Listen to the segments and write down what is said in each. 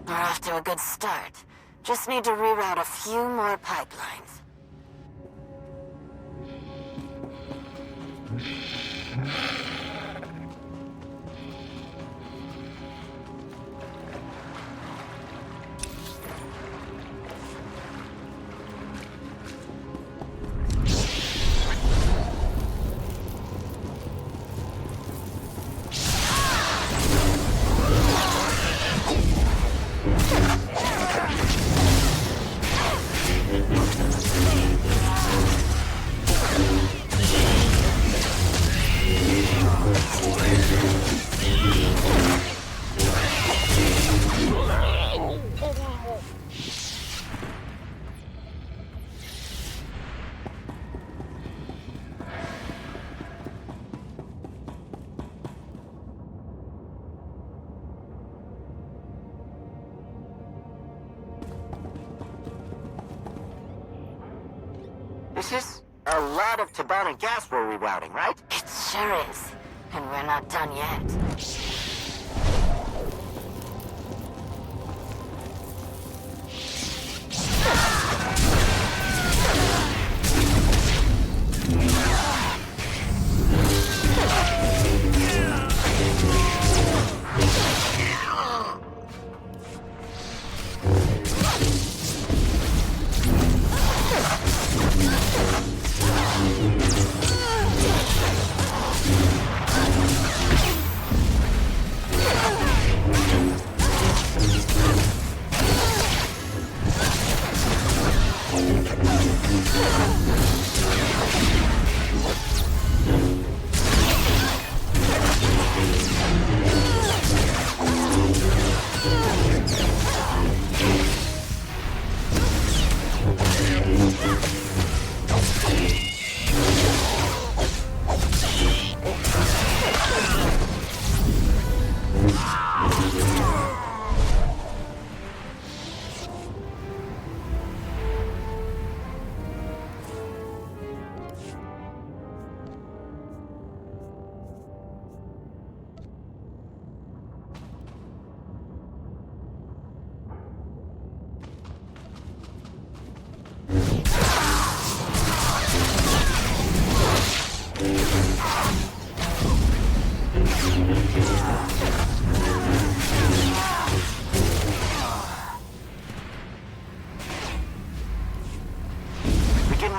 We're off to a good start. Just need to reroute a few more pipelines. This is a lot of Tibanna gas we're rerouting, right? It sure is. And we're not done yet.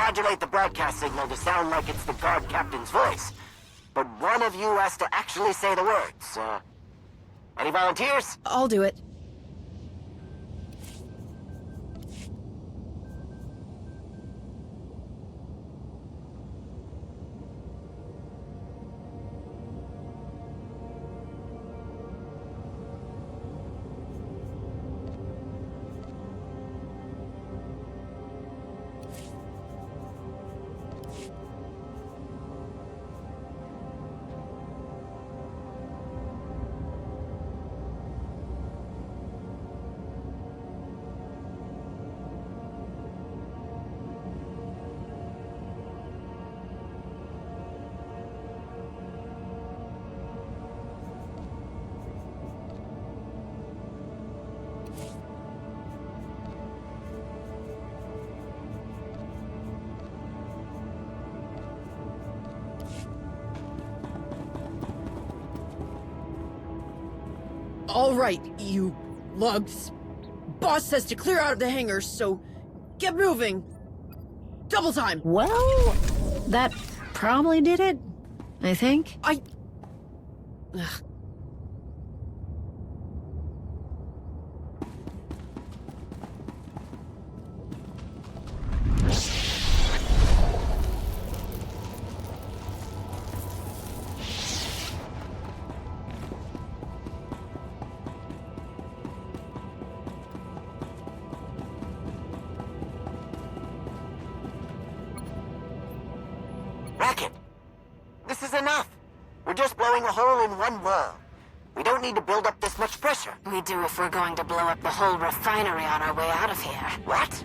Modulate the broadcast signal to sound like it's the guard captain's voice. But one of you has to actually say the words. Any volunteers? I'll do it. All right, you lugs. Boss says to clear out of the hangars, so get moving. Double time. Well, that probably did it, I think. Ugh. Racket, this is enough. We're just blowing a hole in one wall. We don't need to build up this much pressure. We do if we're going to blow up the whole refinery on our way out of here. What?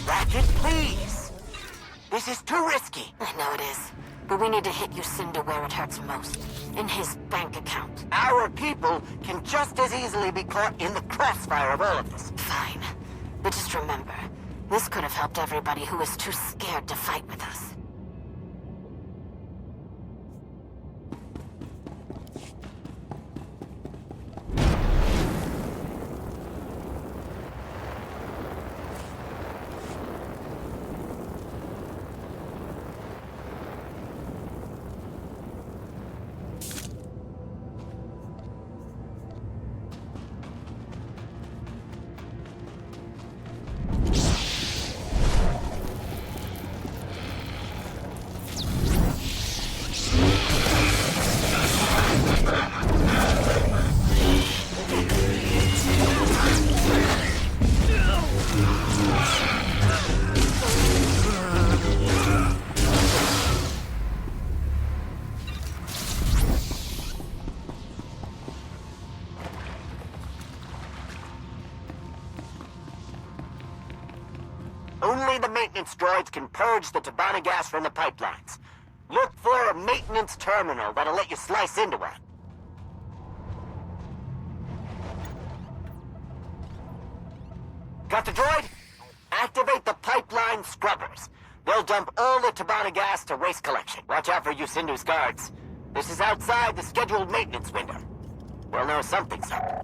Racket, please! This is too risky. I know it is. But we need to hit Lucinda where it hurts most. In his bank account. Our people can just as easily be caught in the crossfire of all of this. Fine. But just remember, this could have helped everybody who was too scared to fight with us. Only the maintenance droids can purge the Tabana gas from the pipelines. Look for a maintenance terminal that'll let you slice into one. Got the droid? Activate the pipeline scrubbers. They'll dump all the Tabana gas to waste collection. Watch out for Yusindu's guards. This is outside the scheduled maintenance window. We'll know something's up.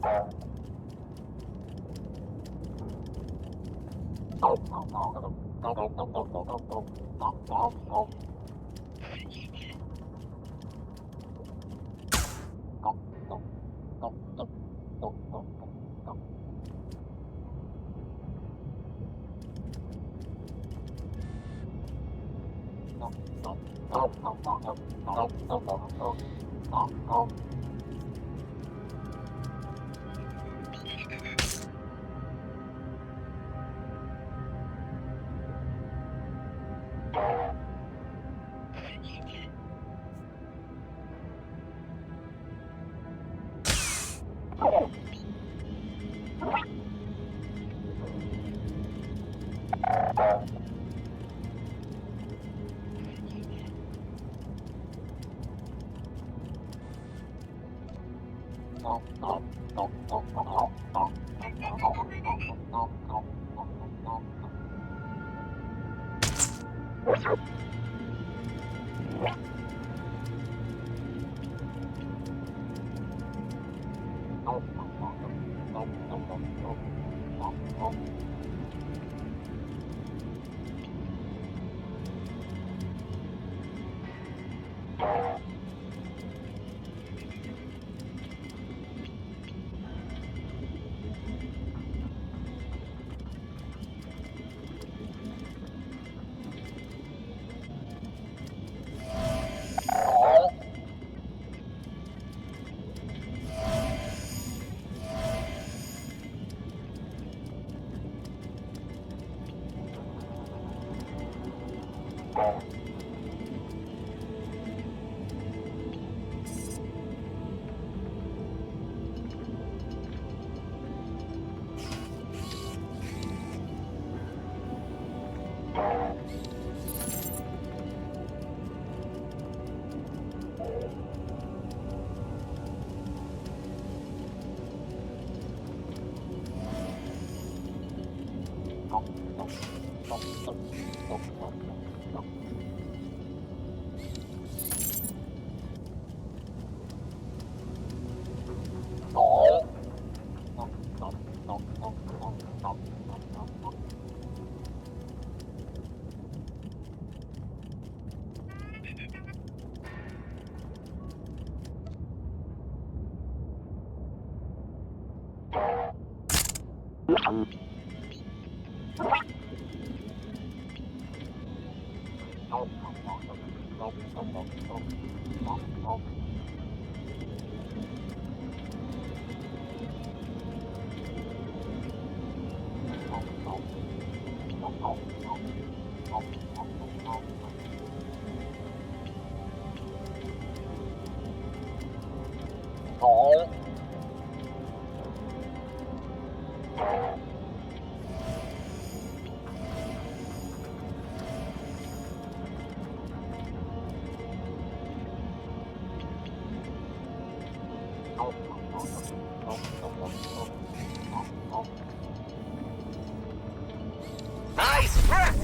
Nice work!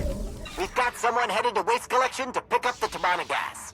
We've got someone headed to waste collection to pick up the Tabana gas.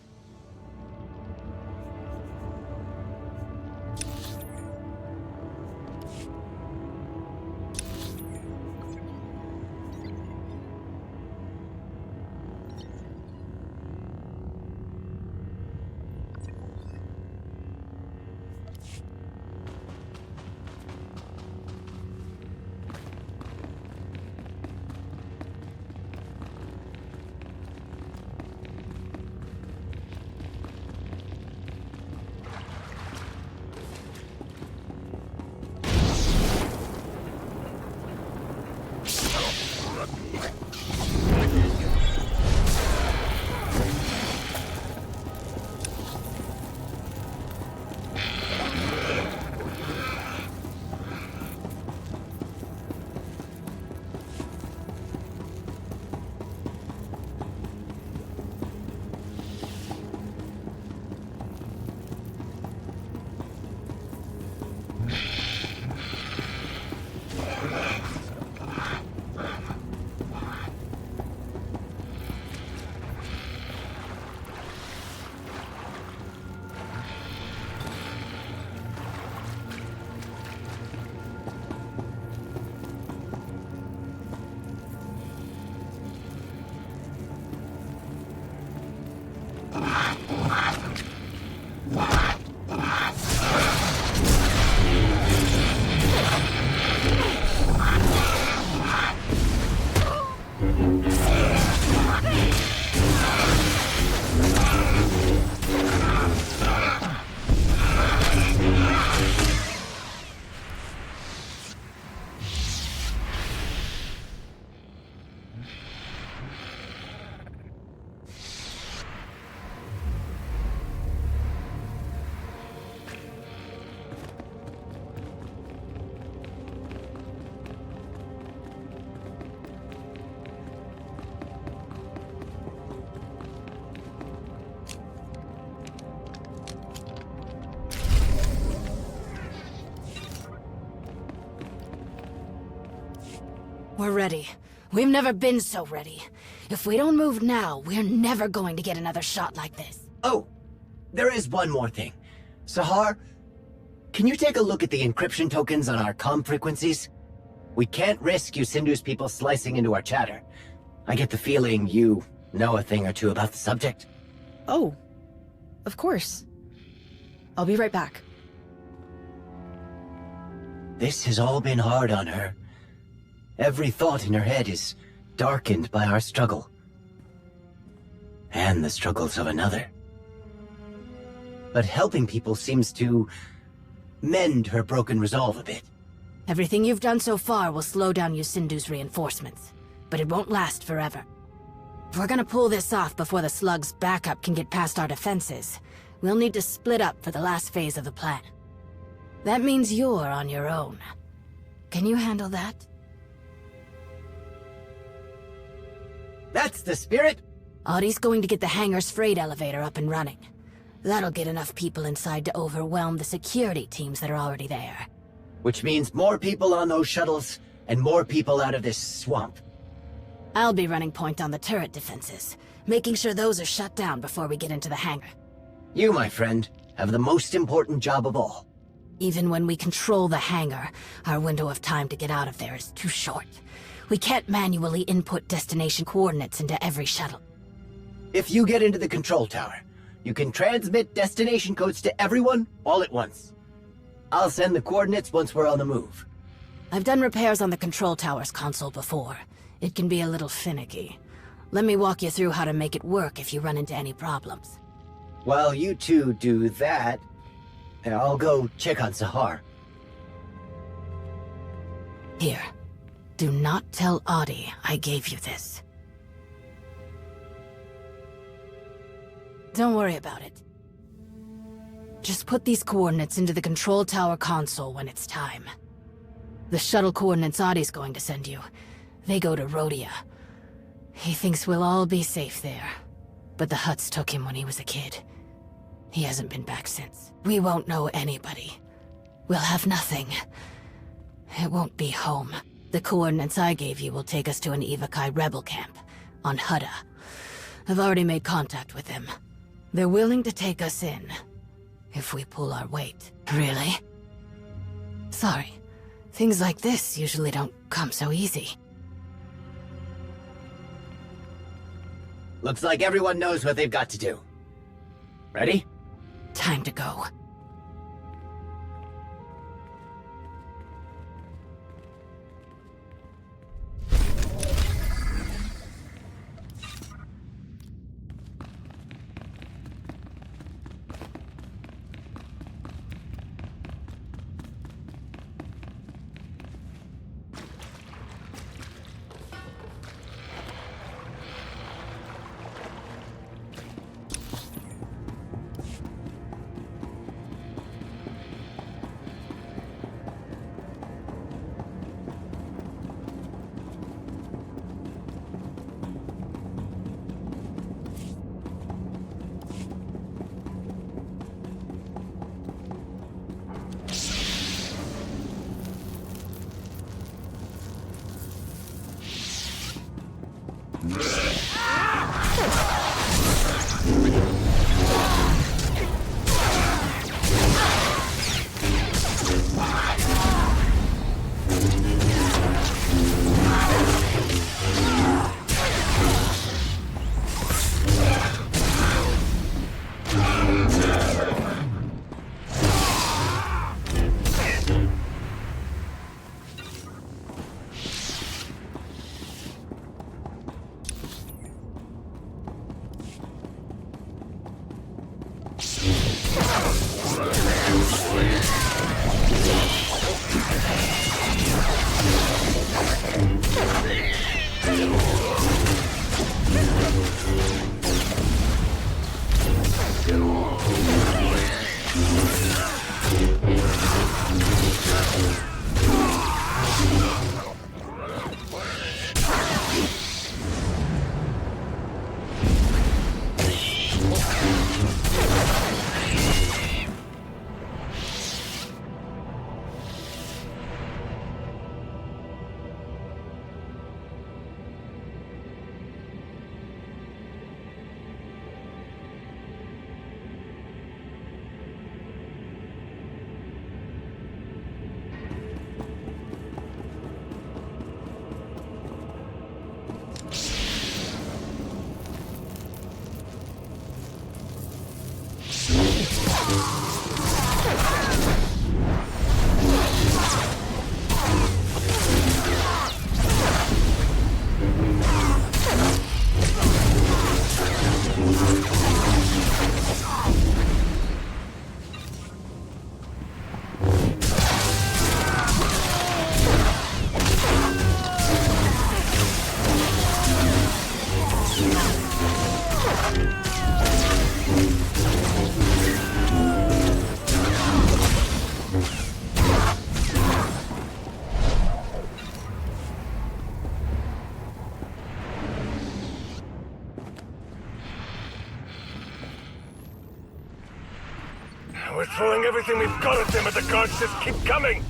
We're ready. We've never been so ready. If we don't move now, we're never going to get another shot like this. Oh, there is one more thing. Sahar, can you take a look at the encryption tokens on our comm frequencies? We can't risk Yusindu's people slicing into our chatter. I get the feeling you know a thing or two about the subject. Oh, of course. I'll be right back. This has all been hard on her. Every thought in her head is darkened by our struggle. And the struggles of another. But helping people seems to mend her broken resolve a bit. Everything you've done so far will slow down Yusindu's reinforcements, but it won't last forever. If we're gonna pull this off before the slug's backup can get past our defenses, we'll need to split up for the last phase of the plan. That means you're on your own. Can you handle that? That's the spirit! Audie's going to get the hangar's freight elevator up and running. That'll get enough people inside to overwhelm the security teams that are already there. Which means more people on those shuttles, and more people out of this swamp. I'll be running point on the turret defenses, making sure those are shut down before we get into the hangar. You, my friend, have the most important job of all. Even when we control the hangar, our window of time to get out of there is too short. We can't manually input destination coordinates into every shuttle. If you get into the control tower, you can transmit destination codes to everyone all at once. I'll send the coordinates once we're on the move. I've done repairs on the control tower's console before. It can be a little finicky. Let me walk you through how to make it work if you run into any problems. While you two do that, I'll go check on Sahar. Here. Do not tell Audie I gave you this. Don't worry about it. Just put these coordinates into the control tower console when it's time. The shuttle coordinates Audie's going to send you, they go to Rhodia. He thinks we'll all be safe there, but the Hutts took him when he was a kid. He hasn't been back since. We won't know anybody. We'll have nothing. It won't be home. The coordinates I gave you will take us to an Evakai rebel camp on Hutta. I've already made contact with them. They're willing to take us in, if we pull our weight. Really? Sorry. Things like this usually don't come so easy. Looks like everyone knows what they've got to do. Ready? Time to go. We're throwing everything we've got at them, and the guards just keep coming!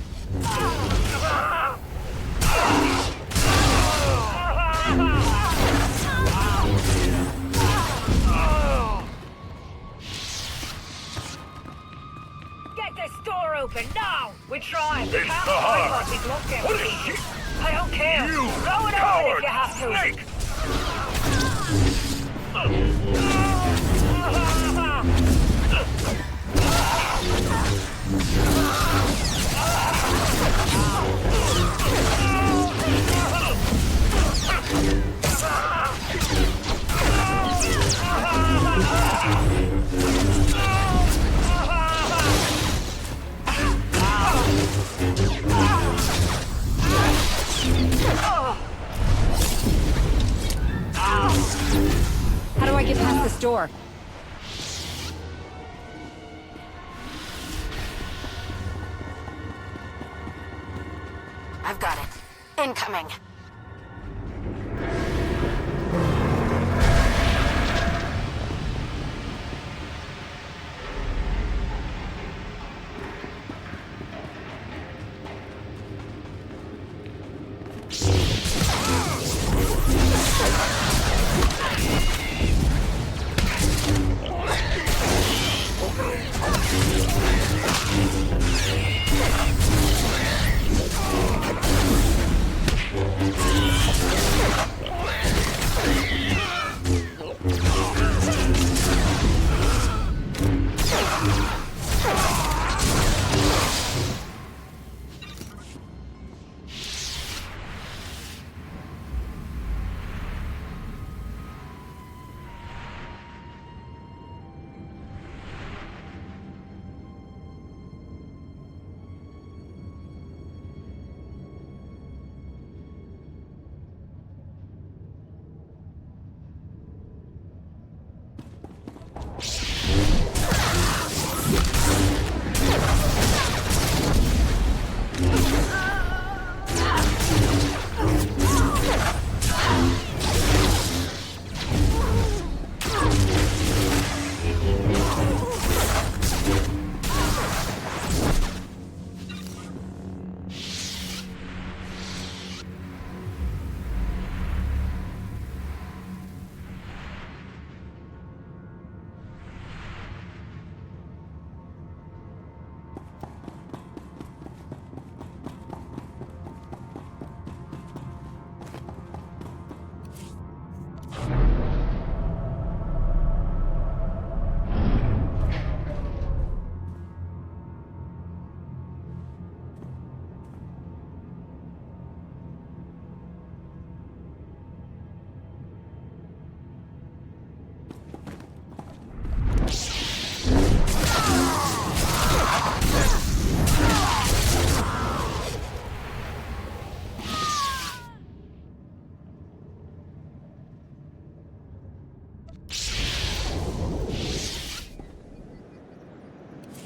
Get this door open now! We tried. We It's can't Sahar. find what he's looking. What is she? I don't care. You Throw it open coward! if you have to. Snake! How do I get past this door? I've got it. Incoming.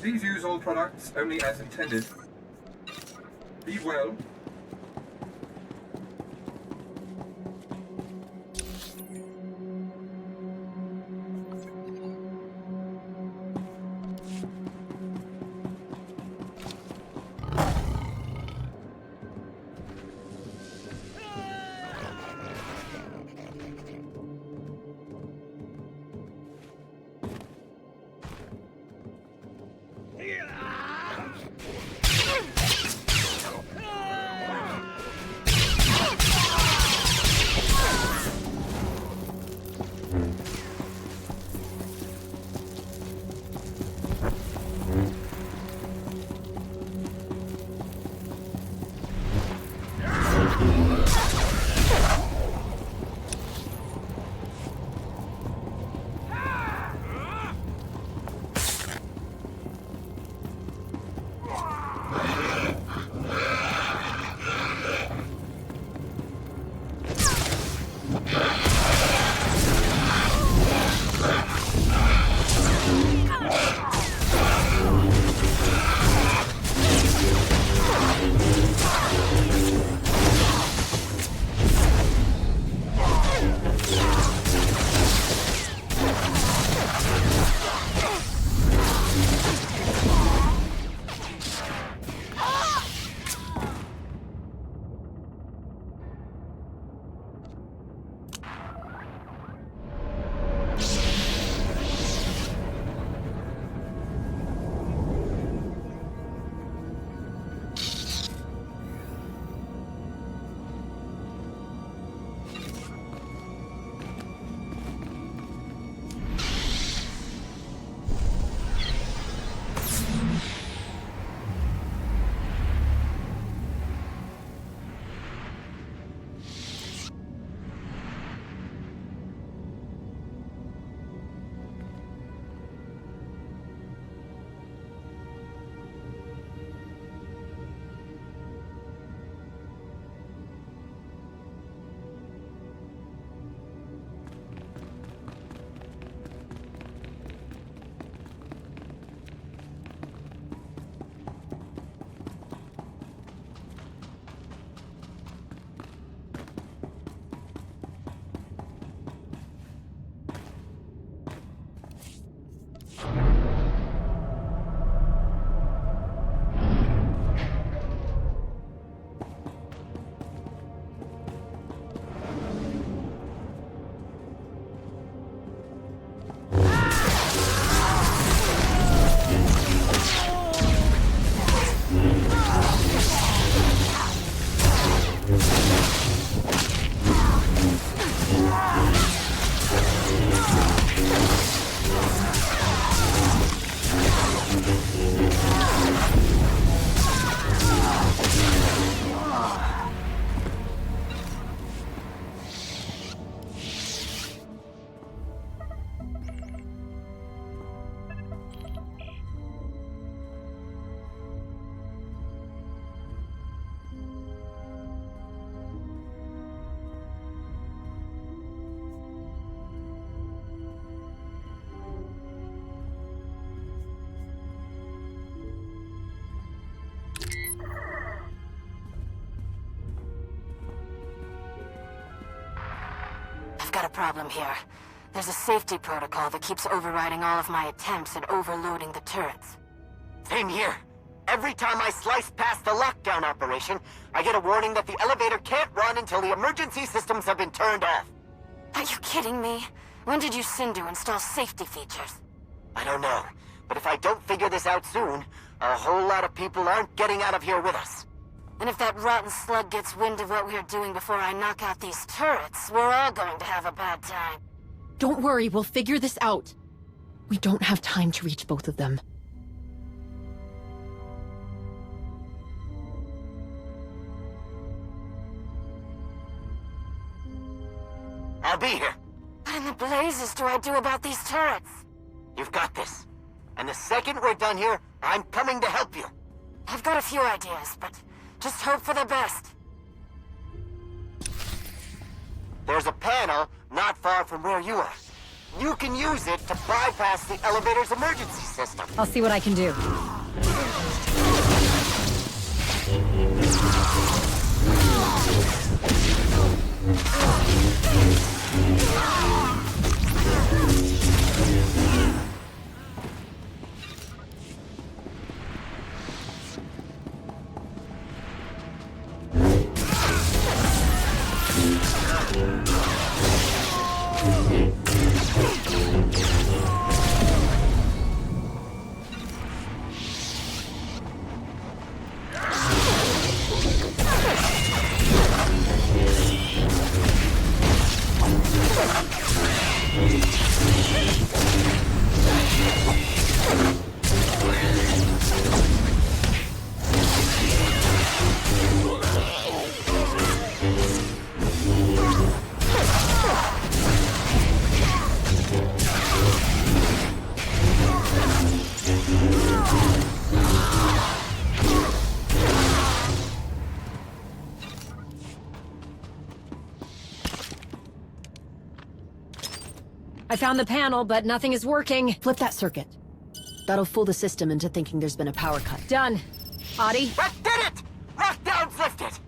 Please use all products only as intended. Be well. got a problem here. There's a safety protocol that keeps overriding all of my attempts at overloading the turrets. Same here. Every time I slice past the lockdown operation, I get a warning that the elevator can't run until the emergency systems have been turned off. Are you kidding me? When did you Sindhu install safety features? I don't know, but if I don't figure this out soon, a whole lot of people aren't getting out of here with us. And if that rotten slug gets wind of what we're doing before I knock out these turrets, we're all going to have a bad time. Don't worry, we'll figure this out. We don't have time to reach both of them. I'll be here. What in the blazes do I do about these turrets? You've got this. And the second we're done here, I'm coming to help you. I've got a few ideas, but just hope for the best. There's a panel not far from where you are. You can use it to bypass the elevator's emergency system. I'll see what I can do. I found the panel, but nothing is working. Flip that circuit. That'll fool the system into thinking there's been a power cut. Done. Adi? That did it! Lockdown's lifted!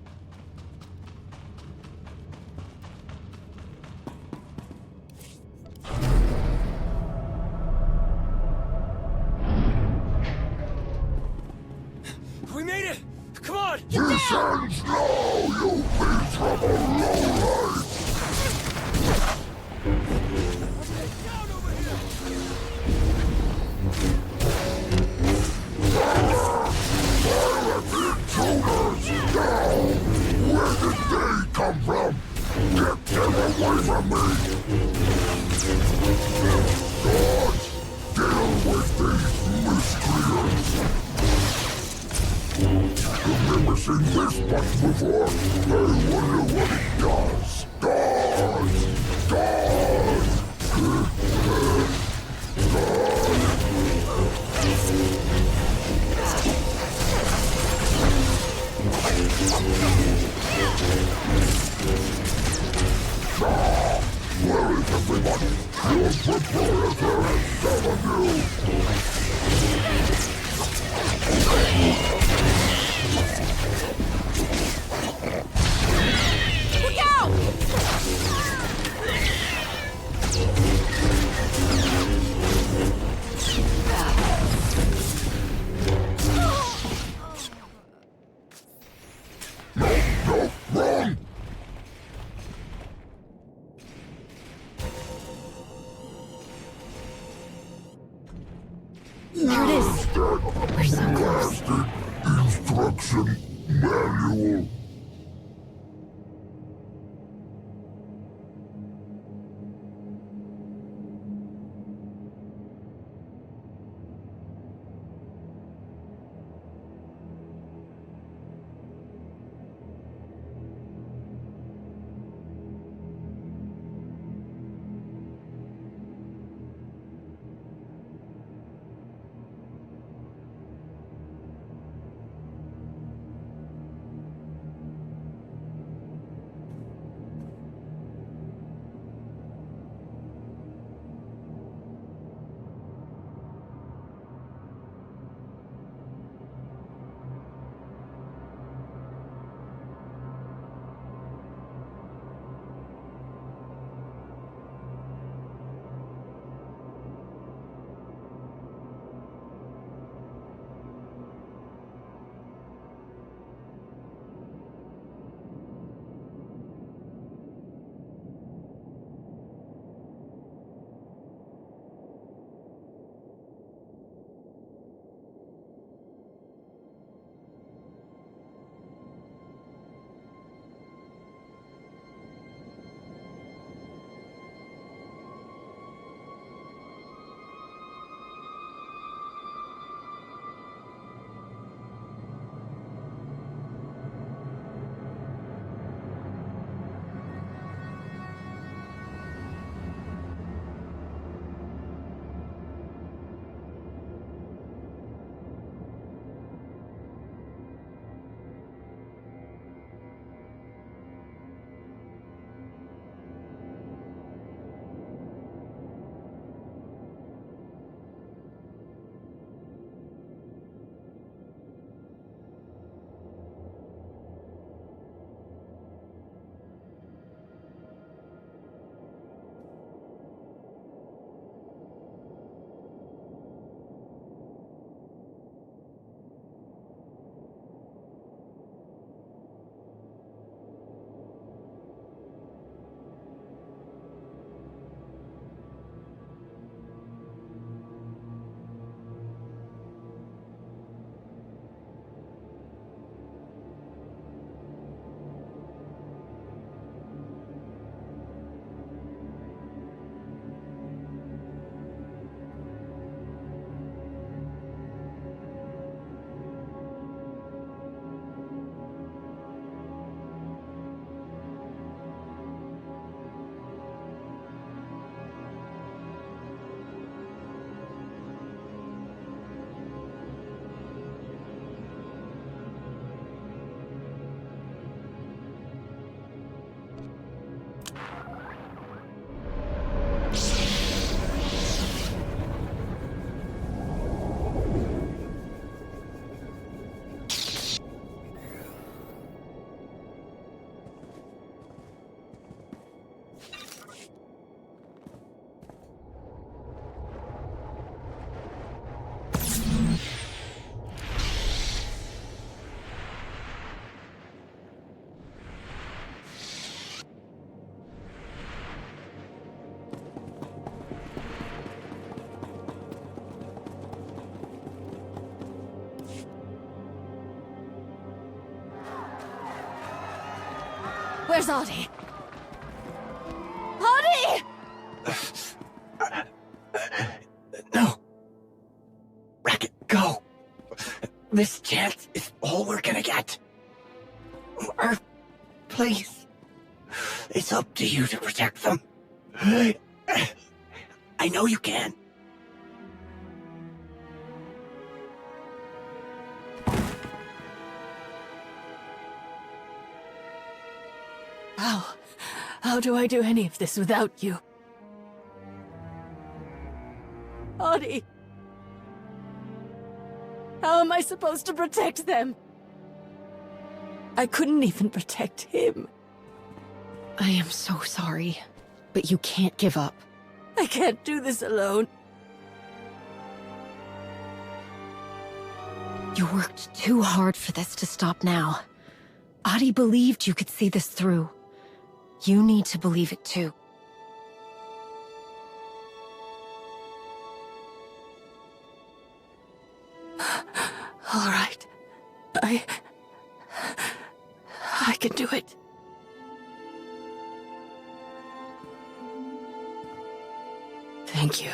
We made it! Come on! This ends now, you miserable lowlife! Intruders, down! Where did they come from? Get them away from me! Gods, deal with these miscreants! Remember seeing this much before? I wonder what it does. Gods! Where is everyone? Your proprietor has summoned you! Look out! No, wrong! There it is. We're so close. Instruction manual. Where's Audie? Audie! No. Racket, go. This chance is all we're gonna get. Mark, please. It's up to you to protect them. I know you can. How do I do any of this without you? Audie! How am I supposed to protect them? I couldn't even protect him. I am so sorry, but you can't give up. I can't do this alone. You worked too hard for this to stop now. Audie believed you could see this through. You need to believe it too. All right. I can do it. Thank you.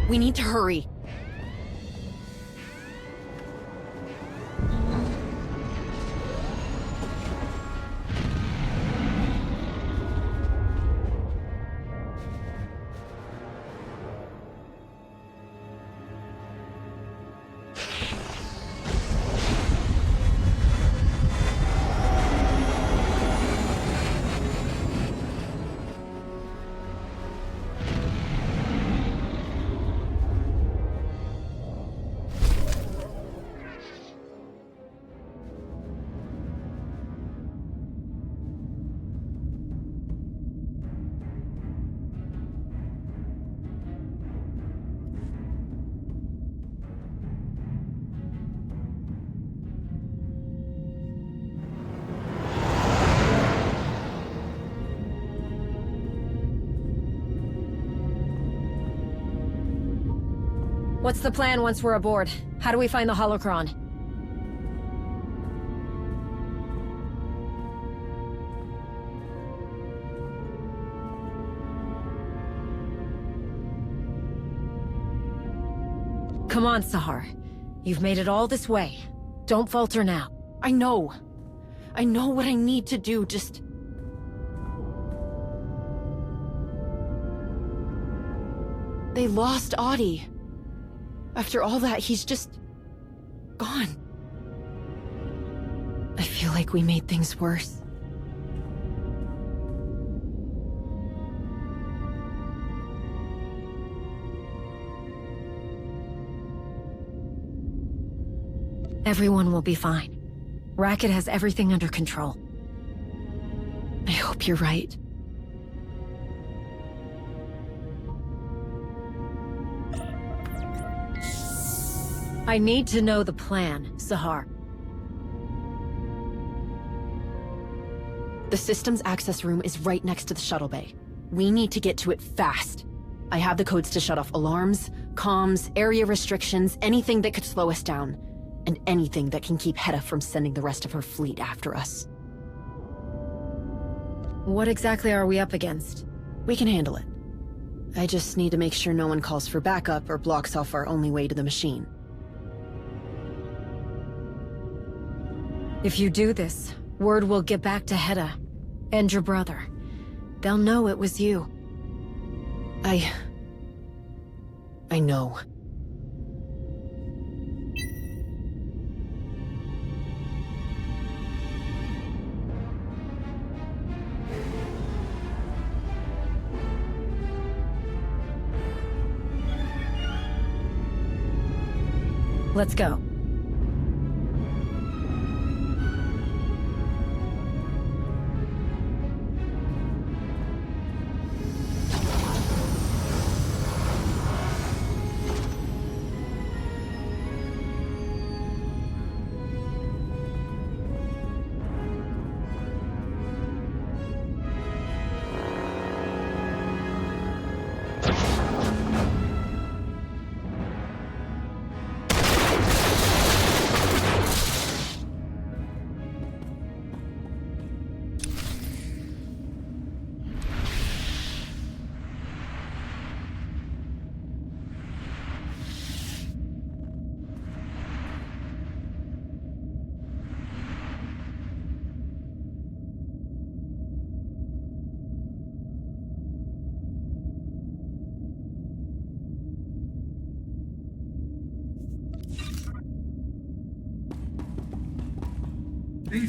We need to hurry. What's the plan once we're aboard? How do we find the holocron? Come on, Sahar. You've made it all this way. Don't falter now. I know. I know what I need to do, just... They lost Audie. After all that, he's just... gone. I feel like we made things worse. Everyone will be fine. Racket has everything under control. I hope you're right. I need to know the plan, Sahar. The system's access room is right next to the shuttle bay. We need to get to it fast. I have the codes to shut off alarms, comms, area restrictions, anything that could slow us down. And anything that can keep Hedda from sending the rest of her fleet after us. What exactly are we up against? We can handle it. I just need to make sure no one calls for backup or blocks off our only way to the machine. If you do this, word will get back to Hedda and your brother. They'll know it was you. I know. Let's go.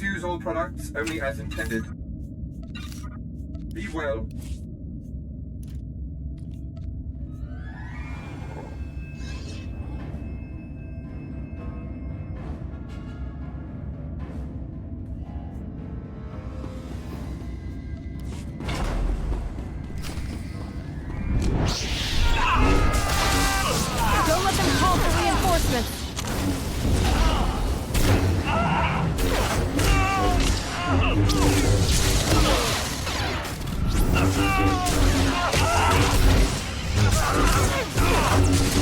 Please use all products only as intended. Be well. Don't let them call for reinforcements!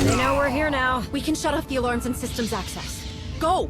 They know we're here now. We can shut off the alarms and systems access. Go!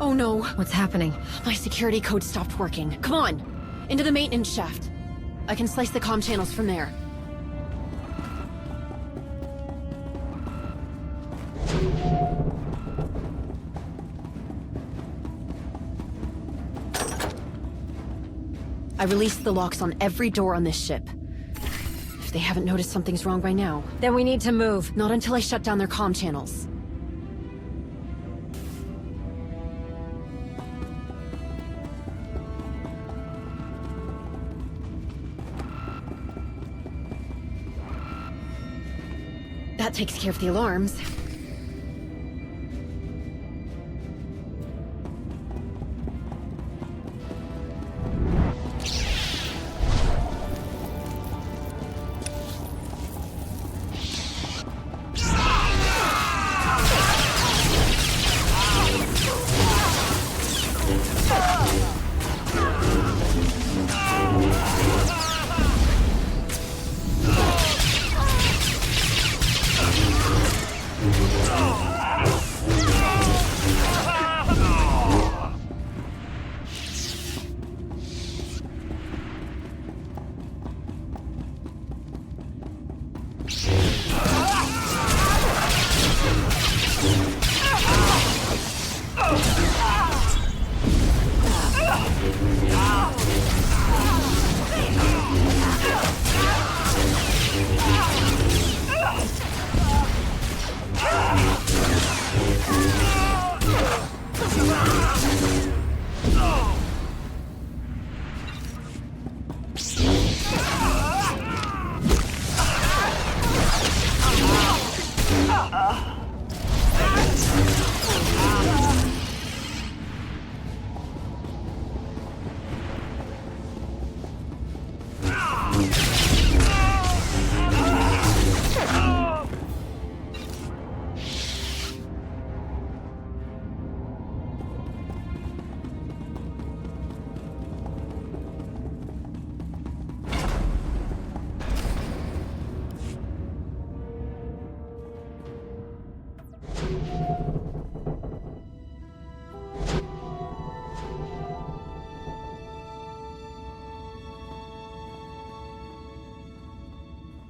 Oh no. What's happening? My security code stopped working. Come on! Into the maintenance shaft. I can slice the comm channels from there. I released the locks on every door on this ship. If they haven't noticed something's wrong by now. Then we need to move. Not until I shut down their comm channels. That takes care of the alarms.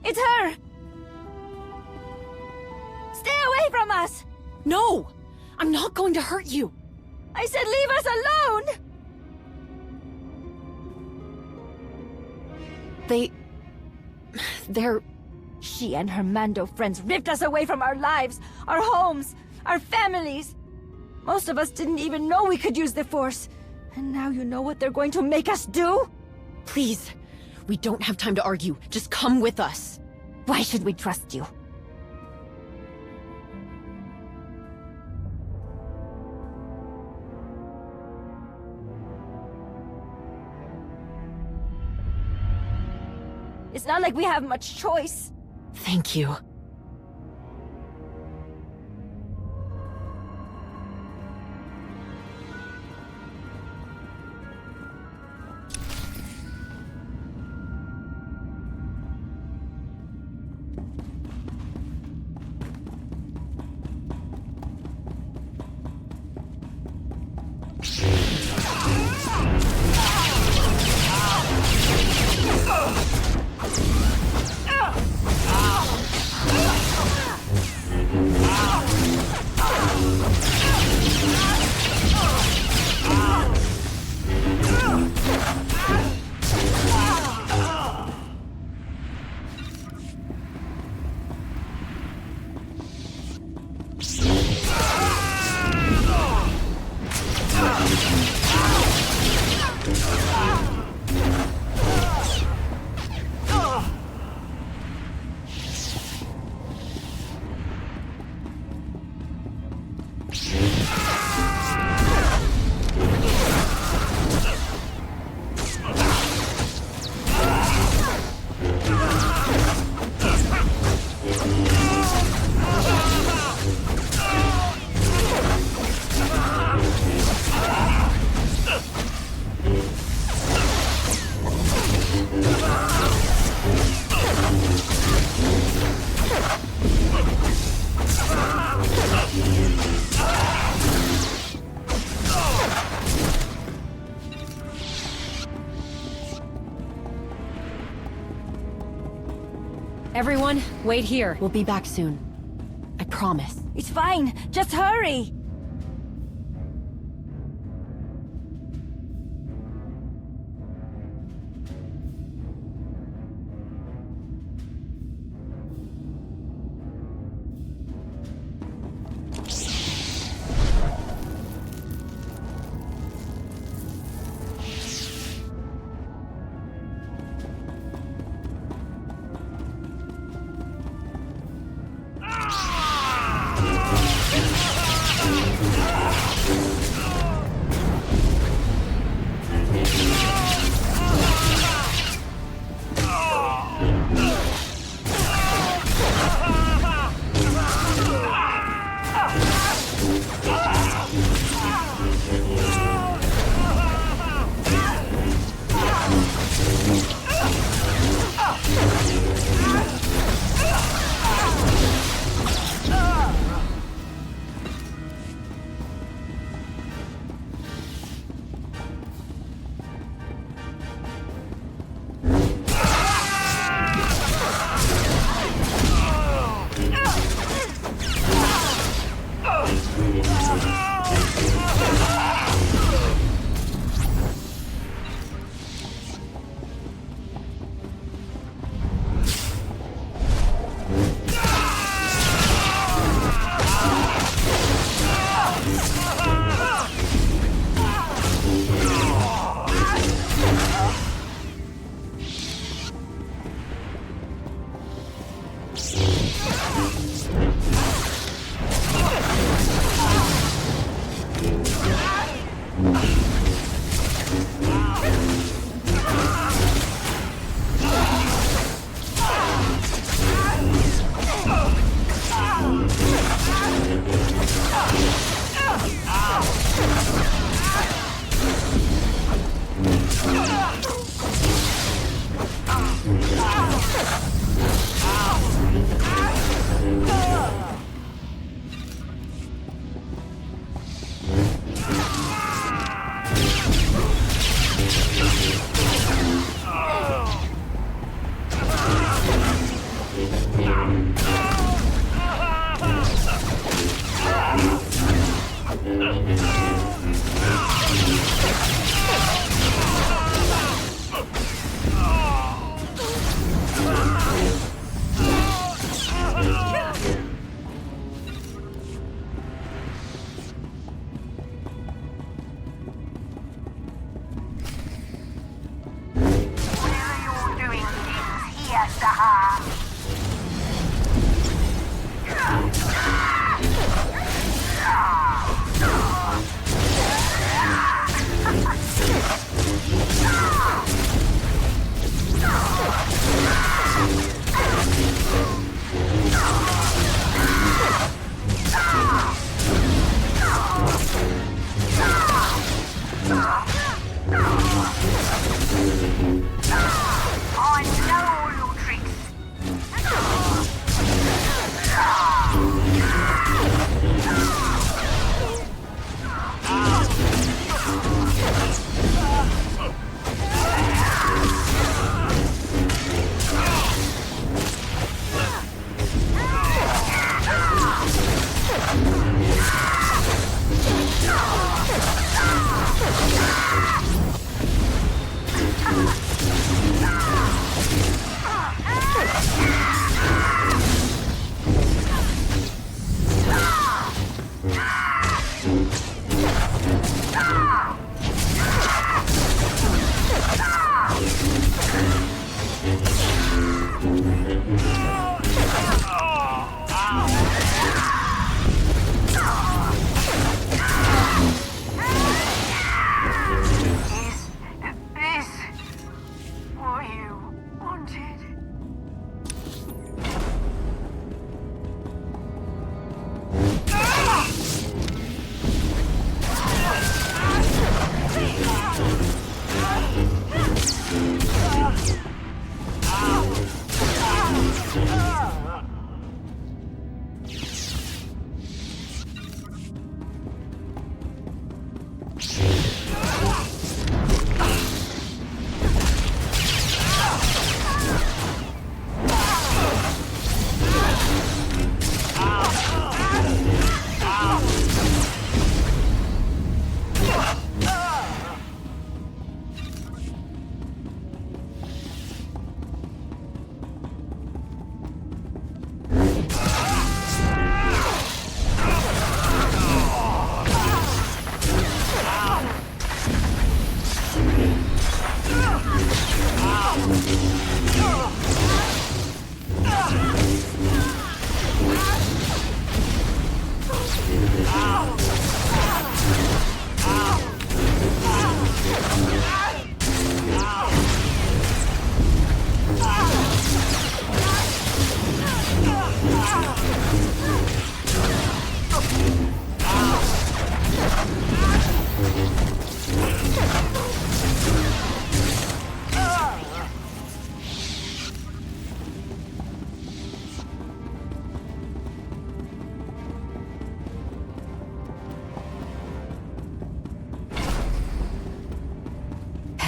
It's her! Stay away from us! No! I'm not going to hurt you! I said leave us alone! They're... She and her Mando friends ripped us away from our lives, our homes, our families. Most of us didn't even know we could use the Force. And now you know what they're going to make us do? Please, We don't have time to argue. Just come with us. Why should we trust you? It's not like we have much choice. Thank you. Everyone, wait here. We'll be back soon. I promise. It's fine. Just hurry.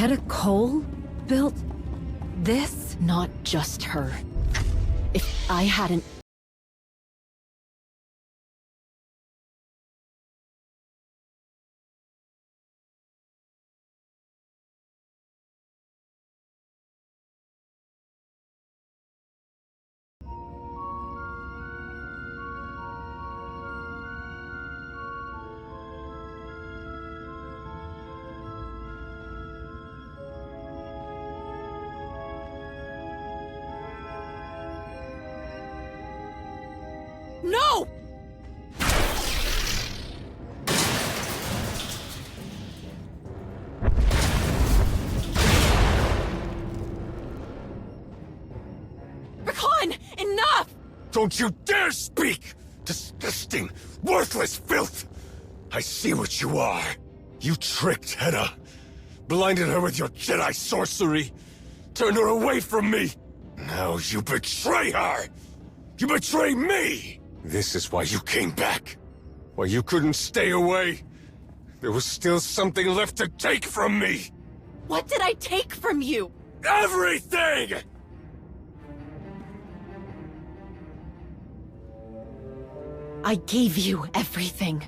Hedda Cole built this? Not just her. If I hadn't... No! Rakan! Enough! Don't you dare speak! Disgusting, worthless filth! I see what you are. You tricked Hedda. Blinded her with your Jedi sorcery. Turned her away from me. Now you betray her! You betray me! This is why you came back. Why you couldn't stay away. There was still something left to take from me. What did I take from you? Everything! I gave you everything.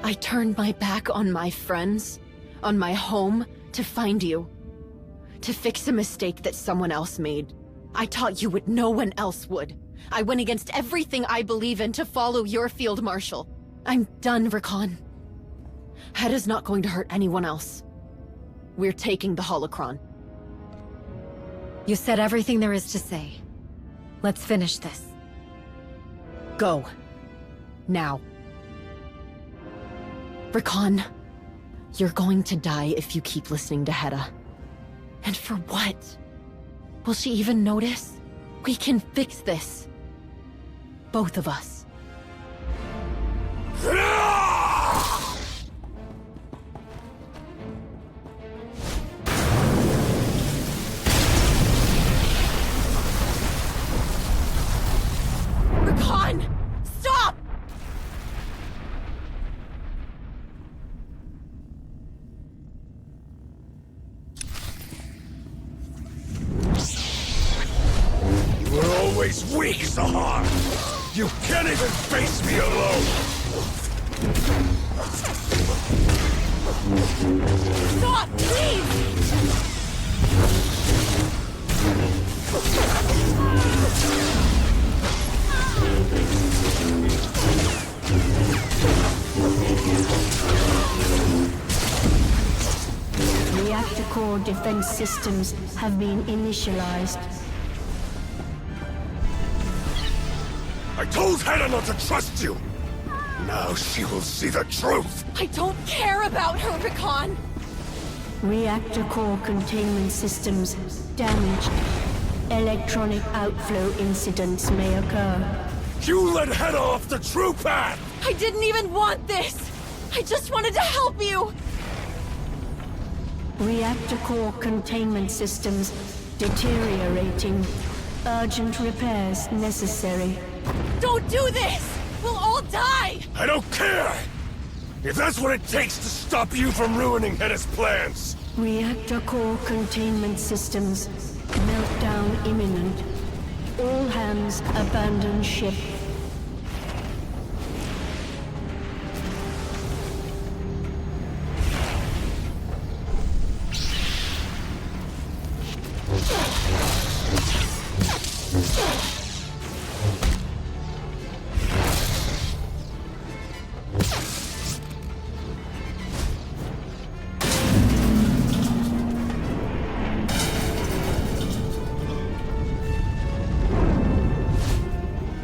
I turned my back on my friends, on my home, to find you. To fix a mistake that someone else made. I taught you what no one else would. I went against everything I believe in to follow your field marshal. I'm done, Rakan. Hedda's not going to hurt anyone else. We're taking the holocron. You said everything there is to say. Let's finish this. Go. Now. Rakan, you're going to die if you keep listening to Hedda. And for what? Will she even notice? We can fix this. Both of us. Rakan! Stop! You were always weak, Sahar! You can't even face me alone! Stop, please! Reactor core defense systems have been initialized. I told Hannah not to trust you! Now she will see the truth! I don't care about her, Rakan! Reactor core containment systems damaged. Electronic outflow incidents may occur. You led Hannah off the true path! I didn't even want this! I just wanted to help you! Reactor core containment systems deteriorating. Urgent repairs necessary. Don't do this! We'll all die! I don't care! If that's what it takes to stop you from ruining Hedda's plans! Reactor core containment systems. Meltdown imminent. All hands abandon ship.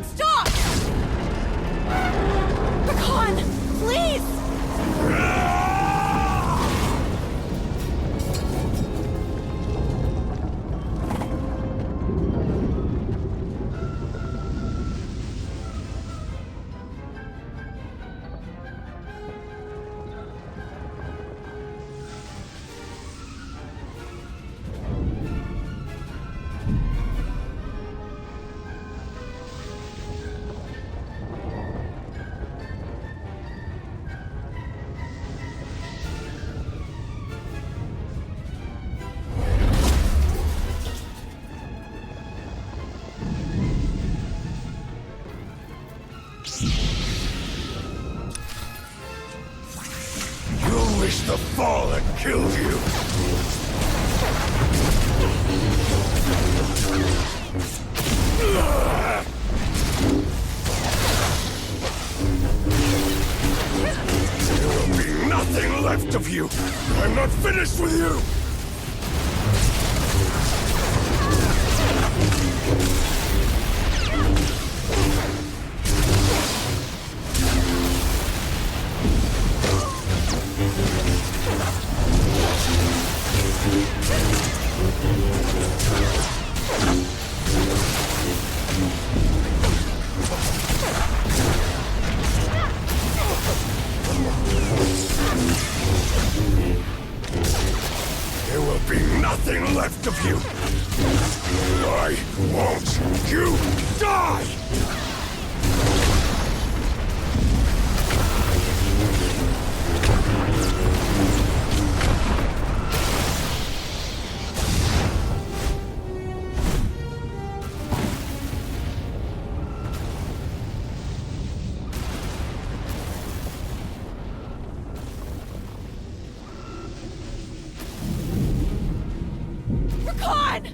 Stop! Rakan, please! You wish the fall had killed you! There will be nothing left of you! I'm not finished with you! There will be nothing left of you! Why won't you die? Rakan!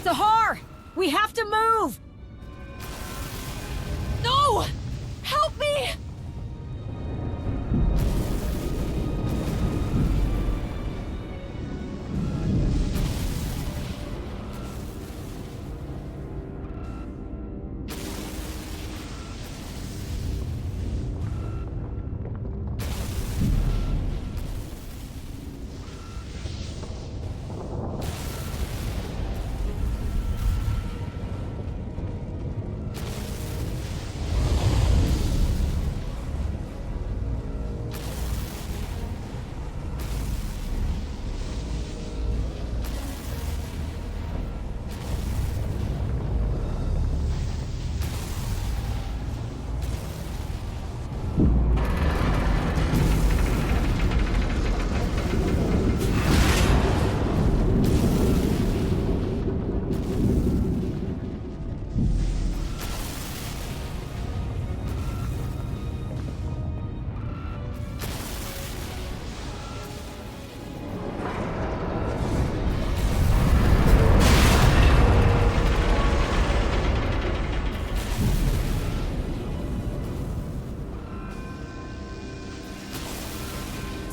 Sahar! We have to move! No! Help me!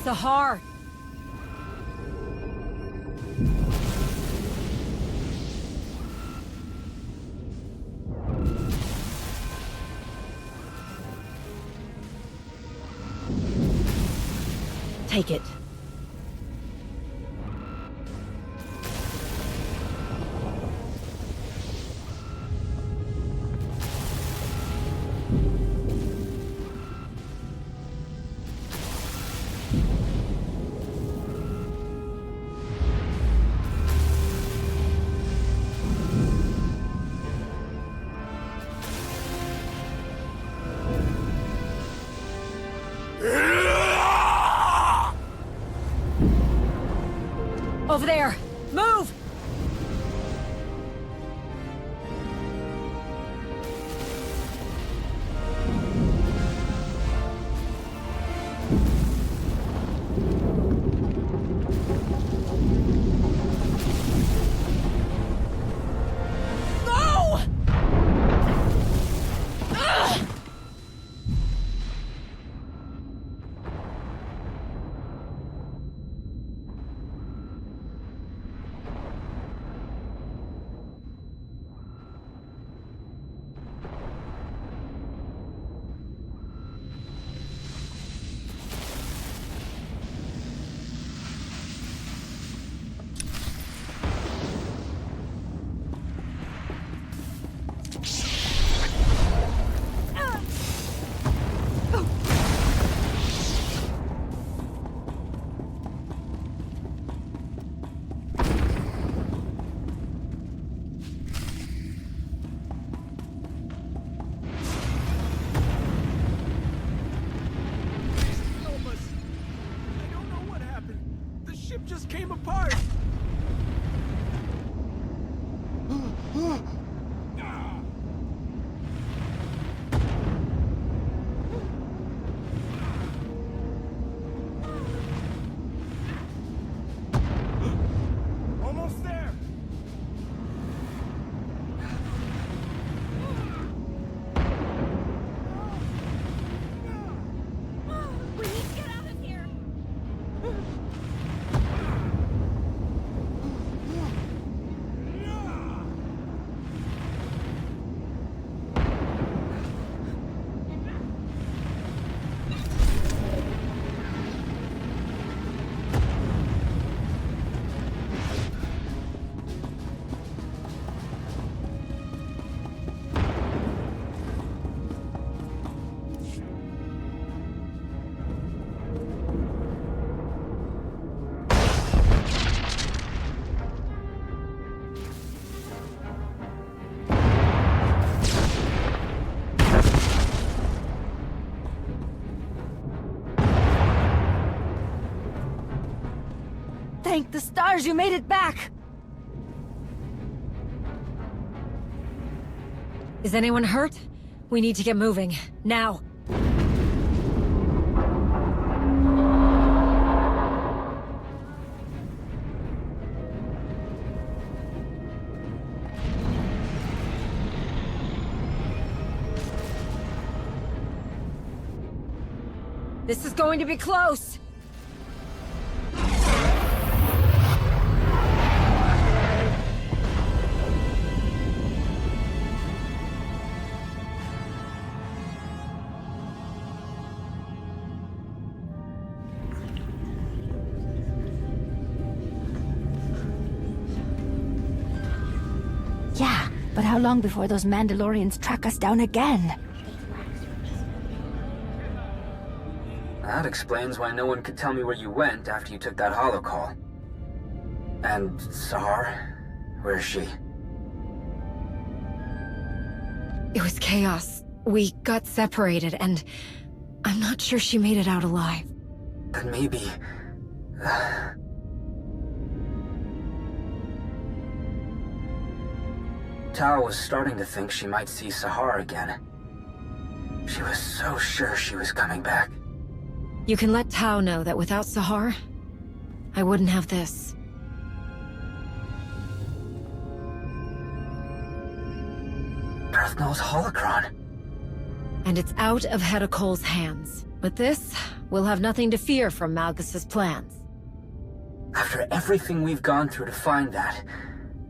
Sahar! Take it. Over there! Move! No! Ugh! Just came apart! Almost there! We need to get out of here! Thank the stars you made it back! Is anyone hurt? We need to get moving. Now! This is going to be close! Yeah, but how long before those Mandalorians track us down again? That explains why no one could tell me where you went after you took that holocall. And Sahar? Where is she? It was chaos. We got separated, and I'm not sure she made it out alive. Then maybe... Tao was starting to think she might see Sahar again. She was so sure she was coming back. You can let Tao know that without Sahar, I wouldn't have this. Darth holocron. And it's out of Hedicol's hands. With this, we'll have nothing to fear from Malgus's plans. After everything we've gone through to find that,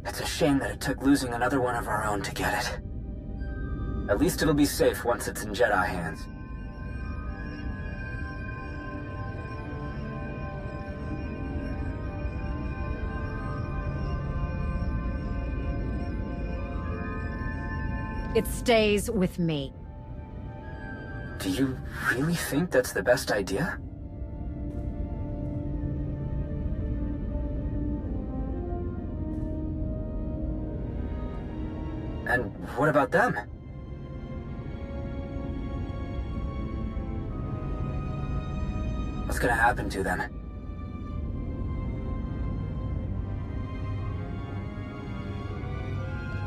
it's a shame that it took losing another one of our own to get it. At least it'll be safe once it's in Jedi hands. It stays with me. Do you really think that's the best idea? And what about them? What's gonna happen to them?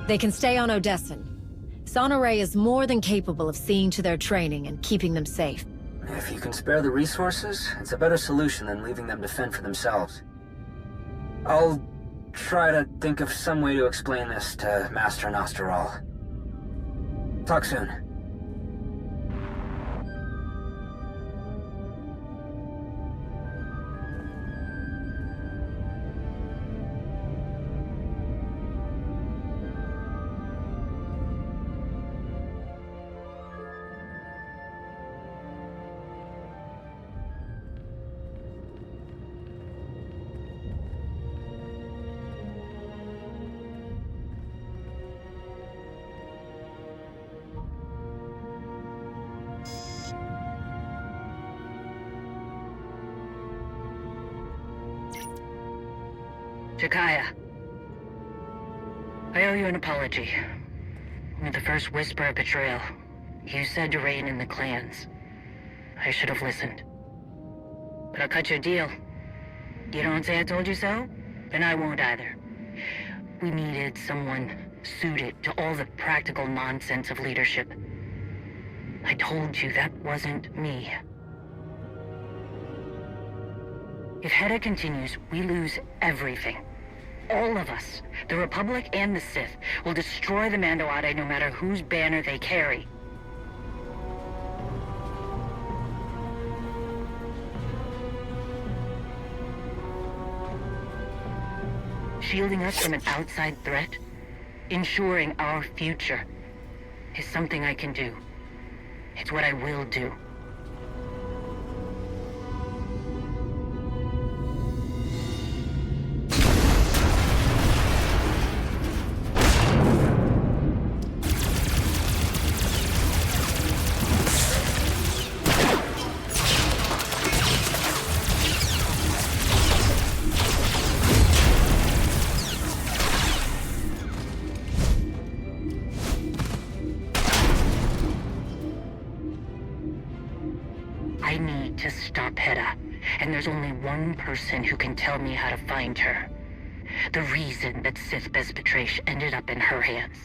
They can stay on Odessin. Sonoray is more than capable of seeing to their training and keeping them safe. If you can spare the resources, it's a better solution than leaving them to fend for themselves. I'll try to think of some way to explain this to Master Nosteral. Talk soon. Jakaya, I owe you an apology. With the first whisper of betrayal, you said to rein in the clans. I should have listened. But I'll cut you a deal. You don't say I told you so? Then I won't either. We needed someone suited to all the practical nonsense of leadership. I told you that wasn't me. If Hedda continues, we lose everything. All of us, the Republic and the Sith, will destroy the Mandoade no matter whose banner they carry. Shielding us from an outside threat, ensuring our future, is something I can do. It's what I will do. I need to stop Hedda, and there's only one person who can tell me how to find her. The reason that Sith Bezpatrish ended up in her hands.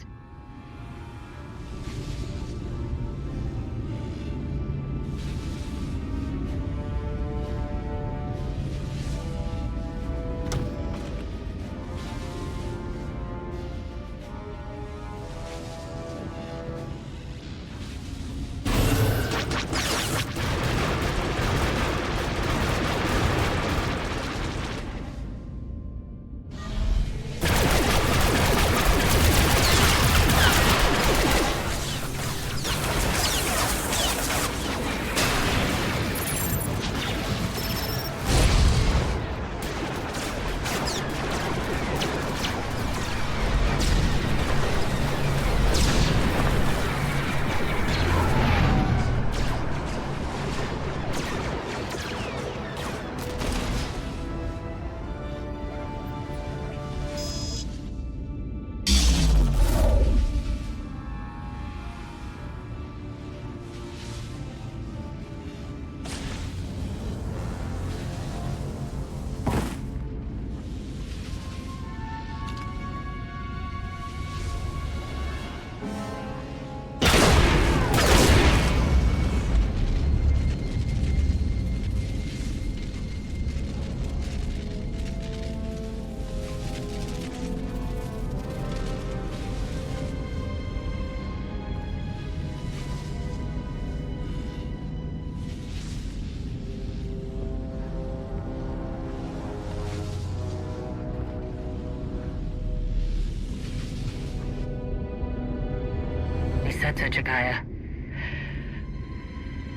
Setsa, Jakaya.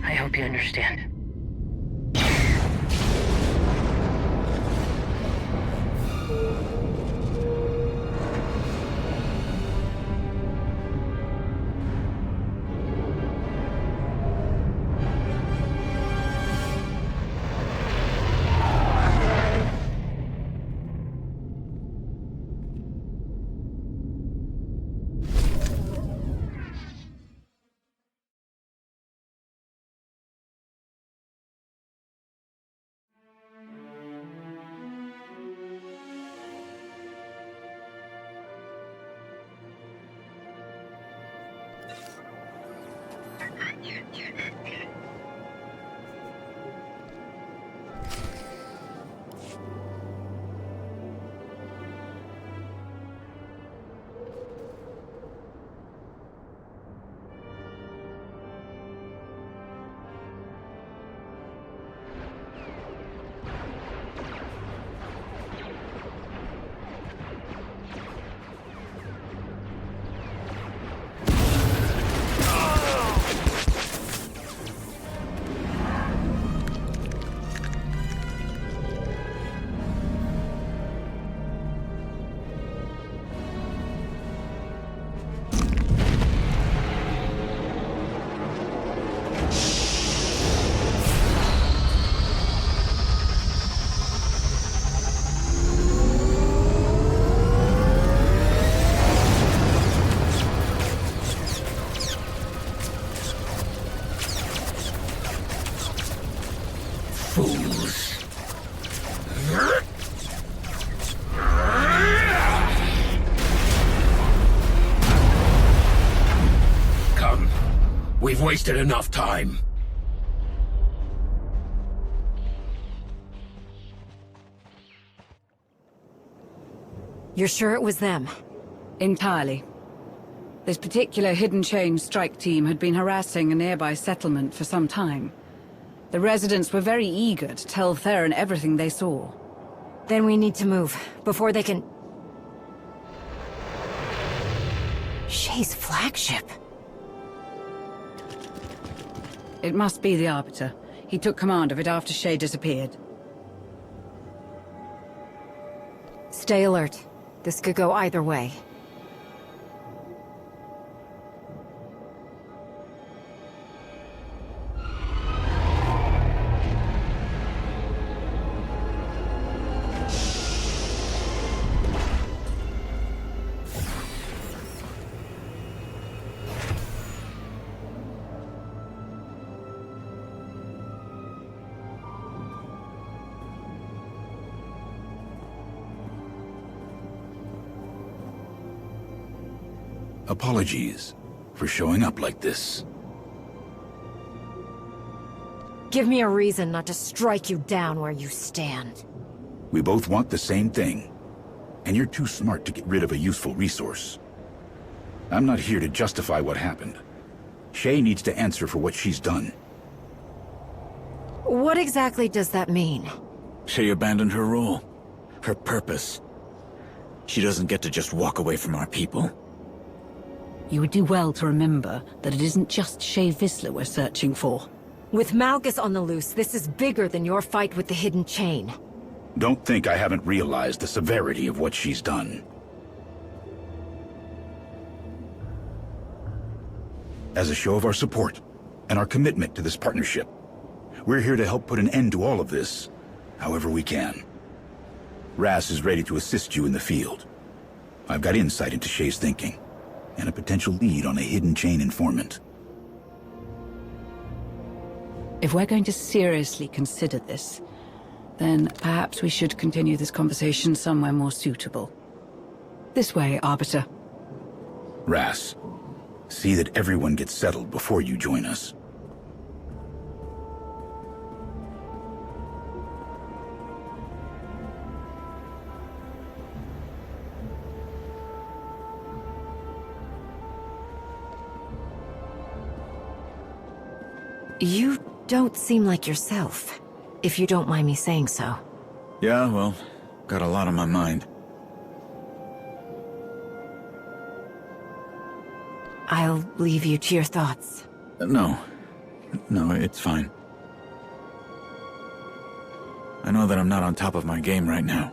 I hope you understand. We've wasted enough time. You're sure it was them? Entirely. This particular hidden chain strike team had been harassing a nearby settlement for some time. The residents were very eager to tell Theron everything they saw. Then we need to move, before they can... Shay's flagship. It must be the Arbiter. He took command of it after Shay disappeared. Stay alert. This could go either way. Apologies for showing up like this. Give me a reason not to strike you down where you stand. We both want the same thing. And you're too smart to get rid of a useful resource. I'm not here to justify what happened. Shay needs to answer for what she's done. What exactly does that mean? Shay abandoned her role. Her purpose. She doesn't get to just walk away from our people. You would do well to remember that it isn't just Shay Vizsla we're searching for. With Malgus on the loose, this is bigger than your fight with the hidden chain. Don't think I haven't realized the severity of what she's done. As a show of our support and our commitment to this partnership, we're here to help put an end to all of this, however we can. Ras is ready to assist you in the field. I've got insight into Shay's thinking, and a potential lead on a hidden chain informant. If we're going to seriously consider this, then perhaps we should continue this conversation somewhere more suitable. This way, Arbiter. Ras, see that everyone gets settled before you join us. You don't seem like yourself, if you don't mind me saying so. Yeah, well, got a lot on my mind. I'll leave you to your thoughts. No. No, it's fine. I know that I'm not on top of my game right now.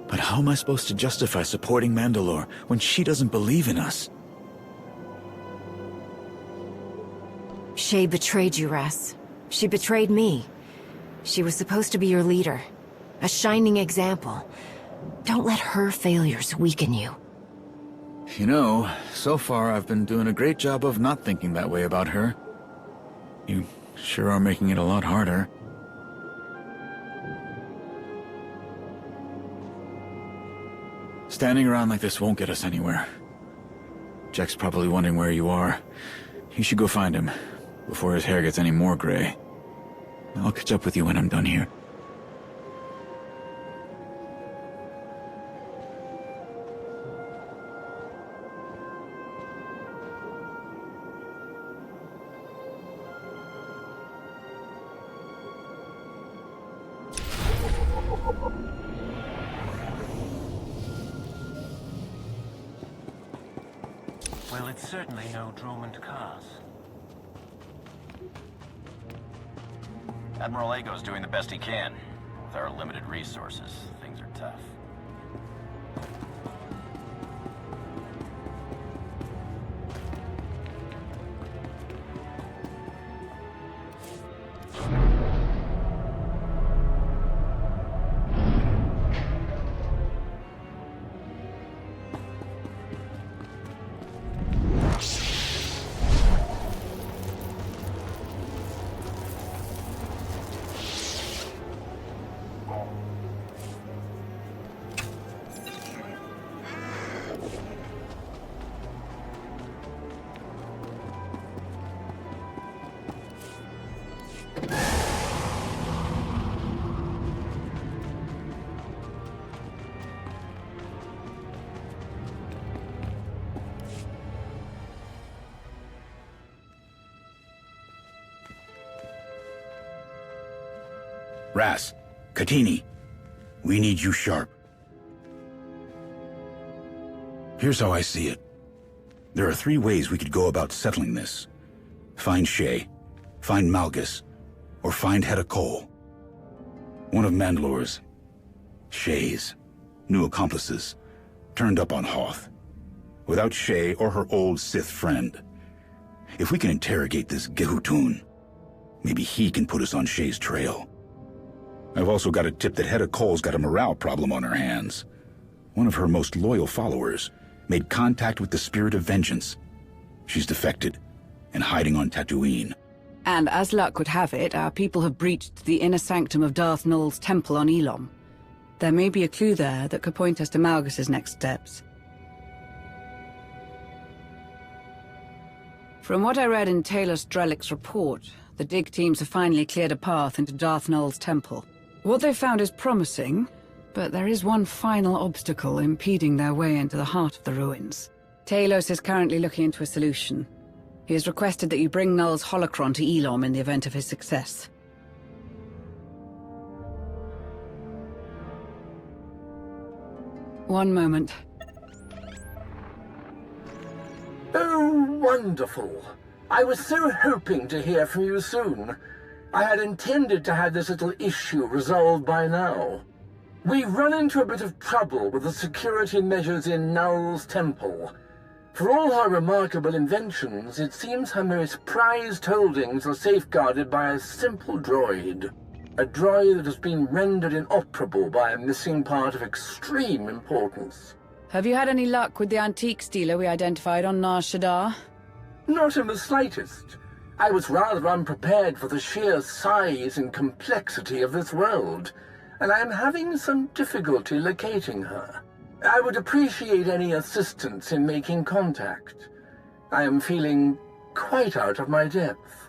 But how am I supposed to justify supporting Mandalore when she doesn't believe in us? Shay betrayed you, Ras. She betrayed me. She was supposed to be your leader. A shining example. Don't let her failures weaken you. You know, so far I've been doing a great job of not thinking that way about her. You sure are making it a lot harder. Standing around like this won't get us anywhere. Jack's probably wondering where you are. You should go find him, before his hair gets any more gray. I'll catch up with you when I'm done here. Well, it's certainly no dormant cause. Admiral Ago's doing the best he can. With our limited resources, things are tough. Ras, Katini, we need you sharp. Here's how I see it. There are 3 ways we could go about settling this. Find Shay, find Malgus, or find Hedda Cole. One of Mandalore's, Shay's, new accomplices, turned up on Hoth. Without Shay or her old Sith friend. If we can interrogate this Gehutun, maybe he can put us on Shay's trail. I've also got a tip that Hedda Cole's got a morale problem on her hands. One of her most loyal followers made contact with the Spirit of Vengeance. She's defected and hiding on Tatooine. And as luck would have it, our people have breached the inner sanctum of Darth Nul's temple on Elom. There may be a clue there that could point us to Malgus's next steps. From what I read in Taylor Strelick's report, the dig teams have finally cleared a path into Darth Nul's temple. What they found is promising, but there is one final obstacle impeding their way into the heart of the ruins. Talos is currently looking into a solution. He has requested that you bring Null's holocron to Elom in the event of his success. One moment. Oh, wonderful. I was so hoping to hear from you soon. I had intended to have this little issue resolved by now. We run into a bit of trouble with the security measures in Null's temple. For all her remarkable inventions, it seems her most prized holdings are safeguarded by a simple droid. A droid that has been rendered inoperable by a missing part of extreme importance. Have you had any luck with the antiques dealer we identified on Nar Shaddaa? Not in the slightest. I was rather unprepared for the sheer size and complexity of this world, and I am having some difficulty locating her. I would appreciate any assistance in making contact. I am feeling quite out of my depth.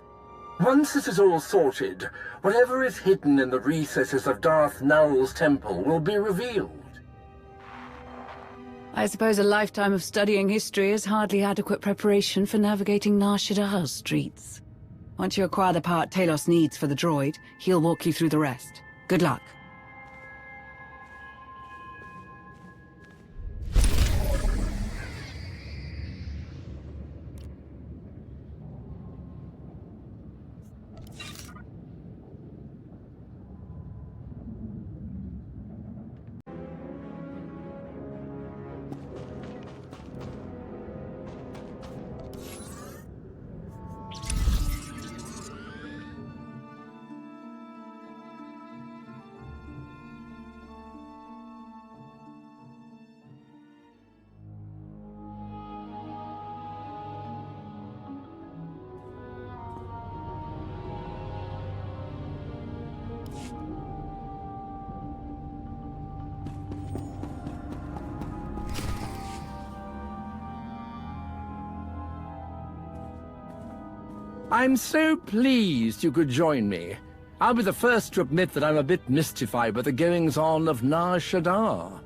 Once this is all sorted, whatever is hidden in the recesses of Darth Nul's temple will be revealed. I suppose a lifetime of studying history is hardly adequate preparation for navigating Nar Shaddaa's streets. Once you acquire the part Talos needs for the droid, he'll walk you through the rest. Good luck. I'm so pleased you could join me. I'll be the first to admit that I'm a bit mystified by the goings-on of Nar Shaddaa.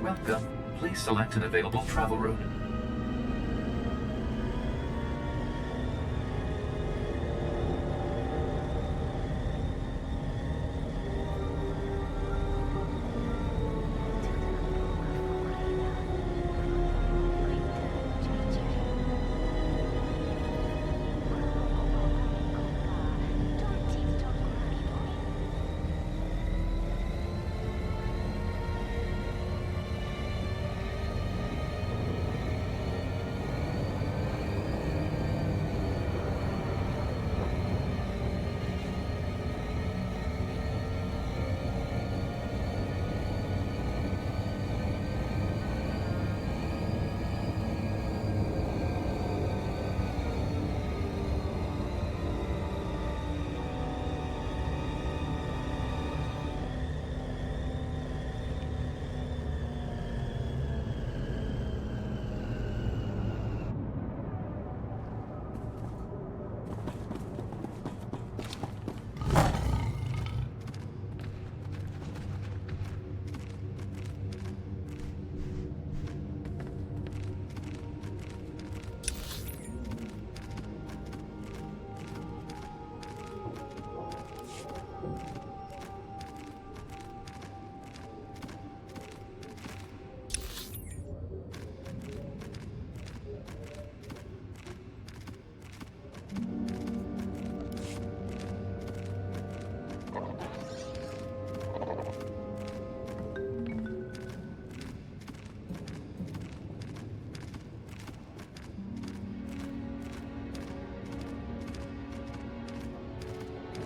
Welcome. Please select an available travel route.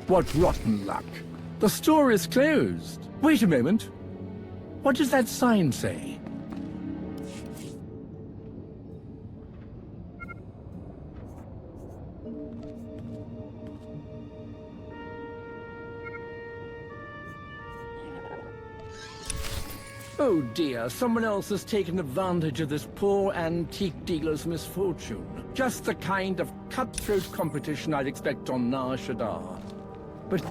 What rotten luck. The store is closed. Wait a moment. What does that sign say? Oh dear, someone else has taken advantage of this poor antique dealer's misfortune. Just the kind of cutthroat competition I'd expect on Nar Shaddaa. But...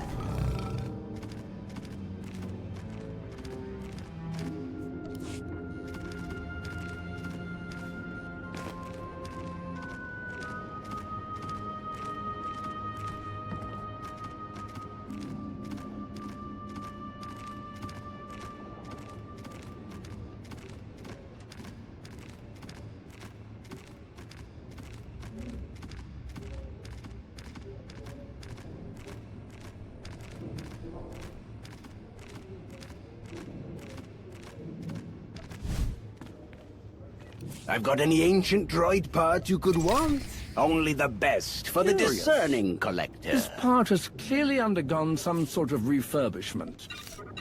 I've got any ancient droid parts you could want. Only the best for the Curious. discerning collector. This part has clearly undergone some sort of refurbishment.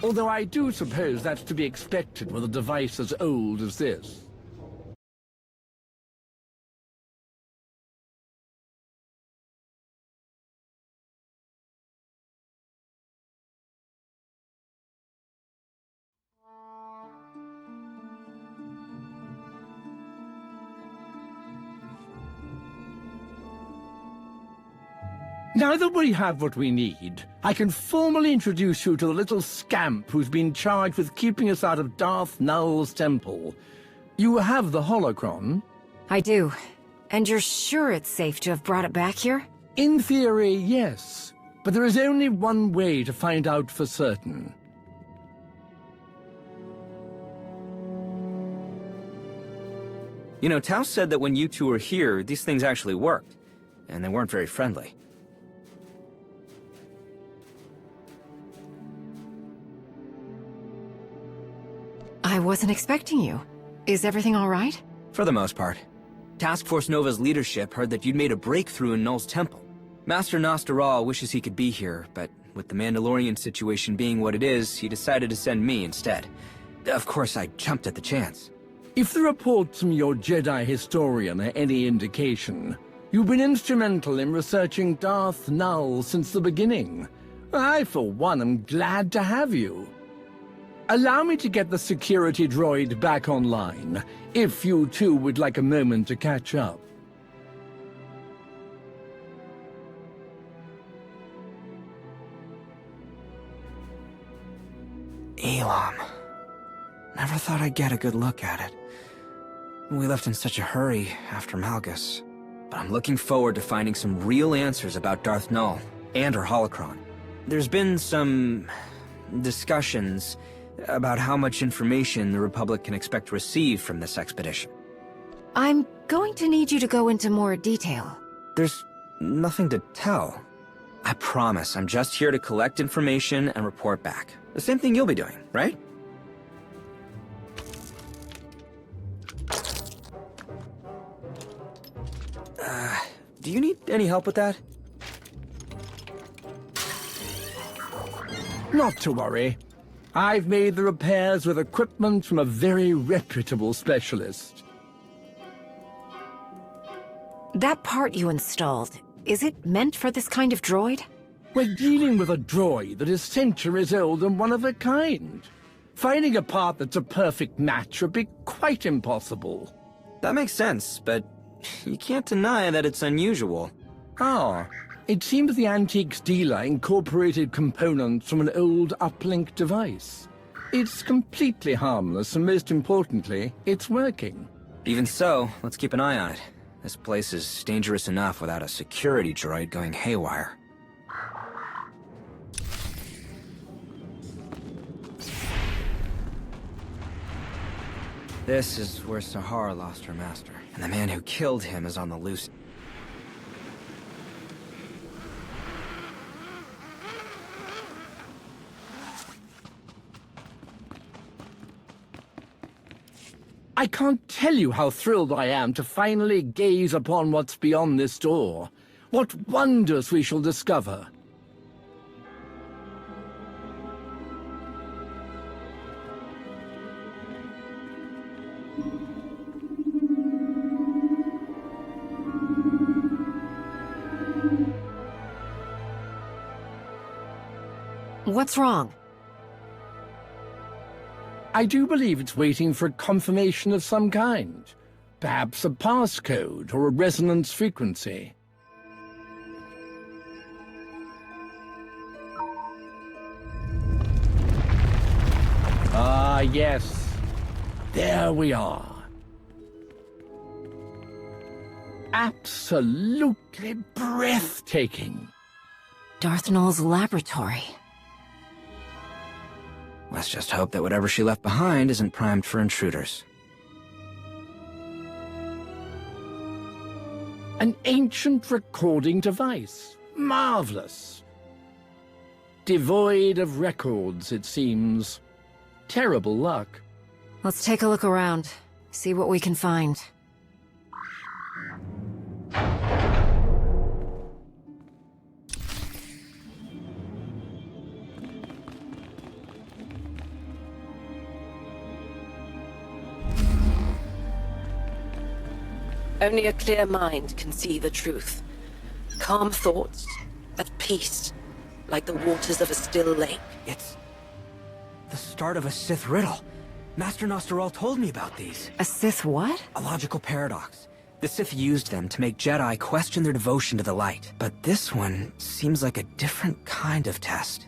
Although I do suppose that's to be expected with a device as old as this. Now that we have what we need, I can formally introduce you to the little scamp who's been charged with keeping us out of Darth Null's temple. You have the holocron? I do. And you're sure it's safe to have brought it back here? In theory, yes. But there is only one way to find out for certain. You know, Tao said that when you two were here, these things actually worked. And they weren't very friendly. I wasn't expecting you. Is everything all right? For the most part. Task Force Nova's leadership heard that you'd made a breakthrough in Null's temple. Master Nostaral wishes he could be here, but with the Mandalorian situation being what it is, he decided to send me instead. Of course, I jumped at the chance. If the reports from your Jedi historian are any indication, you've been instrumental in researching Darth Null since the beginning. I, for one, am glad to have you. Allow me to get the security droid back online, if you two would like a moment to catch up. Elam. Never thought I'd get a good look at it. We left in such a hurry after Malgus. But I'm looking forward to finding some real answers about Darth Null and her holocron. There's been some discussions about how much information the Republic can expect to receive from this expedition. I'm going to need you to go into more detail. There's nothing to tell. I promise, I'm just here to collect information and report back. The same thing you'll be doing, right? Do you need any help with that? Not to worry. I've made the repairs with equipment from a very reputable specialist. That part you installed, is it meant for this kind of droid? We're dealing with a droid that is centuries old and one of a kind. Finding a part that's a perfect match would be quite impossible. That makes sense, but you can't deny that it's unusual. Ah, it seems the antiques dealer incorporated components from an old uplink device. It's completely harmless, and most importantly, it's working. Even so, let's keep an eye on it. This place is dangerous enough without a security droid going haywire. This is where Sahara lost her master, and the man who killed him is on the loose. I can't tell you how thrilled I am to finally gaze upon what's beyond this door. What wonders we shall discover. What's wrong? I do believe it's waiting for a confirmation of some kind. Perhaps a passcode or a resonance frequency. Ah, yes. There we are. Absolutely breathtaking. Darth Null's laboratory. Let's just hope that whatever she left behind isn't primed for intruders. An ancient recording device. Marvelous. Devoid of records, it seems. Terrible luck. Let's take a look around. See what we can find. Only a clear mind can see the truth. Calm thoughts, at peace, like the waters of a still lake. It's the start of a Sith riddle. Master Nostaral told me about these. A Sith what? A logical paradox. The Sith used them to make Jedi question their devotion to the light. But this one seems like a different kind of test.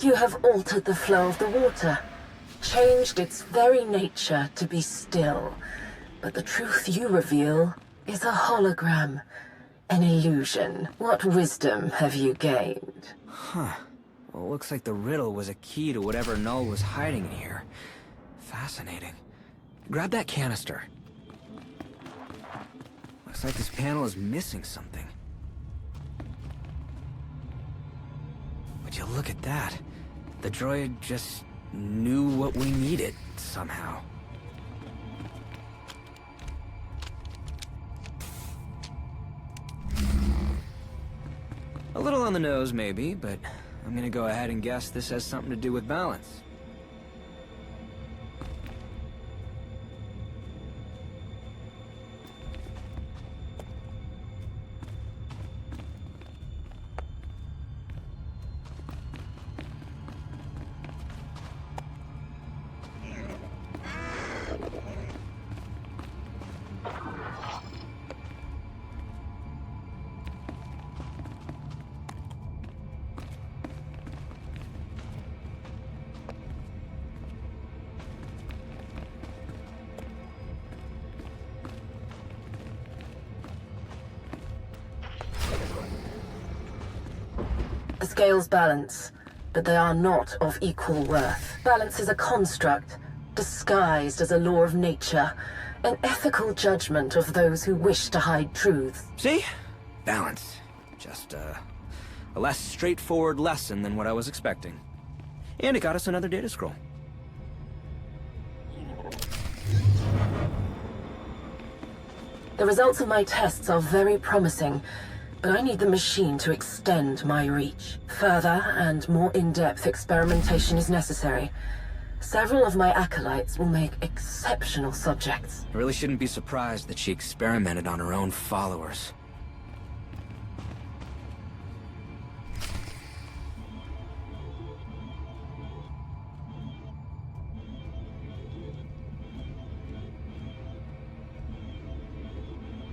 You have altered the flow of the water, changed its very nature to be still. But the truth you reveal is a hologram, an illusion. What wisdom have you gained? Huh. Well, it looks like the riddle was a key to whatever Null was hiding in here. Fascinating. Grab that canister. Looks like this panel is missing something. Would you look at that? The droid just knew what we needed, somehow. A little on the nose, maybe, but I'm gonna go ahead and guess this has something to do with balance. The scales balance, but they are not of equal worth. Balance is a construct, disguised as a law of nature, an ethical judgment of those who wish to hide truths. See? Balance. Just, a less straightforward lesson than what I was expecting. And it got us another data scroll. The results of my tests are very promising, but I need the machine to extend my reach. Further and more in-depth experimentation is necessary. Several of my acolytes will make exceptional subjects. I really shouldn't be surprised that she experimented on her own followers.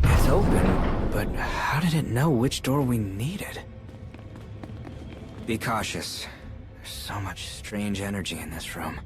It's open, but how did it know which door we needed? Be cautious. There's so much strange energy in this room.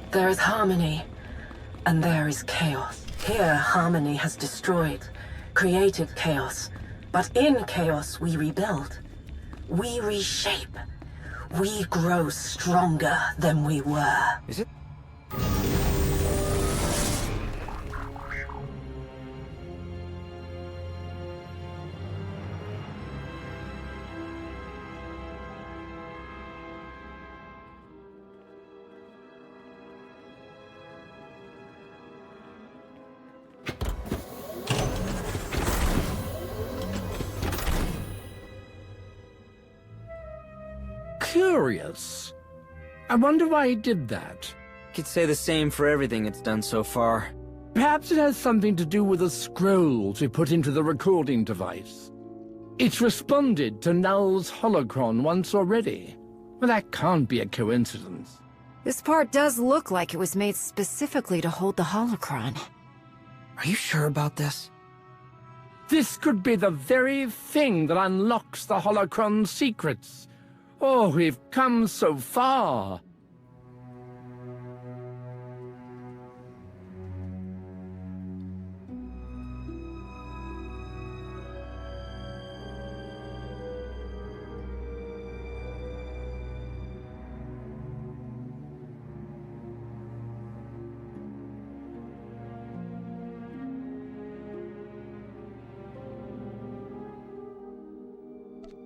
There is harmony, and there is chaos. Here, harmony has destroyed, created chaos. But in chaos, we rebuild. We reshape. We grow stronger than we were. Is it? Curious. I wonder why he did that. Could say the same for everything it's done so far. Perhaps it has something to do with the scrolls we put into the recording device. It's responded to Null's holocron once already. Well, that can't be a coincidence. This part does look like it was made specifically to hold the holocron. Are you sure about this? This could be the very thing that unlocks the holocron's secrets. Oh, we've come so far.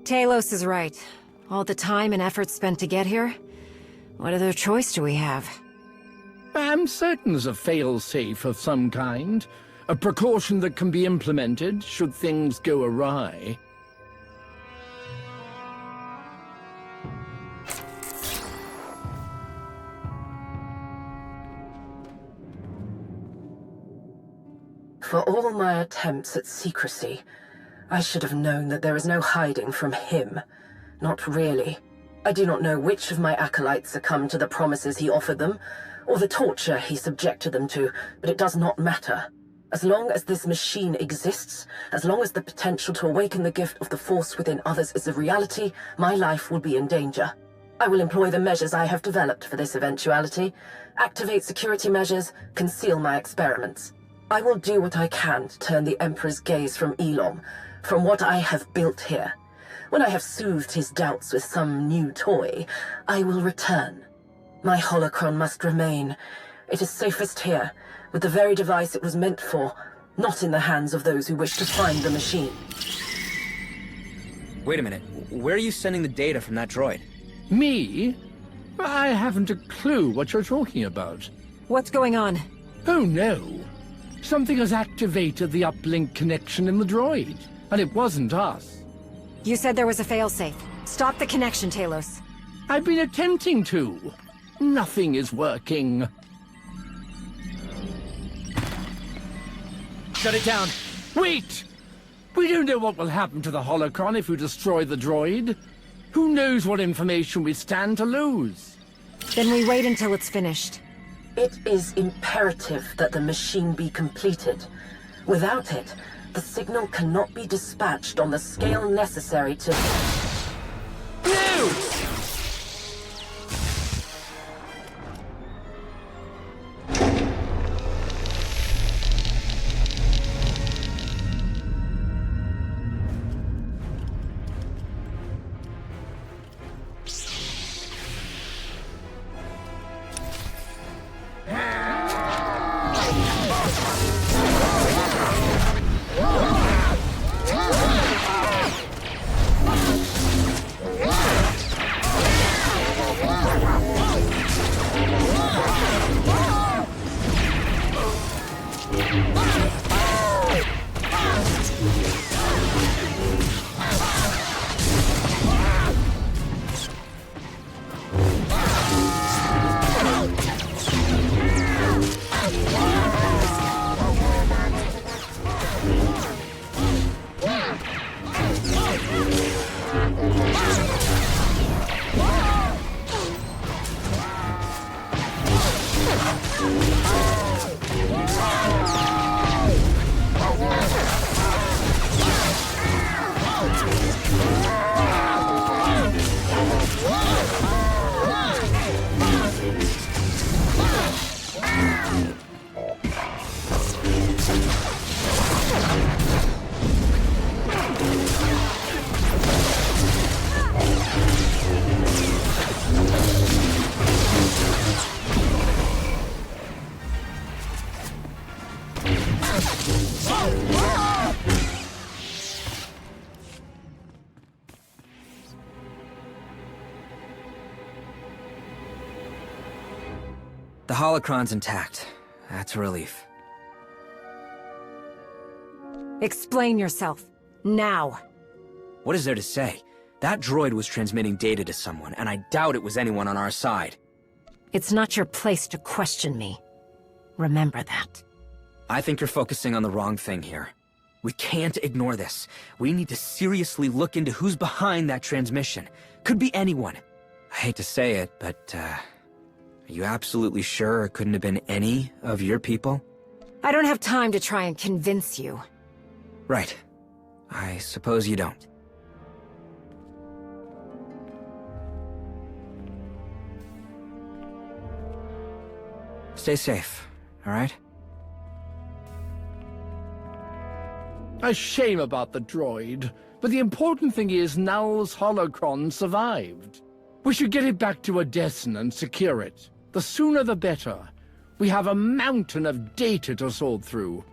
Talos is right. All the time and effort spent to get here? What other choice do we have? I'm certain there's a fail-safe of some kind. A precaution that can be implemented should things go awry. For all my attempts at secrecy, I should have known that there is no hiding from him. Not really. I do not know which of my acolytes succumbed to the promises he offered them, or the torture he subjected them to, but it does not matter. As long as this machine exists, as long as the potential to awaken the gift of the Force within others is a reality, my life will be in danger. I will employ the measures I have developed for this eventuality, activate security measures, conceal my experiments. I will do what I can to turn the Emperor's gaze from Elom, from what I have built here. When I have soothed his doubts with some new toy, I will return. My holocron must remain. It is safest here, with the very device it was meant for, not in the hands of those who wish to find the machine. Wait a minute. Where are you sending the data from that droid? Me? I haven't a clue what you're talking about. What's going on? Oh no. Something has activated the uplink connection in the droid, and it wasn't us. You said there was a failsafe. Stop the connection, Talos. I've been attempting to. Nothing is working. Shut it down. Wait! We don't know what will happen to the holocron if we destroy the droid. Who knows what information we stand to lose? Then we wait until it's finished. It is imperative that the machine be completed. Without it, the signal cannot be dispatched on the scale necessary to... No! The holocron's intact. That's a relief. Explain yourself. Now. What is there to say? That droid was transmitting data to someone, and I doubt it was anyone on our side. It's not your place to question me. Remember that. I think you're focusing on the wrong thing here. We can't ignore this. We need to seriously look into who's behind that transmission. Could be anyone. I hate to say it, but, are you absolutely sure it couldn't have been any of your people? I don't have time to try and convince you. Right. I suppose you don't. Stay safe, all right? A shame about the droid, but the important thing is Null's holocron survived. We should get it back to Odessen and secure it. The sooner the better. We have a mountain of data to sort through.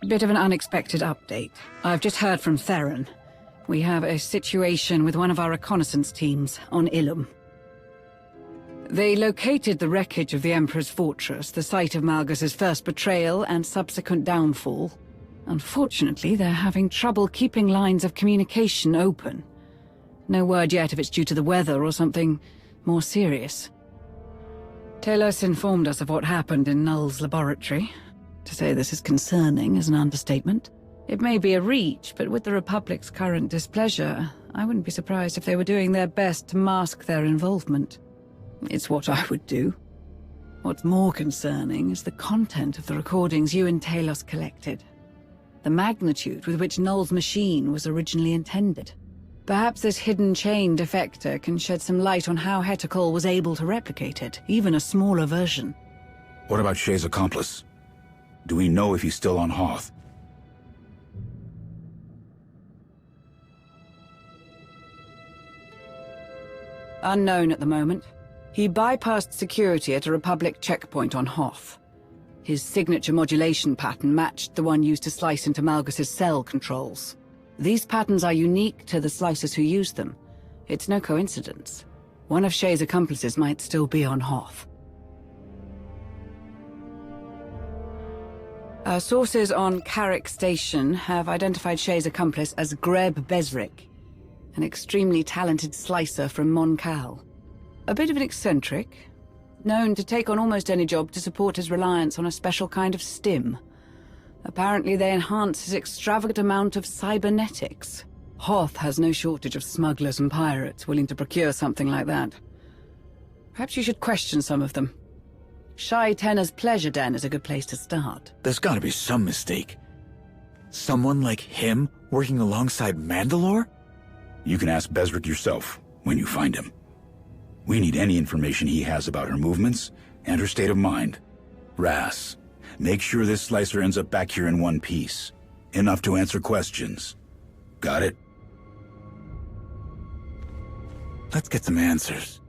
A bit of an unexpected update. I've just heard from Theron. We have a situation with one of our reconnaissance teams on Ilum. They located the wreckage of the Emperor's fortress, the site of Malgus's first betrayal and subsequent downfall. Unfortunately, they're having trouble keeping lines of communication open. No word yet if it's due to the weather or something more serious. Talos informed us of what happened in Null's laboratory. To say this is concerning is an understatement. It may be a reach, but with the Republic's current displeasure, I wouldn't be surprised if they were doing their best to mask their involvement. It's what I would do. What's more concerning is the content of the recordings you and Talos collected. The magnitude with which Null's machine was originally intended. Perhaps this hidden chain defector can shed some light on how Hetikal was able to replicate it, even a smaller version. What about Shay's accomplice? Do we know if he's still on Hoth? Unknown at the moment. He bypassed security at a Republic checkpoint on Hoth. His signature modulation pattern matched the one used to slice into Malgus's cell controls. These patterns are unique to the slicers who use them. It's no coincidence. One of Shay's accomplices might still be on Hoth. Our sources on Carrick Station have identified Shay's accomplice as Greb Besrick, an extremely talented slicer from Mon Cal. A bit of an eccentric, known to take on almost any job to support his reliance on a special kind of stim. Apparently they enhance his extravagant amount of cybernetics. Hoth has no shortage of smugglers and pirates willing to procure something like that. Perhaps you should question some of them. Shai Tena's Pleasure Den is a good place to start. There's gotta be some mistake. Someone like him working alongside Mandalore? You can ask Besrick yourself when you find him. We need any information he has about her movements and her state of mind. Ras, make sure this slicer ends up back here in one piece. Enough to answer questions. Got it? Let's get some answers.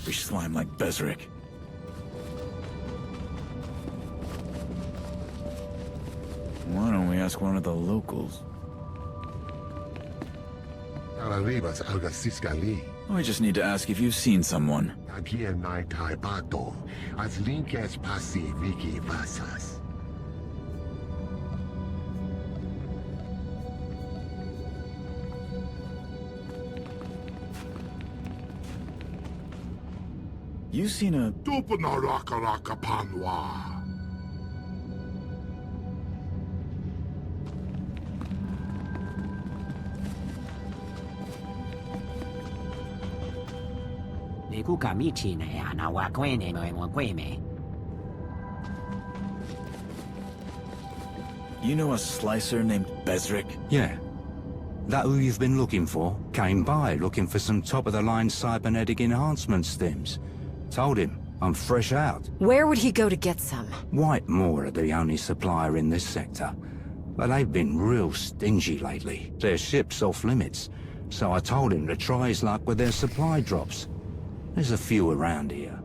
Fish slime like Bezric. Why don't we ask one of the locals? We just need to ask if you've seen someone. You seen a... You know a slicer named Bezric? Yeah. That who you've been looking for? Came by looking for some top-of-the-line cybernetic enhancement stims. Told him I'm fresh out. Where would he go to get some? Whitemore are the only supplier in this sector. But they've been real stingy lately. Their ship's off limits. So I told him to try his luck with their supply drops. There's a few around here.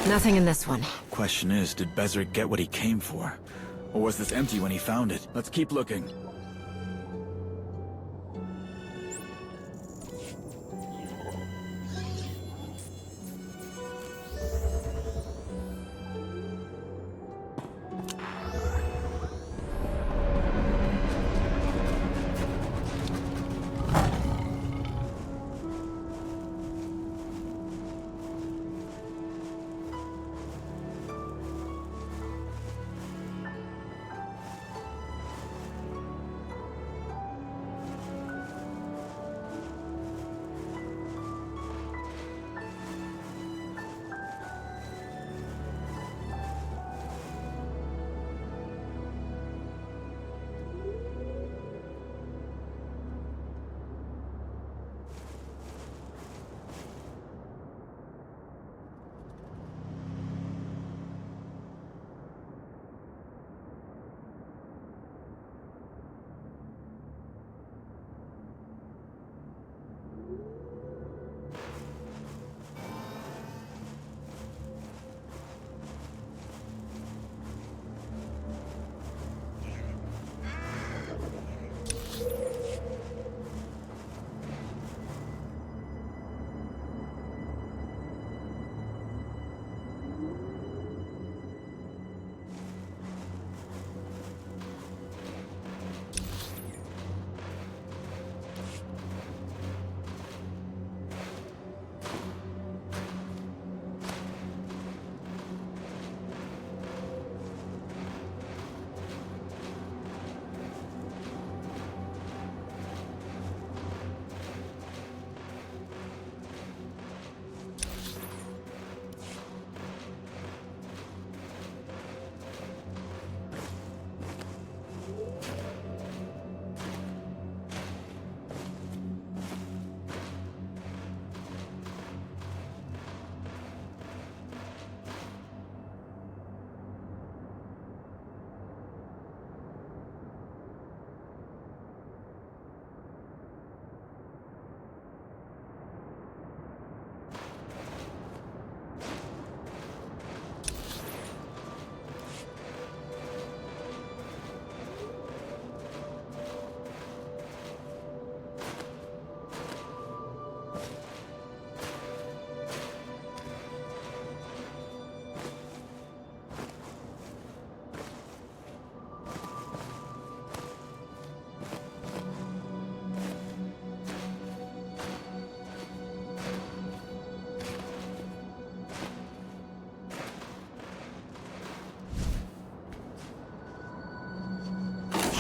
Nothing in this one. Question is, did Bezric get what he came for? Or was this empty when he found it? Let's keep looking.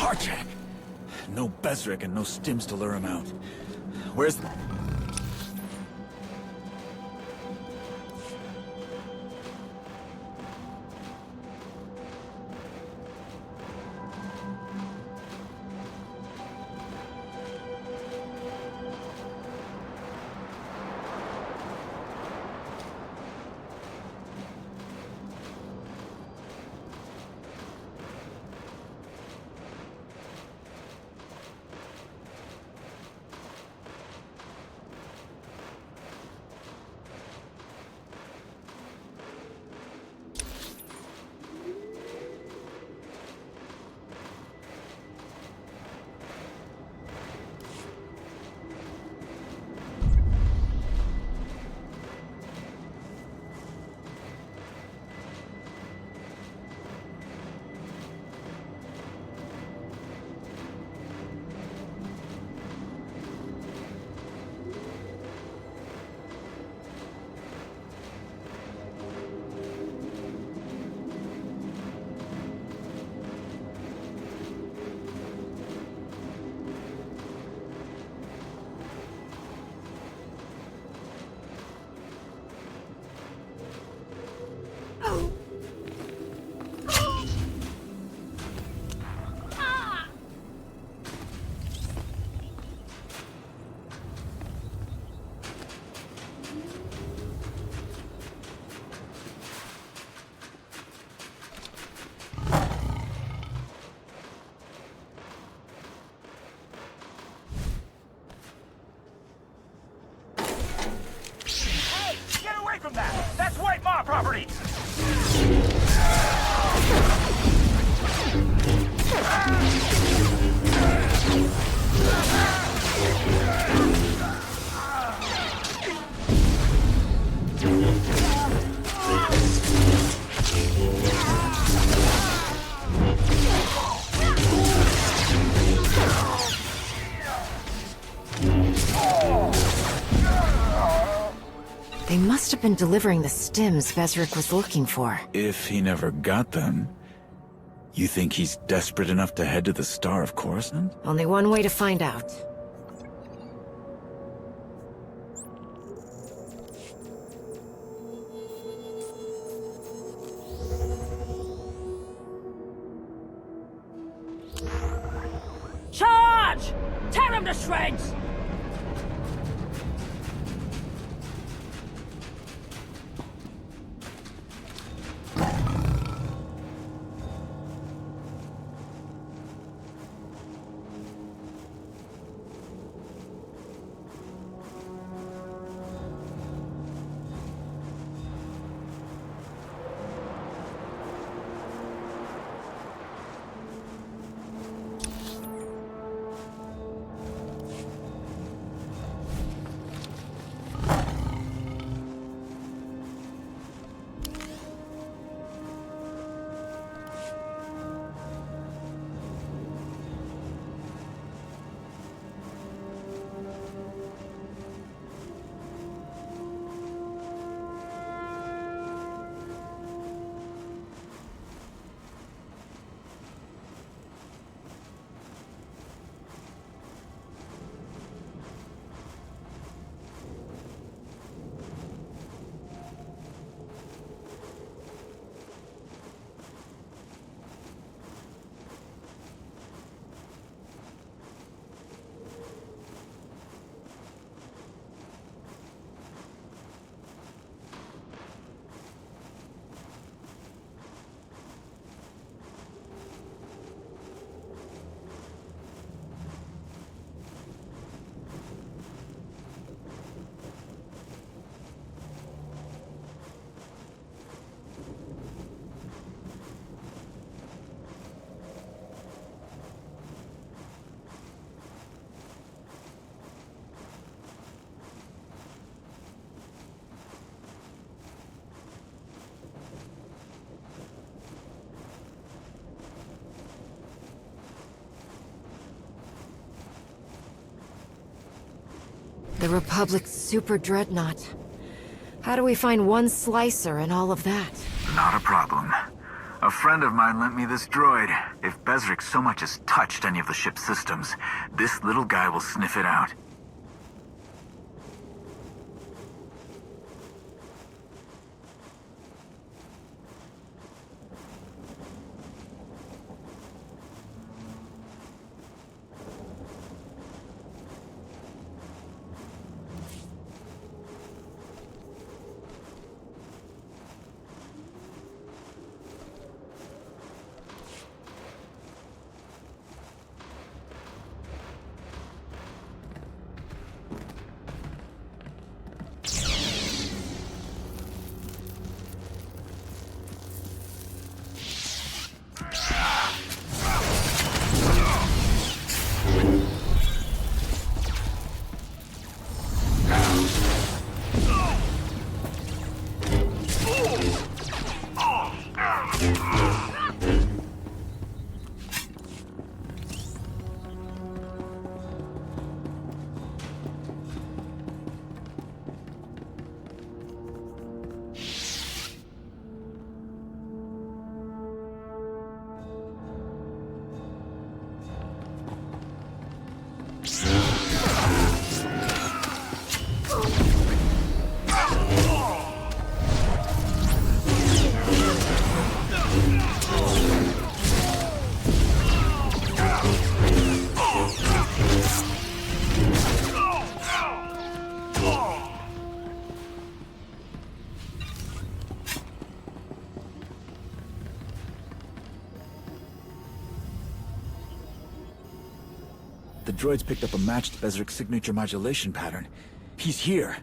Hardjack! No Bezric and no stims to lure him out. Where's the... That's White Maw property! They must have been delivering the stims Vezrik was looking for. If he never got them, you think he's desperate enough to head to the Star of Coruscant? Only one way to find out. Charge! Tear him to shreds! The Republic's super dreadnought. How do we find one slicer and all of that? Not a problem. A friend of mine lent me this droid. If Bezrik so much as touched any of the ship's systems, this little guy will sniff it out. The droid's picked up a matched Bezrik's signature modulation pattern. He's here.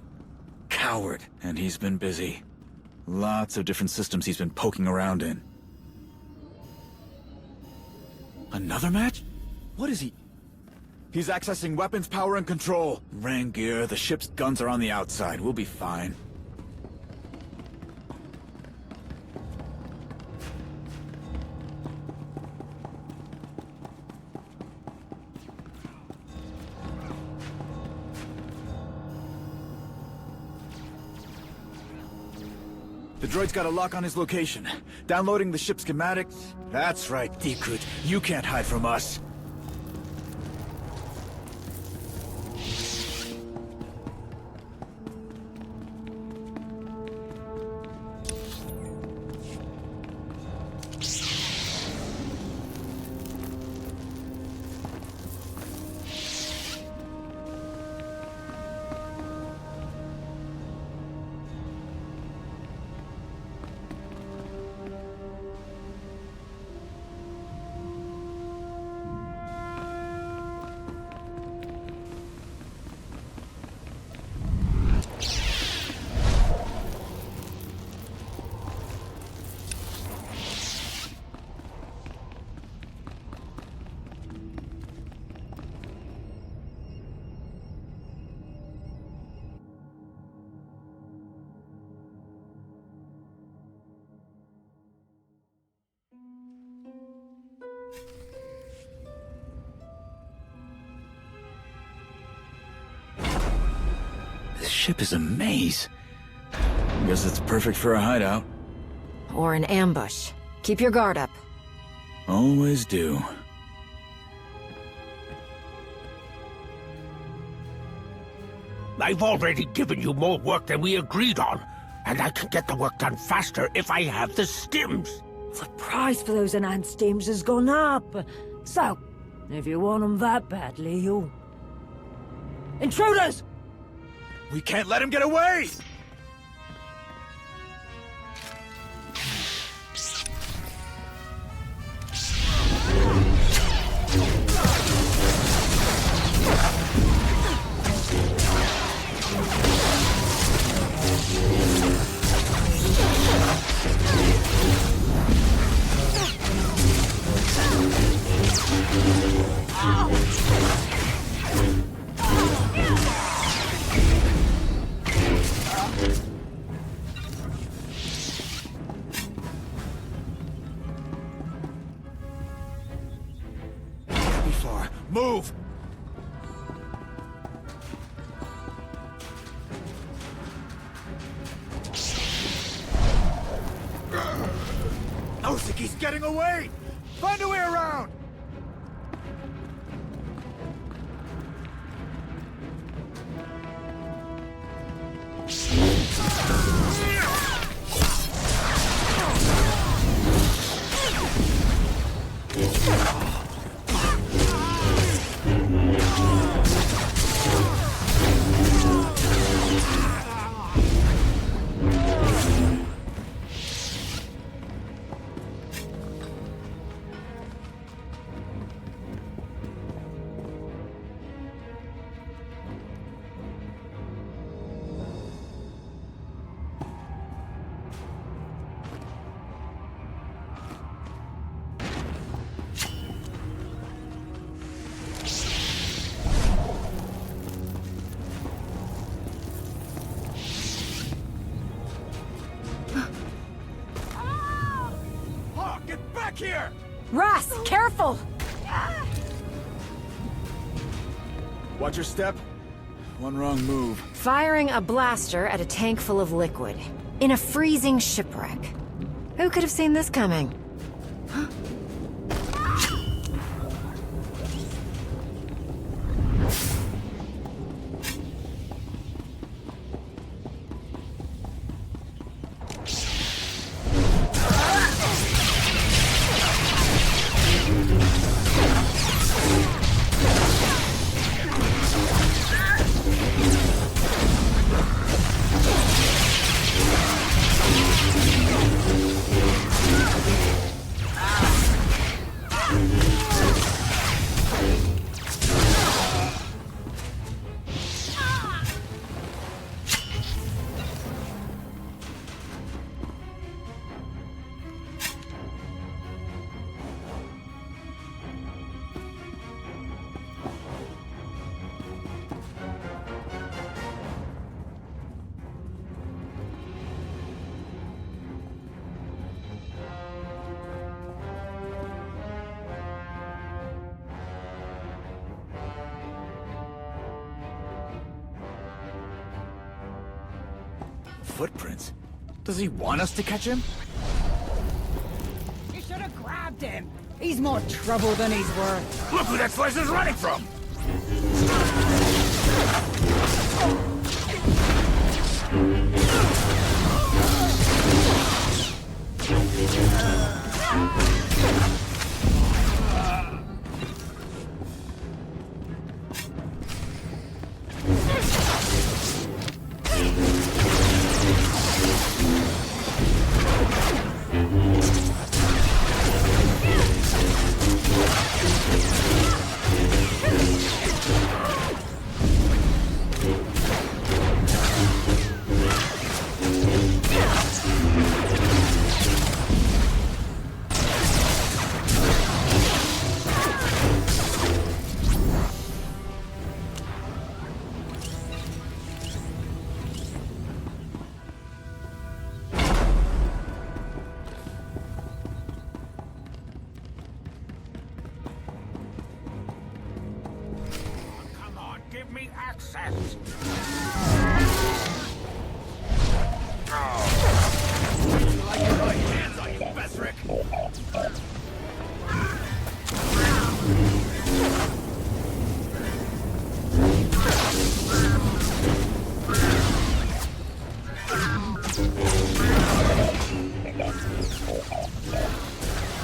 Coward. And he's been busy. Lots of different systems he's been poking around in. Another match? What is he? He's accessing weapons power and control. Rangear, the ship's guns are on the outside. We'll be fine. The droid's got a lock on his location. Downloading the ship's schematics. That's right, Deekut. You can't hide from us. This ship is a maze. Guess it's perfect for a hideout. Or an ambush. Keep your guard up. Always do. I've already given you more work than we agreed on, and I can get the work done faster if I have the stims. The price for those enhanced stims has gone up. So, if you want them that badly, you... Intruders! We can't let him get away! Move! Oshiki's getting away! Find a way around! Here! Russ, careful! Watch your step. One wrong move. Firing a blaster at a tank full of liquid. In a freezing shipwreck. Who could have seen this coming? footprints. Does he want us to catch him? You should have grabbed him. He's more trouble than he's worth. Look who that slice is running from!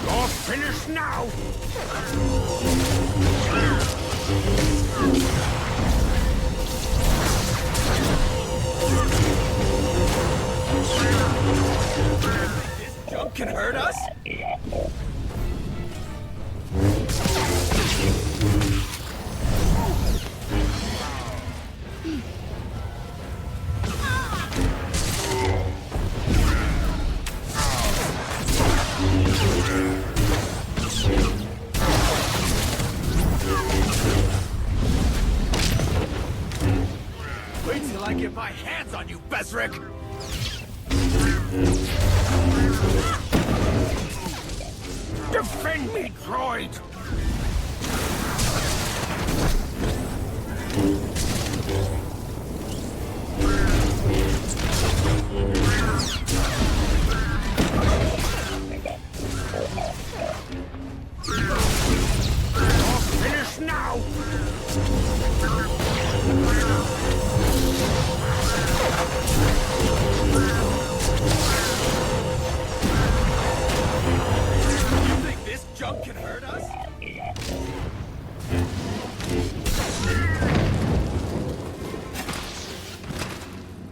You're finished now! This junk can hurt us? Wait till I get my hands on you, Besrick! Defend me, droid! You're finished now! You think this junk can hurt us?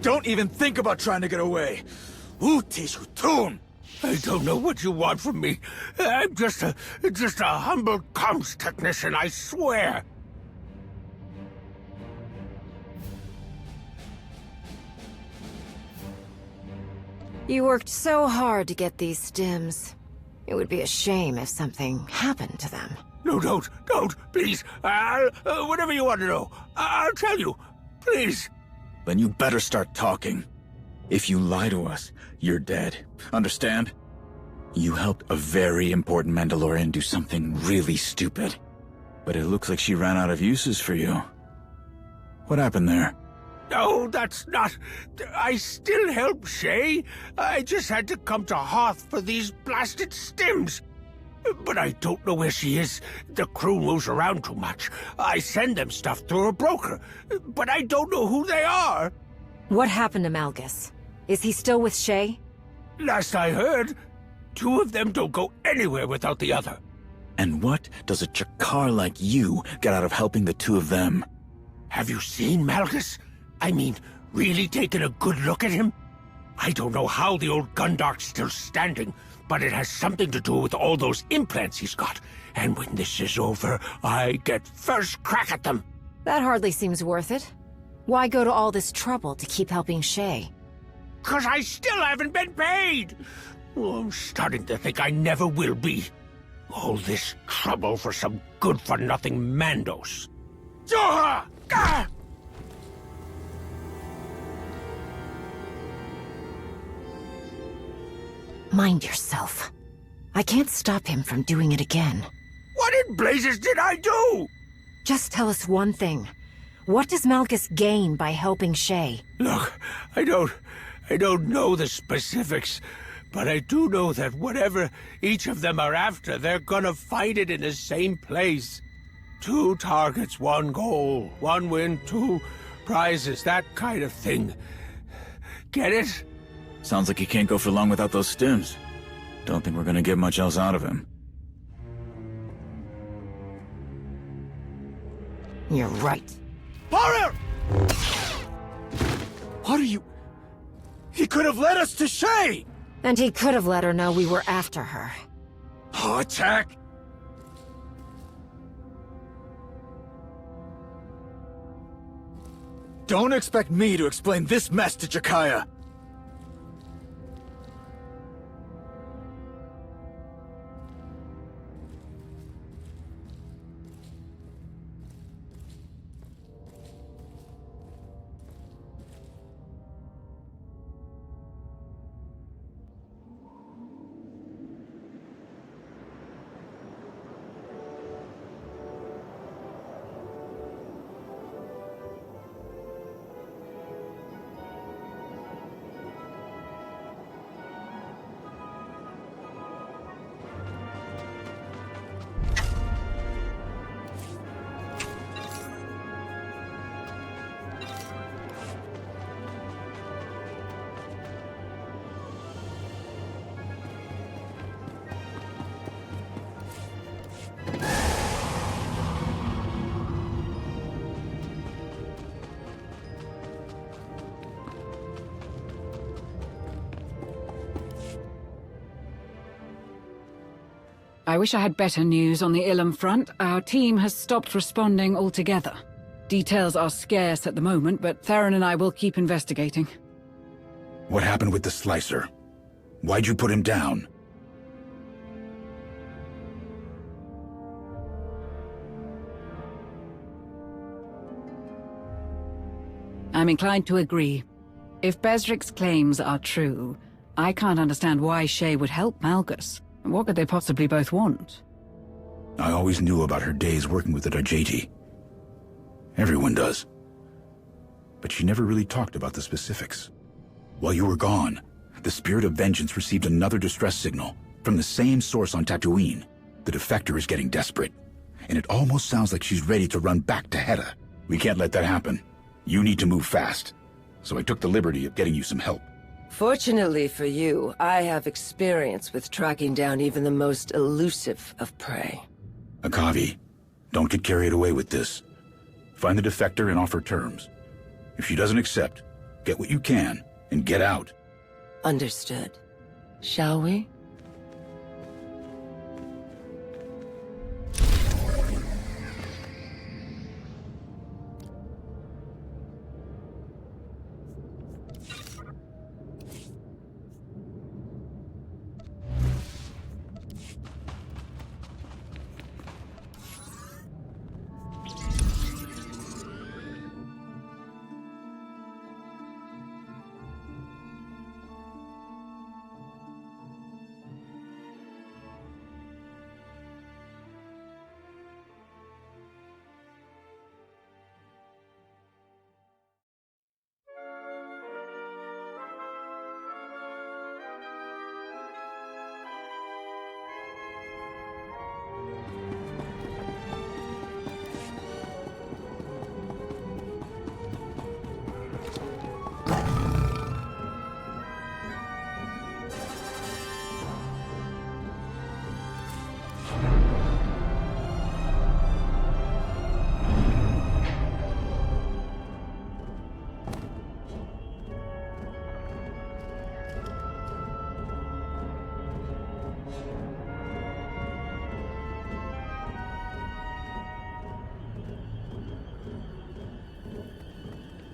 Don't even think about trying to get away. Utishutun! I don't know what you want from me. I'm just a humble comms technician, I swear. You worked so hard to get these stims. It would be a shame if something happened to them. No, don't, please. Whatever you want to know, I'll tell you. Please. Then you better start talking. If you lie to us, you're dead. Understand? You helped a very important Mandalorian do something really stupid. But it looks like she ran out of uses for you. What happened there? No, that's not... I still help Shay. I just had to come to Hoth for these blasted stims. But I don't know where she is. The crew moves around too much. I send them stuff through a broker, but I don't know who they are. What happened to Malgus? Is he still with Shay? Last I heard, two of them don't go anywhere without the other. And what does a Chakar like you get out of helping the two of them? Have you seen Malgus? I mean, really taken a good look at him? I don't know how the old Gundark's still standing, but it has something to do with all those implants he's got. And when this is over, I get first crack at them. That hardly seems worth it. Why go to all this trouble to keep helping Shay? 'Cause I still haven't been paid! Oh, I'm starting to think I never will be. All this trouble for some good-for-nothing Mandos. Zoha! Ah! Mind yourself. I can't stop him from doing it again. What in blazes did I do? Just tell us one thing. What does Malgus gain by helping Shay? Look, I don't I don't know the specifics, but I do know that whatever each of them are after, they're gonna find it in the same place. 2 targets, 1 goal, 1 win, 2 prizes, that kind of thing. Get it? Sounds like he can't go for long without those stims. Don't think we're gonna get much else out of him. You're right. Barrier! What are you... He could have led us to Shay! And he could have let her know we were after her. Oh, attack! Don't expect me to explain this mess to Jakaya. I wish I had better news on the Ilum front. Our team has stopped responding altogether. Details are scarce at the moment, but Theron and I will keep investigating. What happened with the Slicer? Why'd you put him down? I'm inclined to agree. If Besric's claims are true, I can't understand why Shay would help Malgus. What could they possibly both want? I always knew about her days working with the Dajeti. Everyone does. But she never really talked about the specifics. While you were gone, the Spirit of Vengeance received another distress signal from the same source on Tatooine. The defector is getting desperate, and it almost sounds like she's ready to run back to Hedda. We can't let that happen. You need to move fast. So I took the liberty of getting you some help. Fortunately for you, I have experience with tracking down even the most elusive of prey. Akavi, don't get carried away with this. Find the defector and offer terms. If she doesn't accept, get what you can and get out. Understood. Shall we?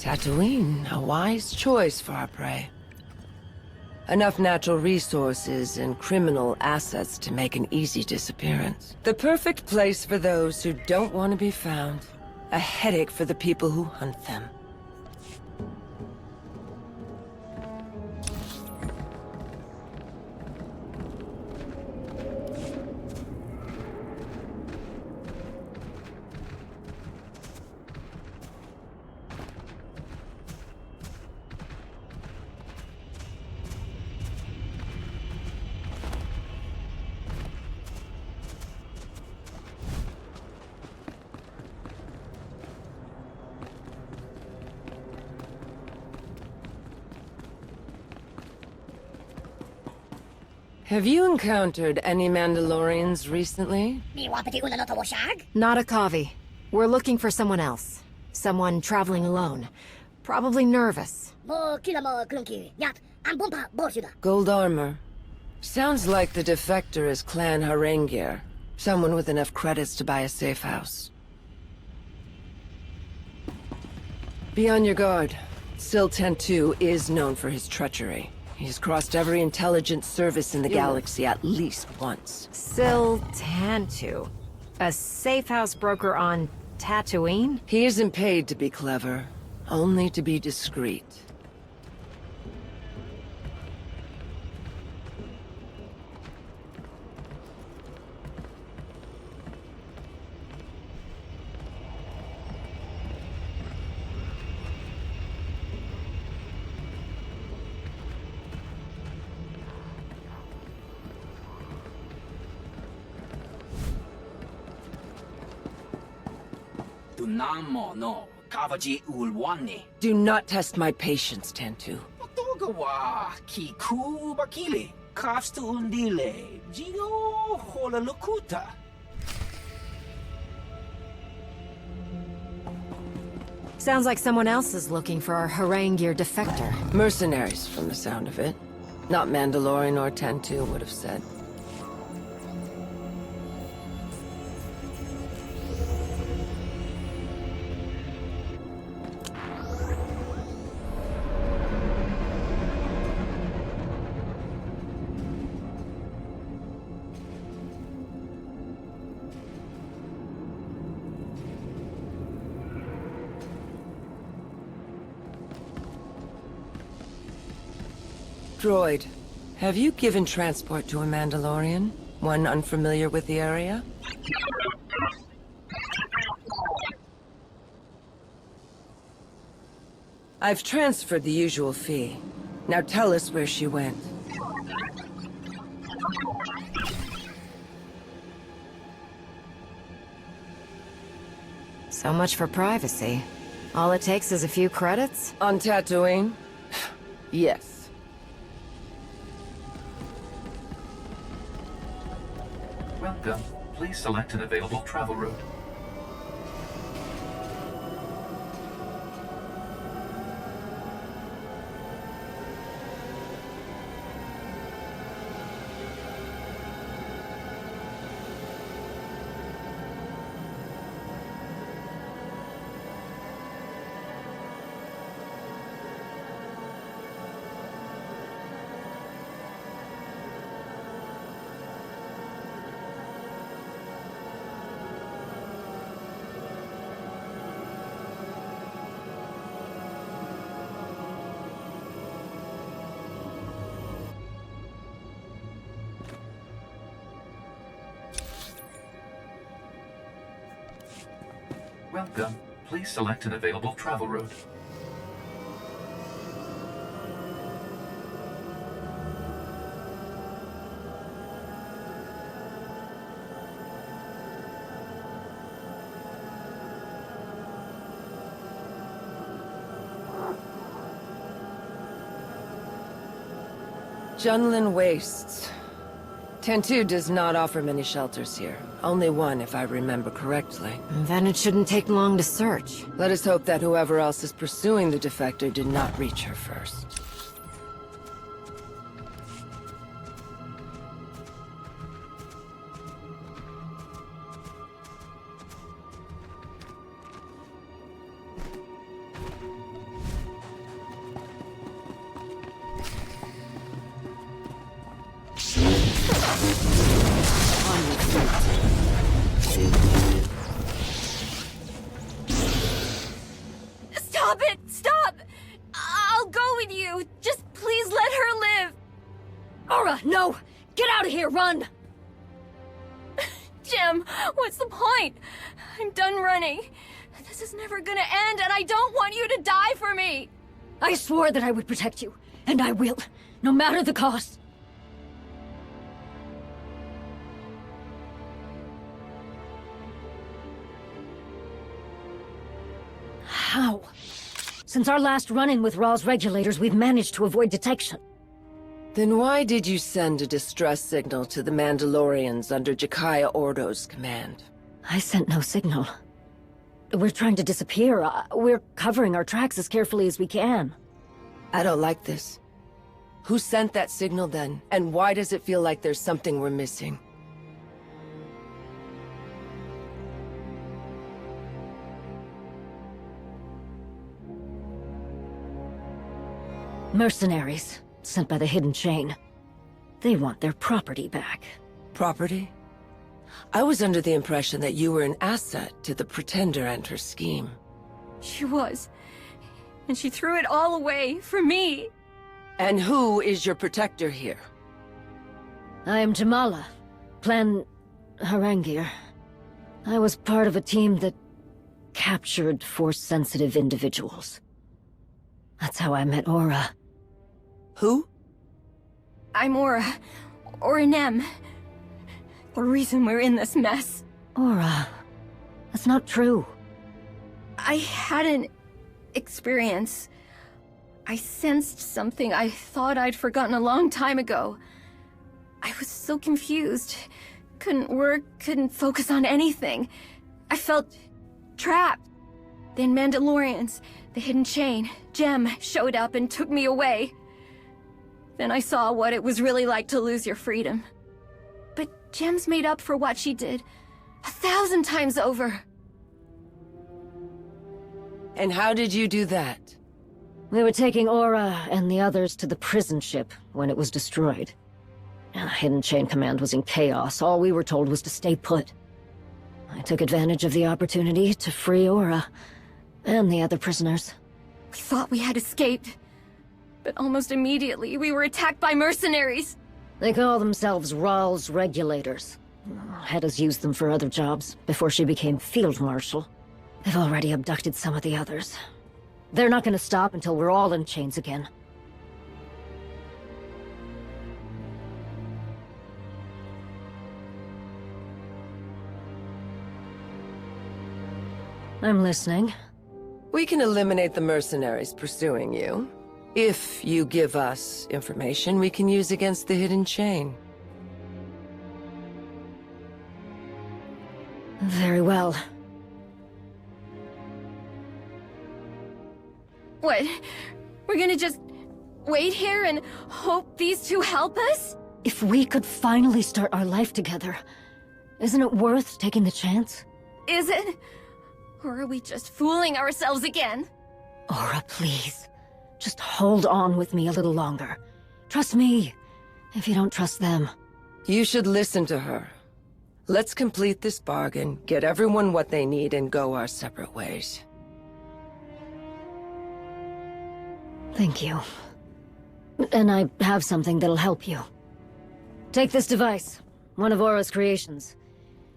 Tatooine, a wise choice for our prey. Enough natural resources and criminal assets to make an easy disappearance. The perfect place for those who don't want to be found. A headache for the people who hunt them. Have you encountered any Mandalorians recently? Not a Kavi. We're looking for someone else. Someone traveling alone. Probably nervous. Gold armor. Sounds like the defector is Clan Harengir. Someone with enough credits to buy a safe house. Be on your guard. Sil Tentu is known for his treachery. He's crossed every intelligence service in the galaxy at least once. Sil Tentu. A safe house broker on Tatooine? He isn't paid to be clever, only to be discreet. Do not test my patience, Tentu. Sounds like someone else is looking for our Harengir defector. Mercenaries, from the sound of it. Not Mandalorian or Tentu would have said. Droid, have you given transport to a Mandalorian? One unfamiliar with the area? I've transferred the usual fee. Now tell us where she went. So much for privacy. All it takes is a few credits? On Tatooine? Yes. Welcome. Please select an available travel route. Welcome. Please select an available travel route. Junlin Wastes. Tentu does not offer many shelters here. Only one, if I remember correctly. Then it shouldn't take long to search. Let us hope that whoever else is pursuing the defector did not reach her first. Stop it! Stop! I'll go with you. Just please let her live. Aura, no! Get out of here, run! Jim, what's the point? I'm done running. This is never gonna end, and I don't want you to die for me. I swore that I would protect you, and I will, no matter the cost. How? Since our last run-in with Raw's regulators, we've managed to avoid detection. Then why did you send a distress signal to the Mandalorians under Jakaya Ordo's command? I sent no signal. We're trying to disappear. We're covering our tracks as carefully as we can. I don't like this. Who sent that signal then? And why does it feel like there's something we're missing? Mercenaries, sent by the Hidden Chain. They want their property back. Property? I was under the impression that you were an asset to the Pretender and her scheme. She was. And she threw it all away for me. And who is your protector here? I am Jamala, Clan Harangir. I was part of a team that captured Force-sensitive individuals. That's how I met Aura. Who? I'm Aura. Aura Nem. The reason we're in this mess. Aura. That's not true. I had an experience. I sensed something I thought I'd forgotten a long time ago. I was so confused. Couldn't work, couldn't focus on anything. I felt trapped. Then Mandalorians, the Hidden Chain, Jem showed up and took me away. Then I saw what it was really like to lose your freedom. But Jem's made up for what she did 1,000 times over. And how did you do that? We were taking Aura and the others to the prison ship when it was destroyed. The Hidden Chain Command was in chaos. All we were told was to stay put. I took advantage of the opportunity to free Aura and the other prisoners. We thought we had escaped. But almost immediately, we were attacked by mercenaries. They call themselves Rawls Regulators. Hedda's used them for other jobs before she became Field Marshal. They've already abducted some of the others. They're not gonna stop until we're all in chains again. I'm listening. We can eliminate the mercenaries pursuing you. If you give us information we can use against the Hidden Chain. Very well. What? We're gonna just wait here and hope these two help us? If we could finally start our life together, isn't it worth taking the chance? Is it? Or are we just fooling ourselves again? Aura, please. Just hold on with me a little longer. Trust me, if you don't trust them. You should listen to her. Let's complete this bargain, get everyone what they need, and go our separate ways. Thank you. And I have something that'll help you. Take this device, one of Aura's creations.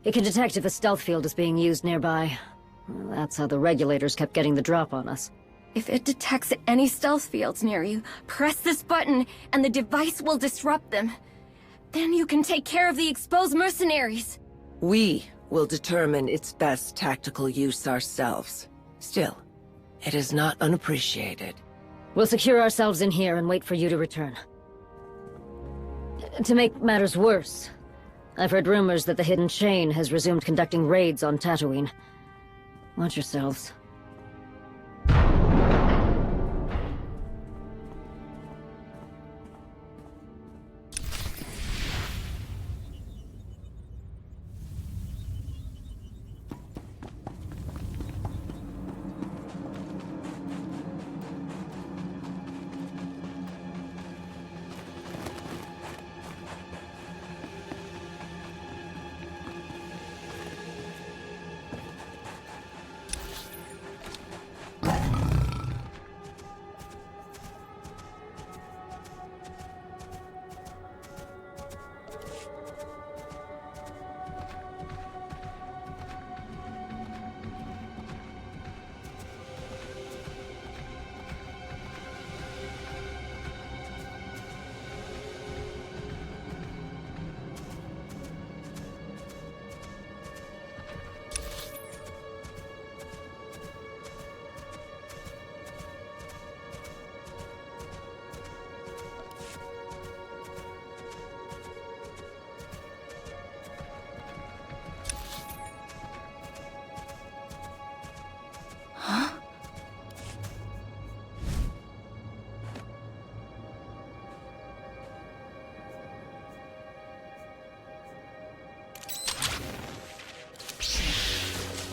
It can detect if a stealth field is being used nearby. That's how the regulators kept getting the drop on us. If it detects any stealth fields near you, press this button and the device will disrupt them. Then you can take care of the exposed mercenaries. We will determine its best tactical use ourselves. Still, it is not unappreciated. We'll secure ourselves in here and wait for you to return. To make matters worse, I've heard rumors that the Hidden Chain has resumed conducting raids on Tatooine. Watch yourselves.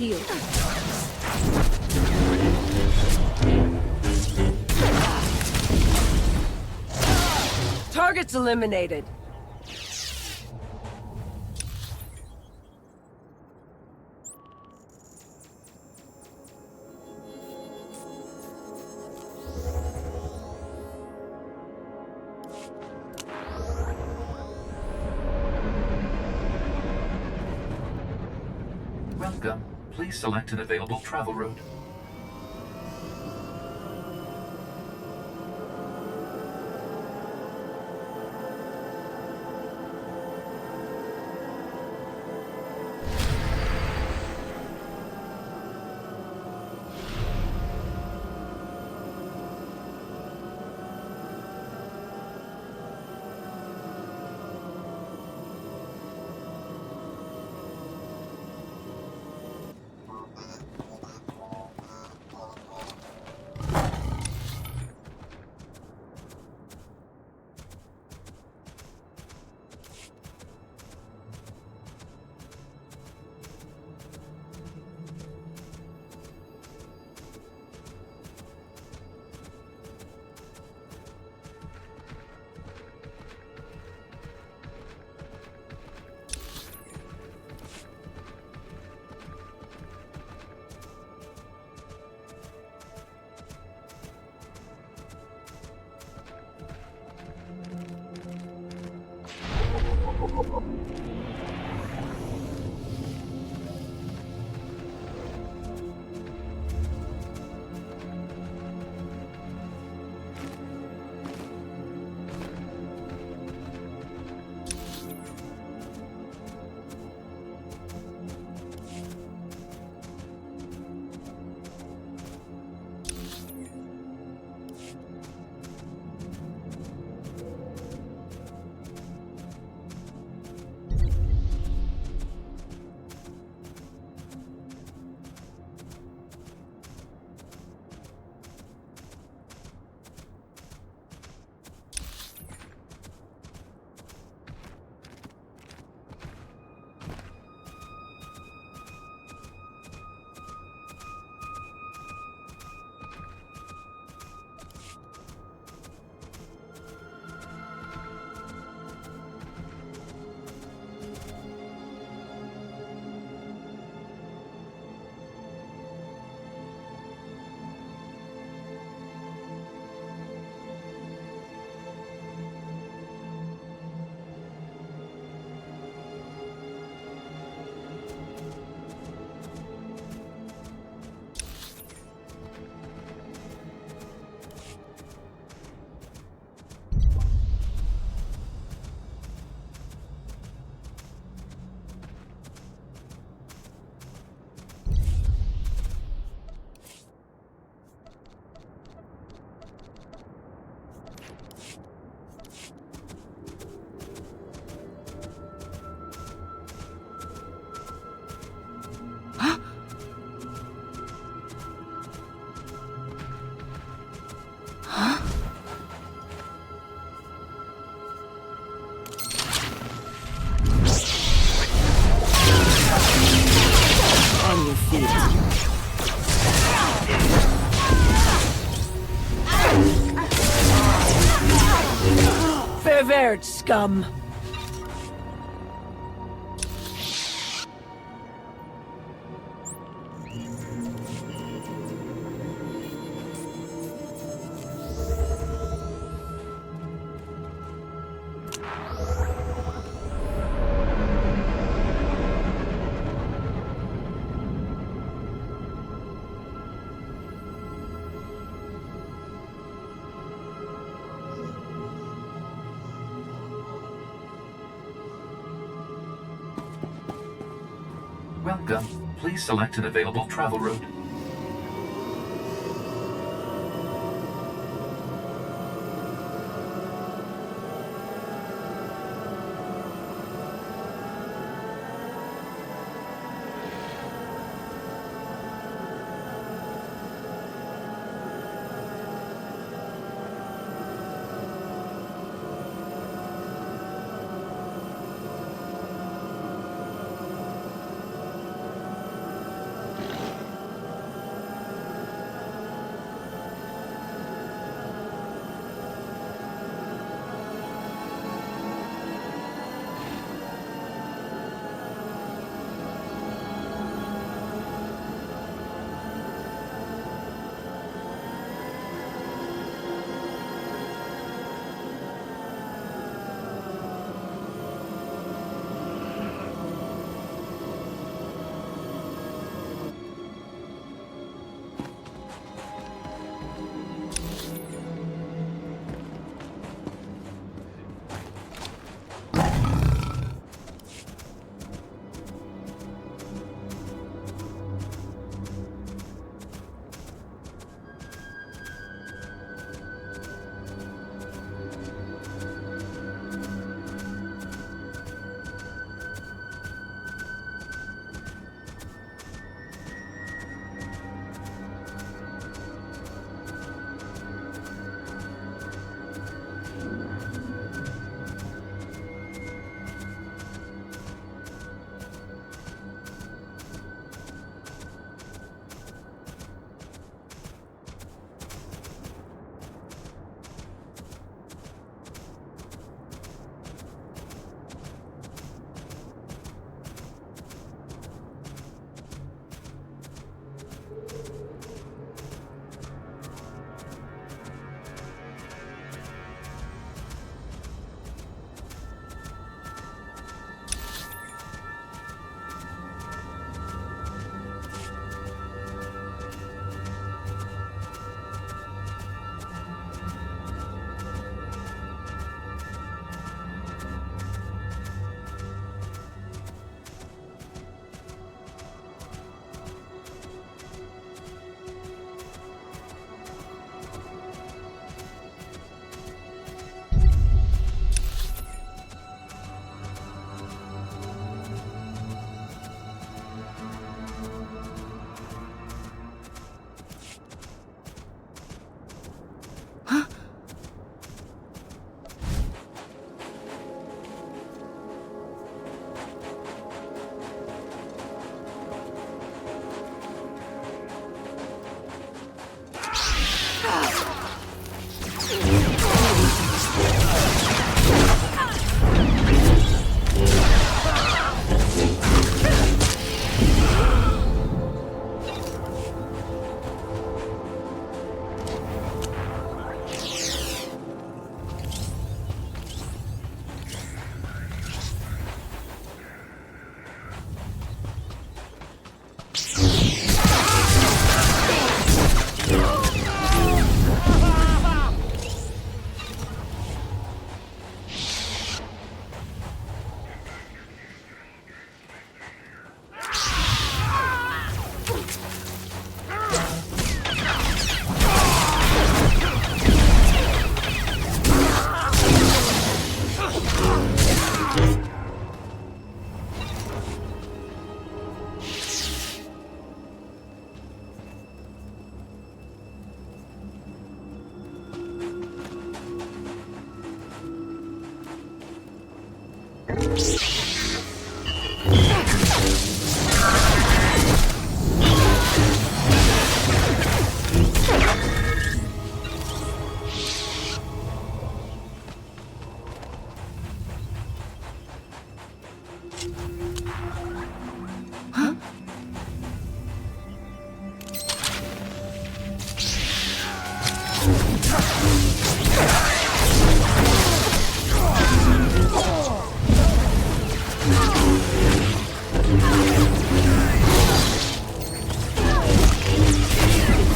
healed. Target's eliminated. Welcome. Please select an available travel route. On your feet. Ververt, scum! Welcome. Please select an available travel route.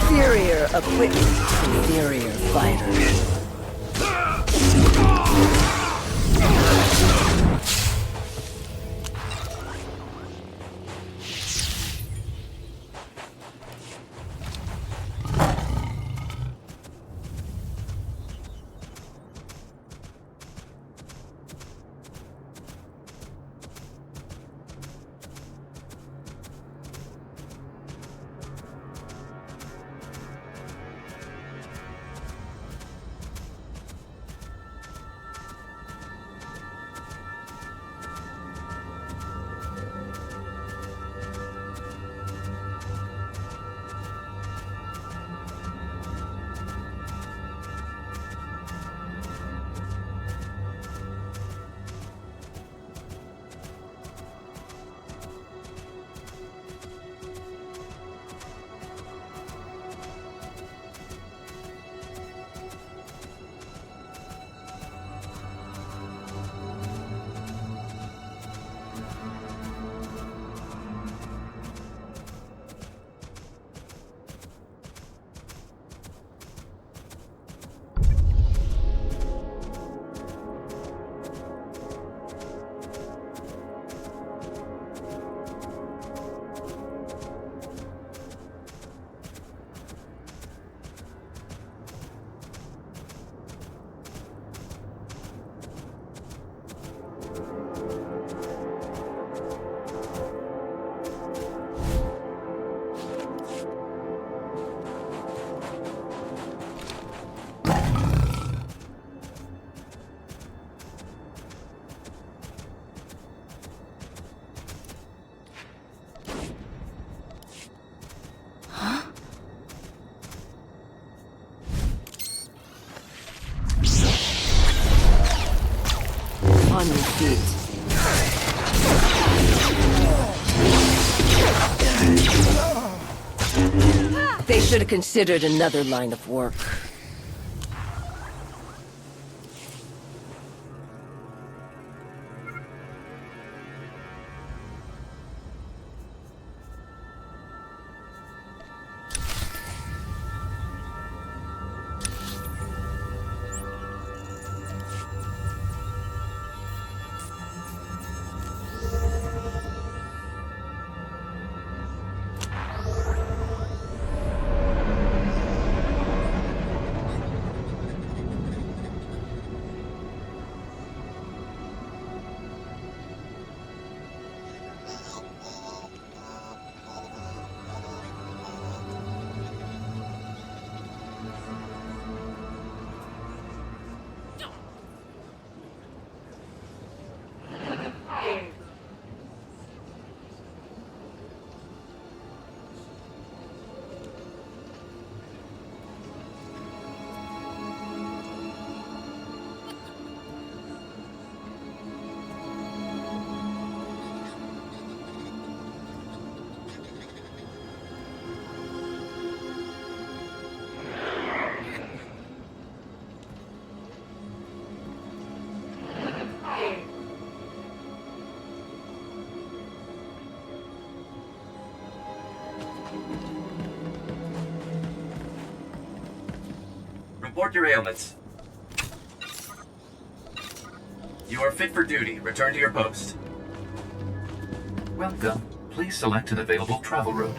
Inferior equipment, inferior fighters. On your feet. They should have considered another line of work. report your ailments. You are fit for duty. Return to your post. Welcome. Please select an available travel route.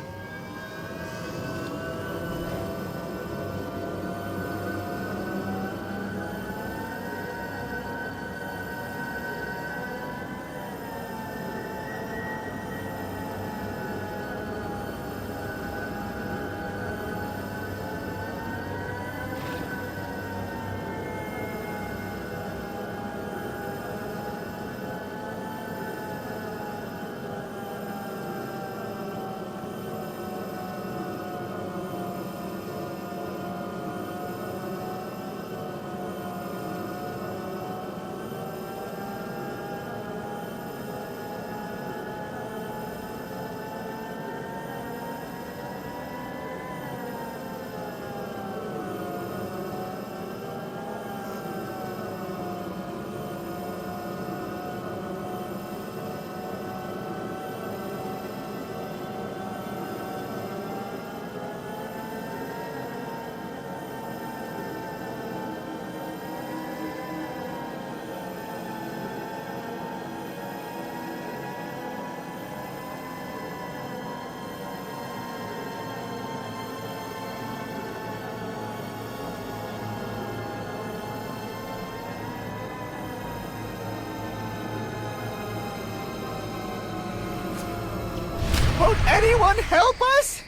Won't anyone help us?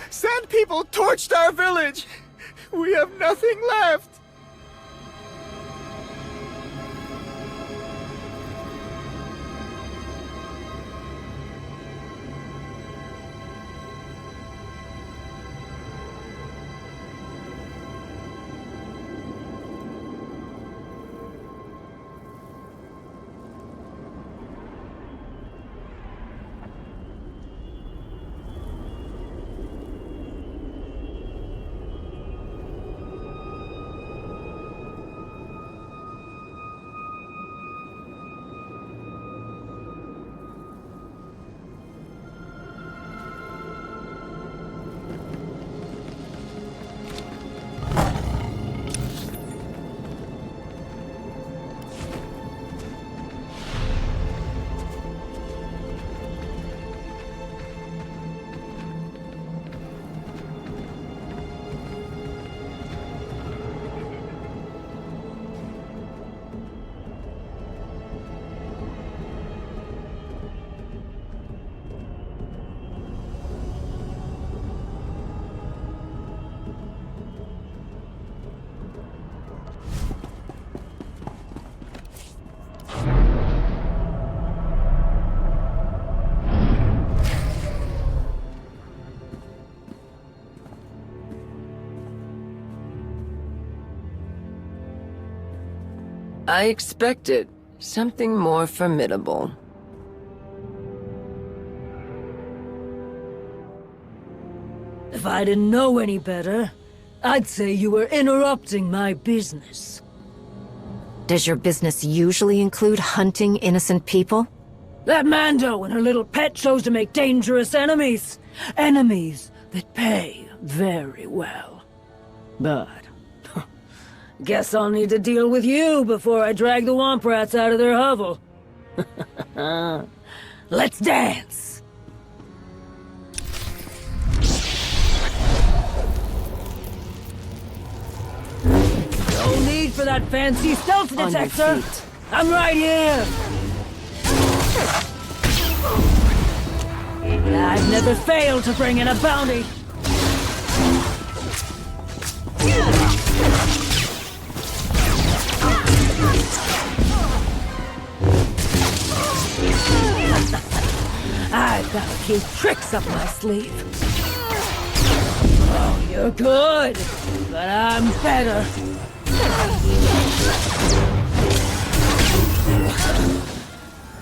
Sand people torched our village. We have nothing left. I expected something more formidable. If I didn't know any better, I'd say you were interrupting my business. Does your business usually include hunting innocent people? That Mando and her little pet chose to make dangerous enemies. Enemies that pay very well. But guess I'll need to deal with you before I drag the Womp Rats out of their hovel. Let's dance! No need for that fancy stealth detector! I'm right here! I've never failed to bring in a bounty! I've got a few tricks up my sleeve. Oh, you're good, but I'm better.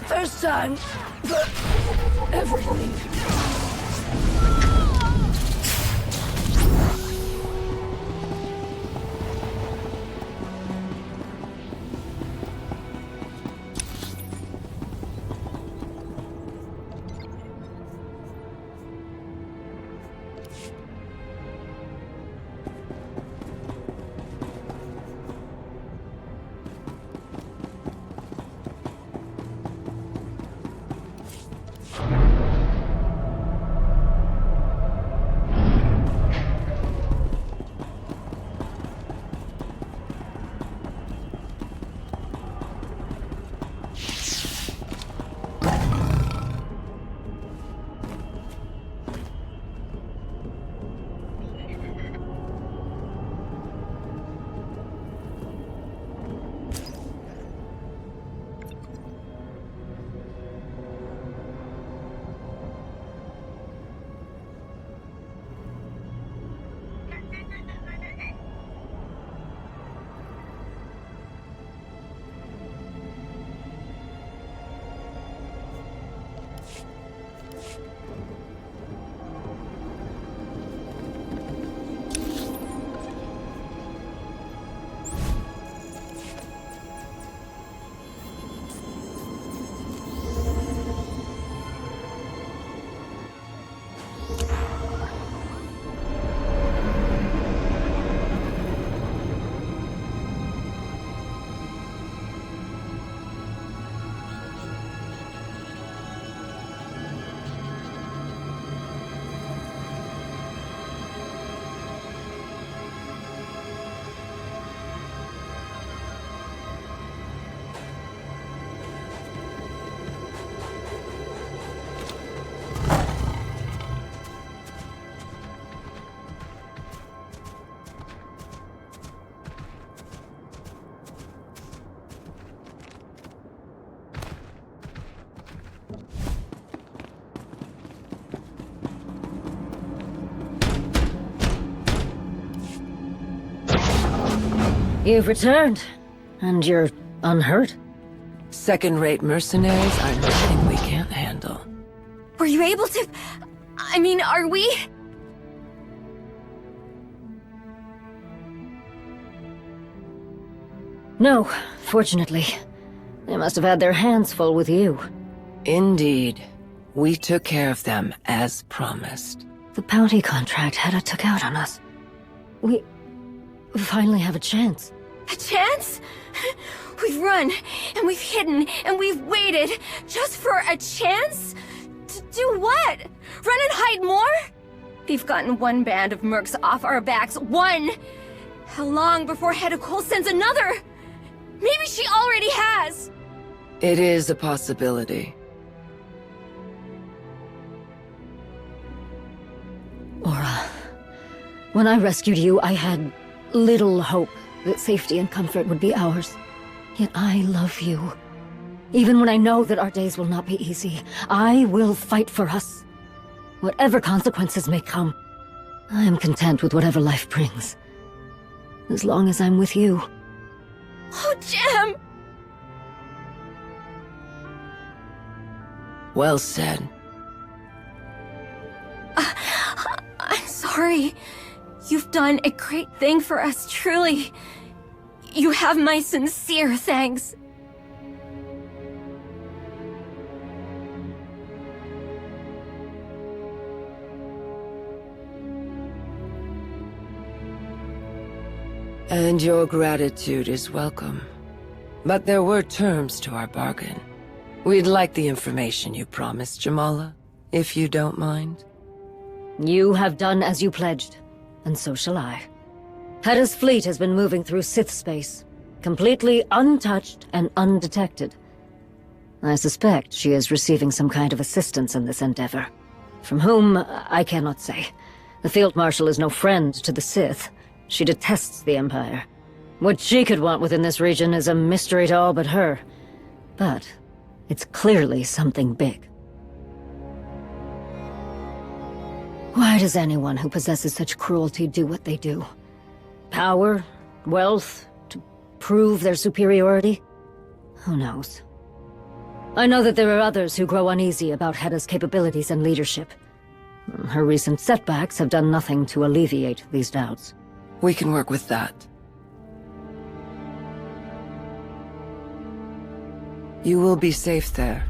First time for everything. You've returned, and you're unhurt. Second-rate mercenaries are nothing we can't handle. Were you able to... I mean, are we... No, fortunately. They must have had their hands full with you. Indeed. We took care of them, as promised. The bounty contract Hedda took out on us. We finally have a chance. A chance? We've run, and we've hidden, and we've waited, just for a chance? To do what? Run and hide more? We've gotten one band of mercs off our backs. One! How long before Hedda Cole sends another? Maybe she already has! It is a possibility. Aura, when I rescued you, I had little hope that safety and comfort would be ours. Yet I love you. Even when I know that our days will not be easy, I will fight for us. Whatever consequences may come, I am content with whatever life brings. As long as I'm with you. Oh, Jam! Well said. I'm sorry. You've done a great thing for us, truly. You have my sincere thanks. And your gratitude is welcome. But there were terms to our bargain. We'd like the information you promised, Jamala, if you don't mind. You have done as you pledged, and so shall I. Hedda's fleet has been moving through Sith space, completely untouched and undetected. I suspect she is receiving some kind of assistance in this endeavor. From whom, I cannot say. The Field Marshal is no friend to the Sith. She detests the Empire. What she could want within this region is a mystery to all but her. But it's clearly something big. Why does anyone who possesses such cruelty do what they do? Power? Wealth? To prove their superiority? Who knows? I know that there are others who grow uneasy about Hedda's capabilities and leadership. Her recent setbacks have done nothing to alleviate these doubts. We can work with that. You will be safe there.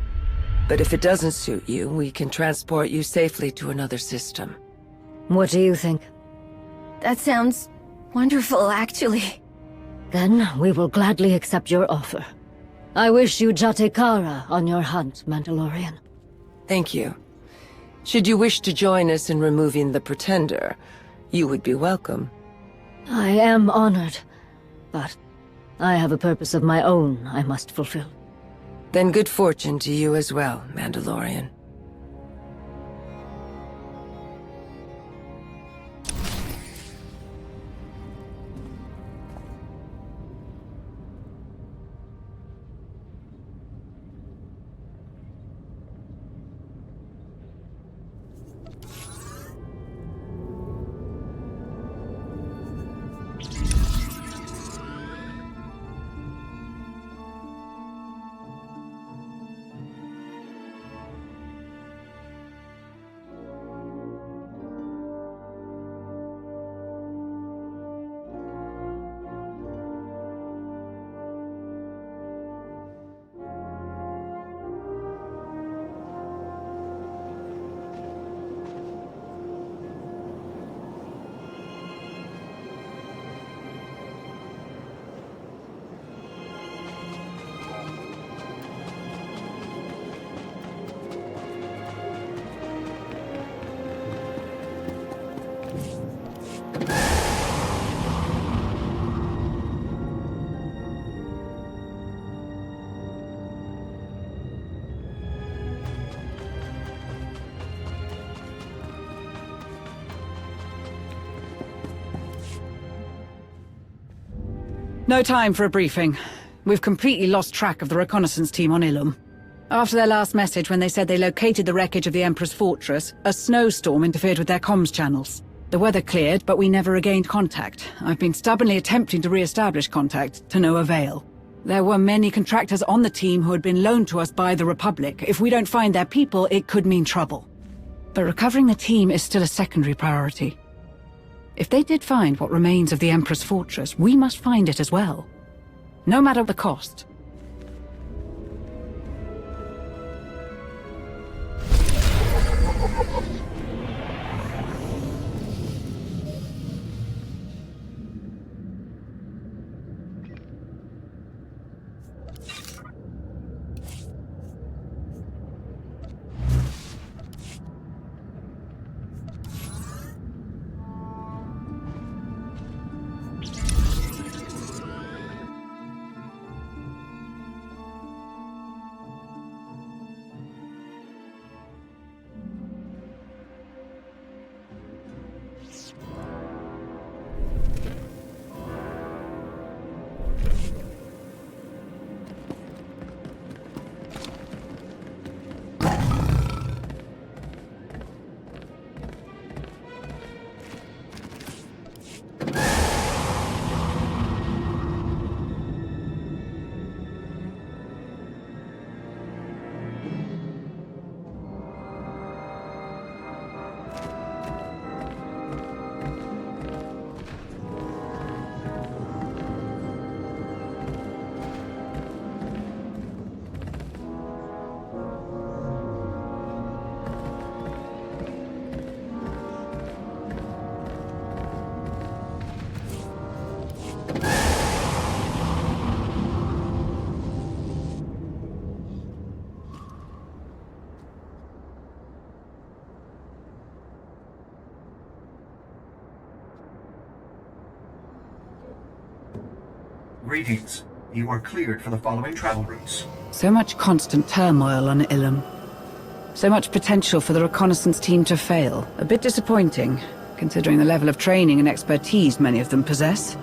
But if it doesn't suit you, we can transport you safely to another system. What do you think? That sounds wonderful, actually. Then we will gladly accept your offer. I wish you Jatekara on your hunt, Mandalorian. Thank you. Should you wish to join us in removing the Pretender, you would be welcome. I am honored, but I have a purpose of my own I must fulfill. Then good fortune to you as well, Mandalorian. No time for a briefing. We've completely lost track of the reconnaissance team on Ilum. After their last message when they said they located the wreckage of the Emperor's fortress, a snowstorm interfered with their comms channels. The weather cleared, but we never regained contact. I've been stubbornly attempting to re-establish contact, to no avail. There were many contractors on the team who had been loaned to us by the Republic. If we don't find their people, it could mean trouble. But recovering the team is still a secondary priority. If they did find what remains of the Emperor's fortress, we must find it as well. No matter the cost. Greetings. You are cleared for the following travel routes. So much constant turmoil on Ilum. So much potential for the reconnaissance team to fail. A bit disappointing, considering the level of training and expertise many of them possess.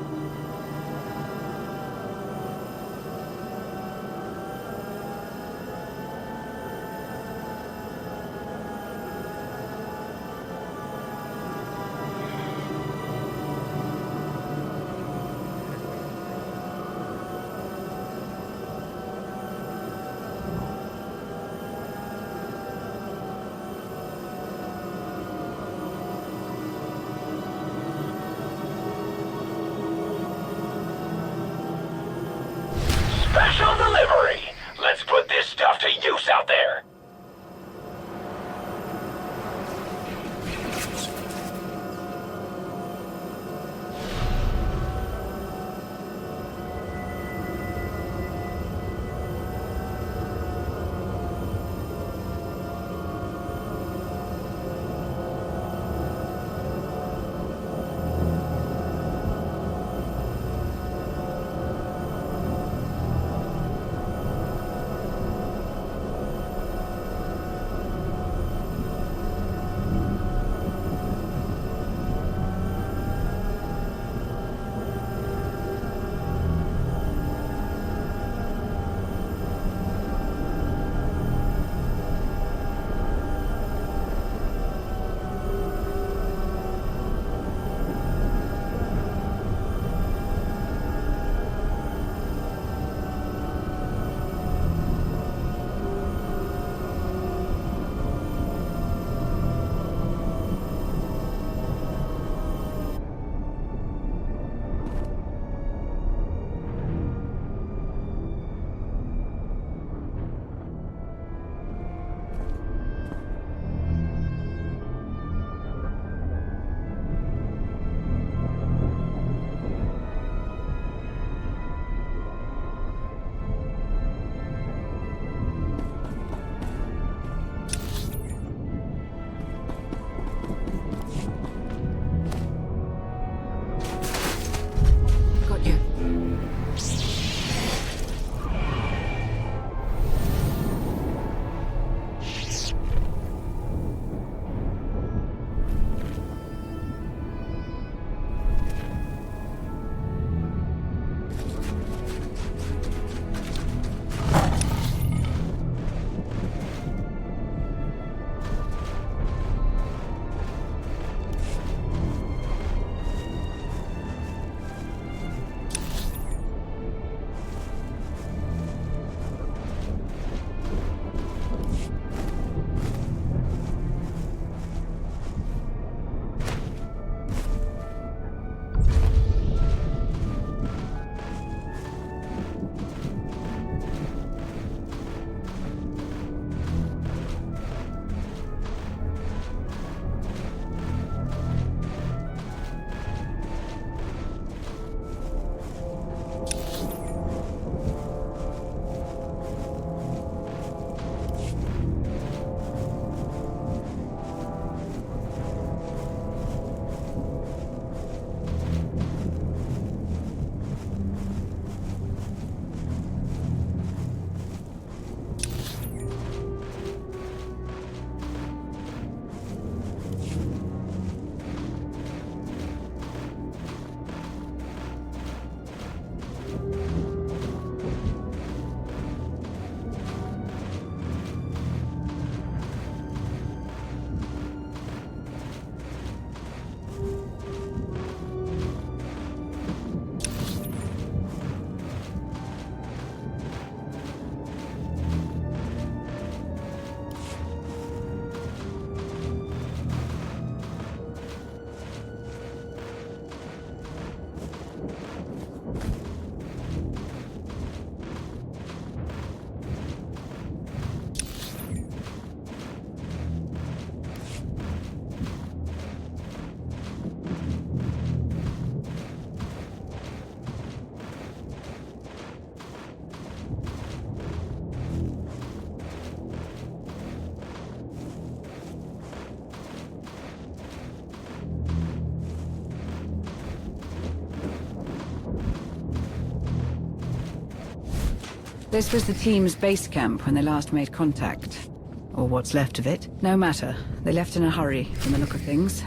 This was the team's base camp when they last made contact. Or what's left of it. No matter. They left in a hurry, from the look of things.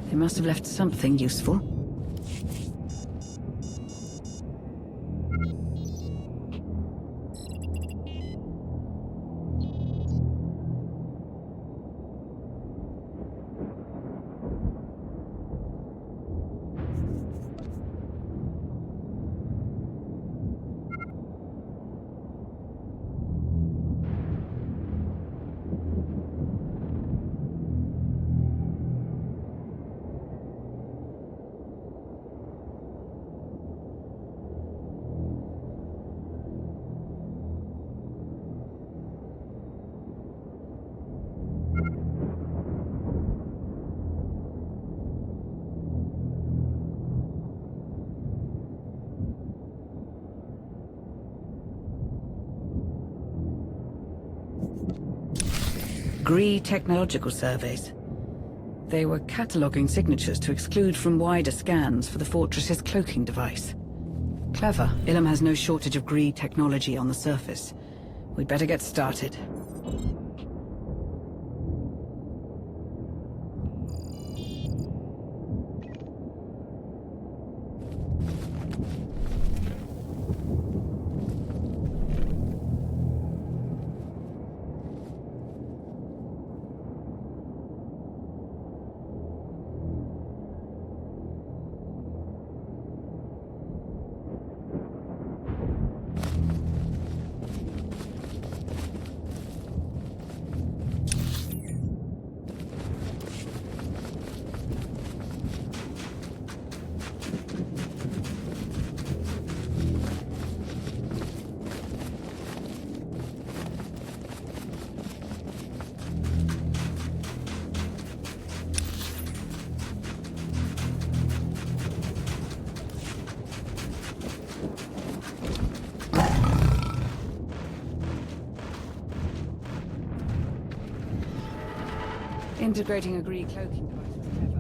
They must have left something useful. Gree technological surveys. They were cataloguing signatures to exclude from wider scans for the Fortress's cloaking device. Clever. Ilum has no shortage of Gree technology on the surface. We'd better get started. Integrating a Gree cloaking device was clever.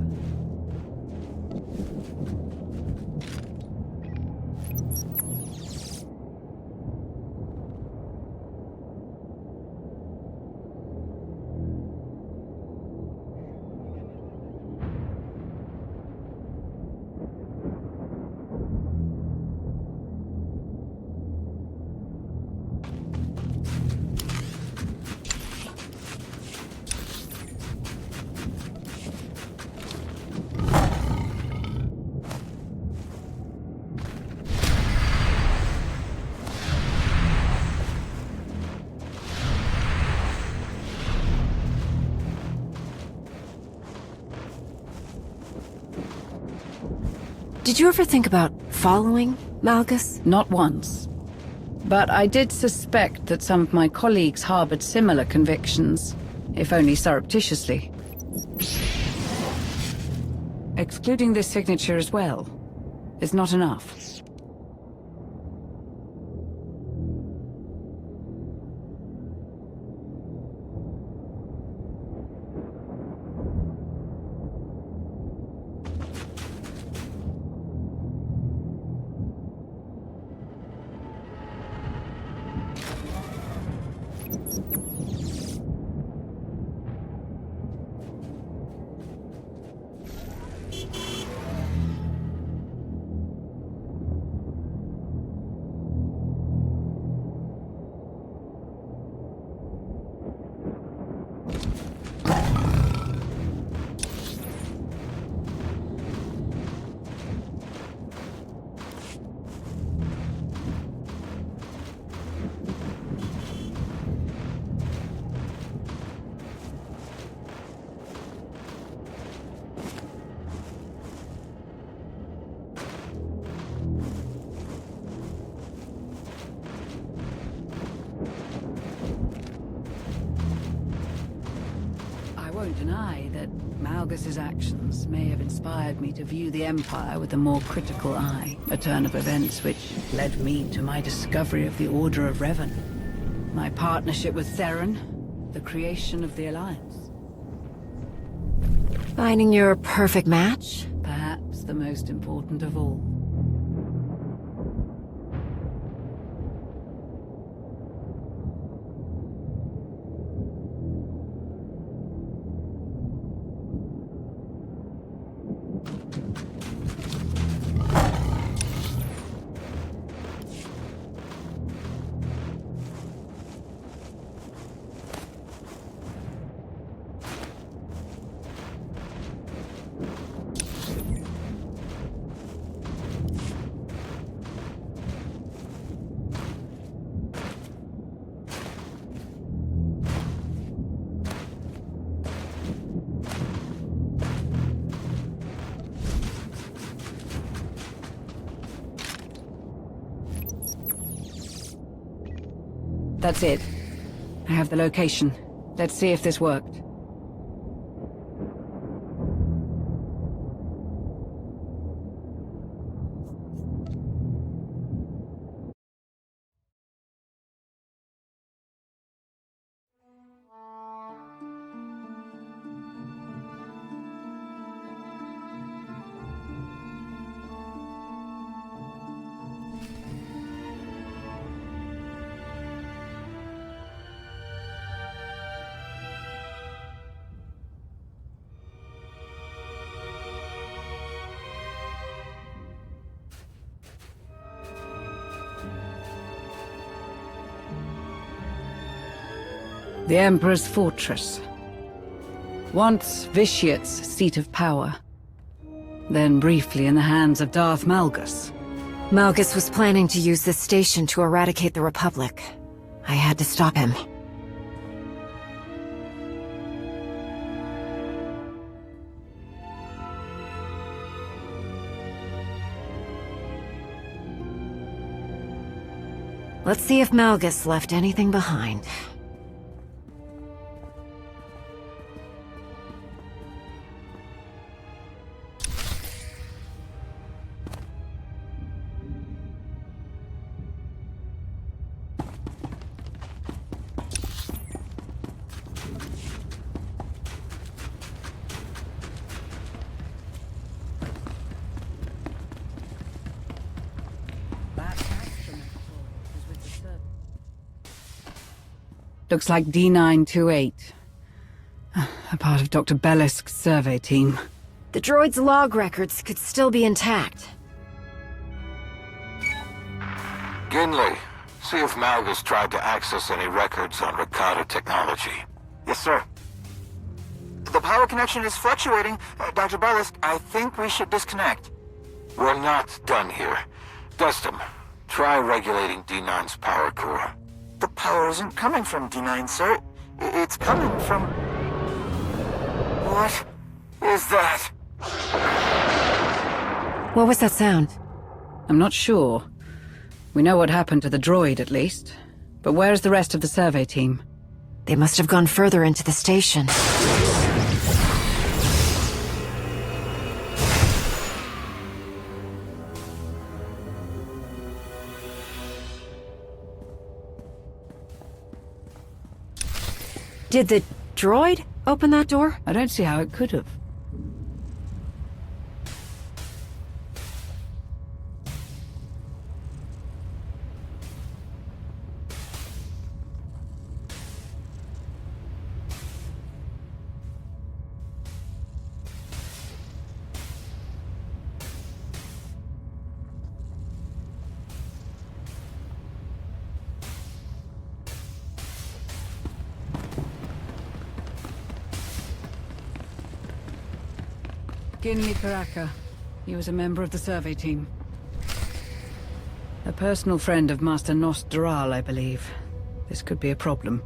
Did you ever think about following Malgus? Not once. But I did suspect that some of my colleagues harbored similar convictions, if only surreptitiously. Excluding this signature as well is not enough. I won't deny that Malgus's actions may have inspired me to view the Empire with a more critical eye, a turn of events which led me to my discovery of the Order of Revan, my partnership with Theron, the creation of the Alliance. Finding your perfect match? Perhaps the most important of all. That's it. I have the location. Let's see if this worked. The Emperor's fortress. Once Vitiate's seat of power. Then briefly in the hands of Darth Malgus. Malgus was planning to use this station to eradicate the Republic. I had to stop him. Let's see if Malgus left anything behind. Looks like D928. A part of Dr. Bellisk's survey team. The droid's log records could still be intact. Ginley, see if Malgus tried to access any records on Rakata technology. Yes, sir. The power connection is fluctuating. Dr. Bellisk, I think we should disconnect. We're not done here. Destim, try regulating D9's power core. The power isn't coming from D9, sir. It's coming from... What is that? What was that sound? I'm not sure. We know what happened to the droid, at least. But where's the rest of the survey team? They must have gone further into the station. Did the droid open that door? I don't see how it could have. Ginley Karaka. He was a member of the survey team. A personal friend of Master Nost Dural, I believe. This could be a problem.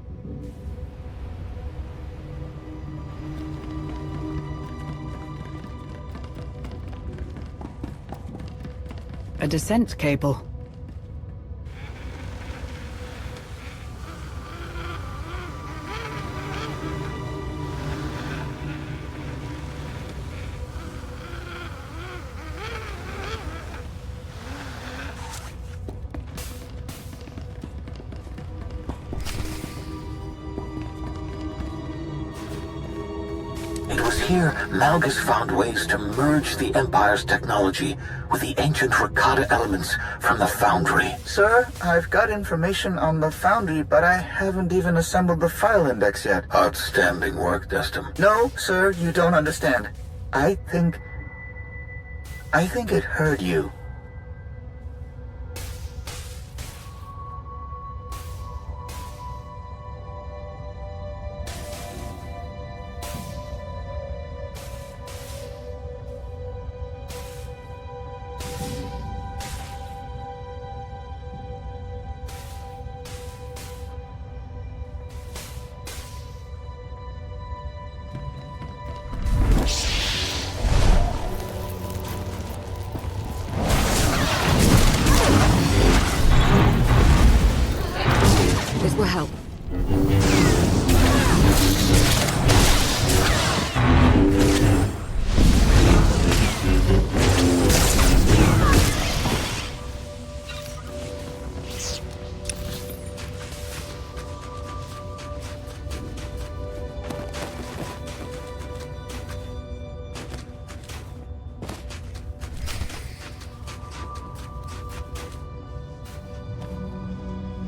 A descent cable. Here, Malgus found ways to merge the Empire's technology with the ancient Rakata elements from the Foundry. Sir, I've got information on the Foundry, but I haven't even assembled the file index yet. Outstanding work, Destim. No, sir, you don't understand. I think it heard you.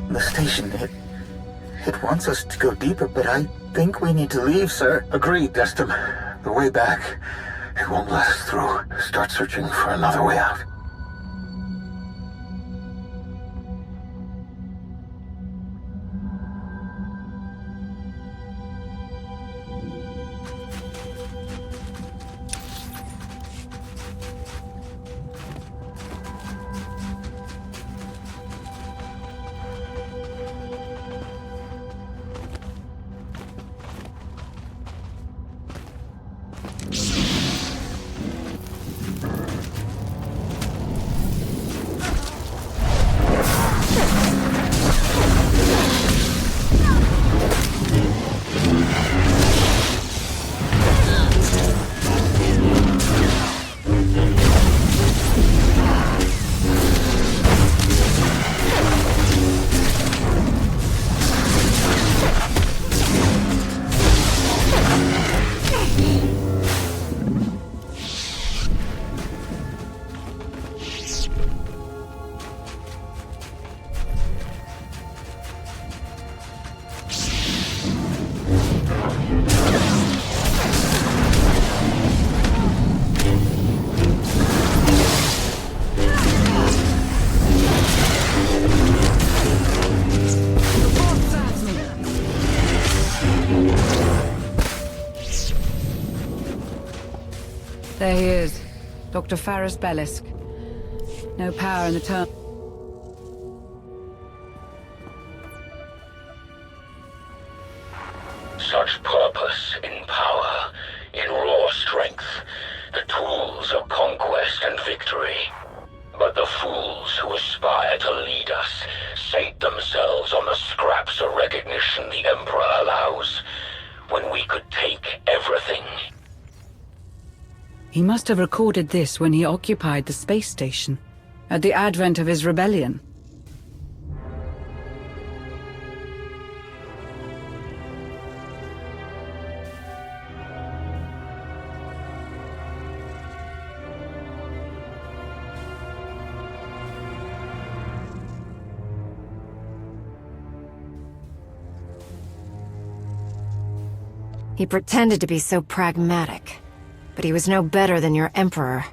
The station, it wants us to go deeper, but I think we need to leave, sir. Agreed, Destin. The way back, it won't let us through. Start searching for another way out. There he is, Dr. Faris Bellisk. No power in the term. Such purpose in power, in raw strength, the tools of conquest and victory. But the fools who aspire to lead us sate themselves on the scraps of recognition the Emperor allows, when we could take everything. He must have recorded this when he occupied the space station, at the advent of his rebellion. He pretended to be so pragmatic, but he was no better than your Emperor.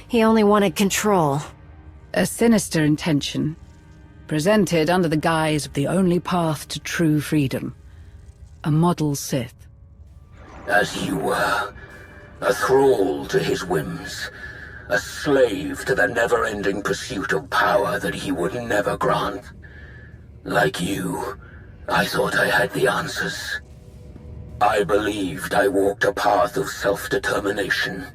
He only wanted control. A sinister intention, presented under the guise of the only path to true freedom. A model Sith. As you were, a thrall to his whims, a slave to the never-ending pursuit of power that he would never grant. Like you, I thought I had the answers. I believed I walked a path of self-determination.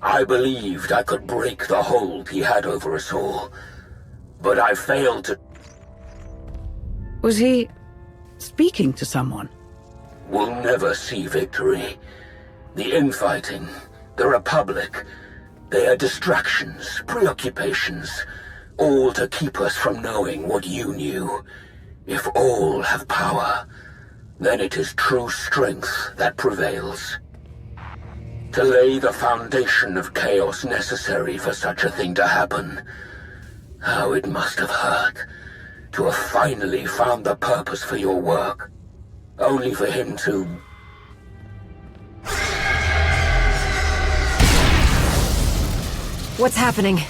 I believed I could break the hold he had over us all. But I failed to... Was he speaking to someone? We'll never see victory. The infighting, the Republic, they are distractions, preoccupations, all to keep us from knowing what you knew. If all have power, then it is true strength that prevails. To lay the foundation of chaos necessary for such a thing to happen. How it must have hurt to have finally found the purpose for your work, only for him to... What's happening?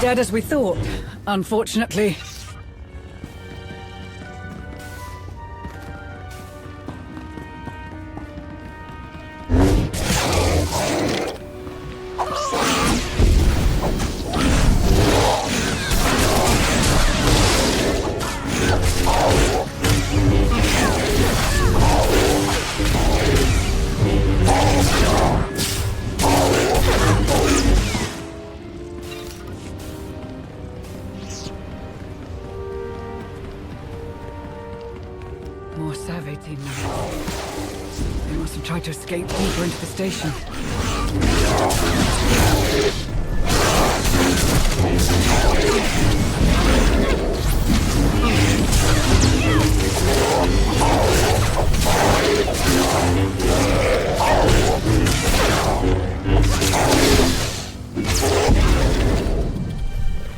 Dead as we thought, unfortunately. to escape deeper into the station.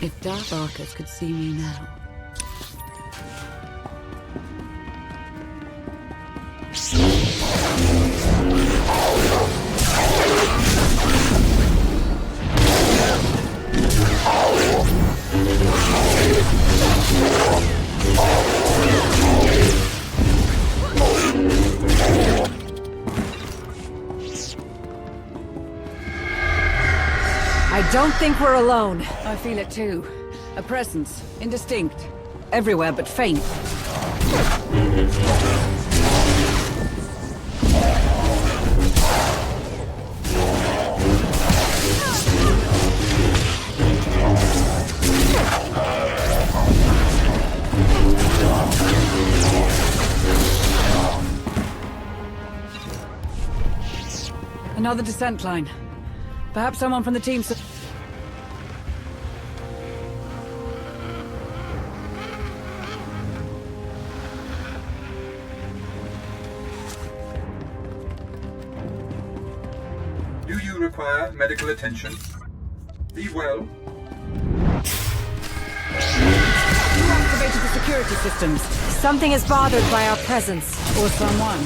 If Darth Arcus could see me now. I don't think we're alone. I feel it too. A presence, indistinct. Everywhere but faint. Another descent line. Perhaps someone from the team... Do you require medical attention? Be well. Who activated the security systems? Something is bothered by our presence. Or someone.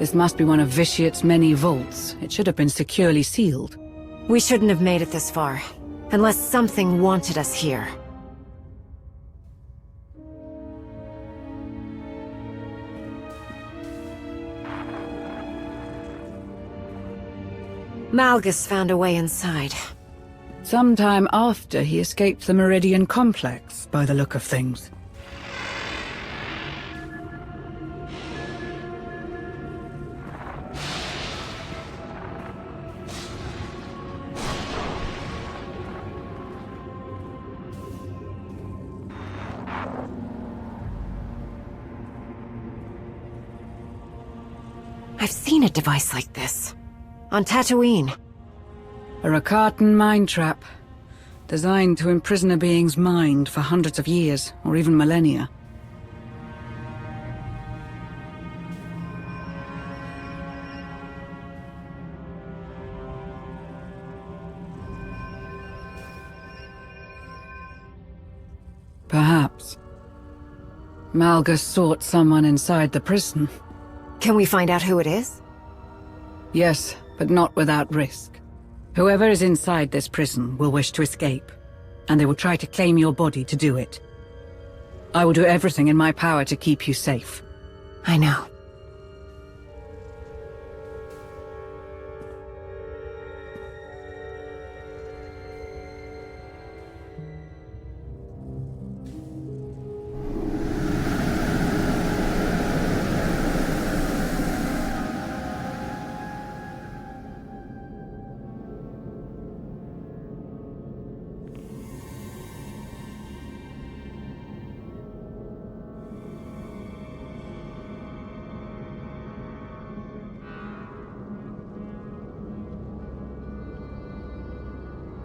This must be one of Vitiate's many vaults. It should have been securely sealed. We shouldn't have made it this far. Unless something wanted us here. Malgus found a way inside. Sometime after he escaped the Meridian Complex, by the look of things. I've seen a device like this. On Tatooine. A Rakatan mine trap. Designed to imprison a being's mind for hundreds of years, or even millennia. Perhaps. Malgus sought someone inside the prison. Can we find out who it is? Yes, but not without risk. Whoever is inside this prison will wish to escape, and they will try to claim your body to do it. I will do everything in my power to keep you safe. I know.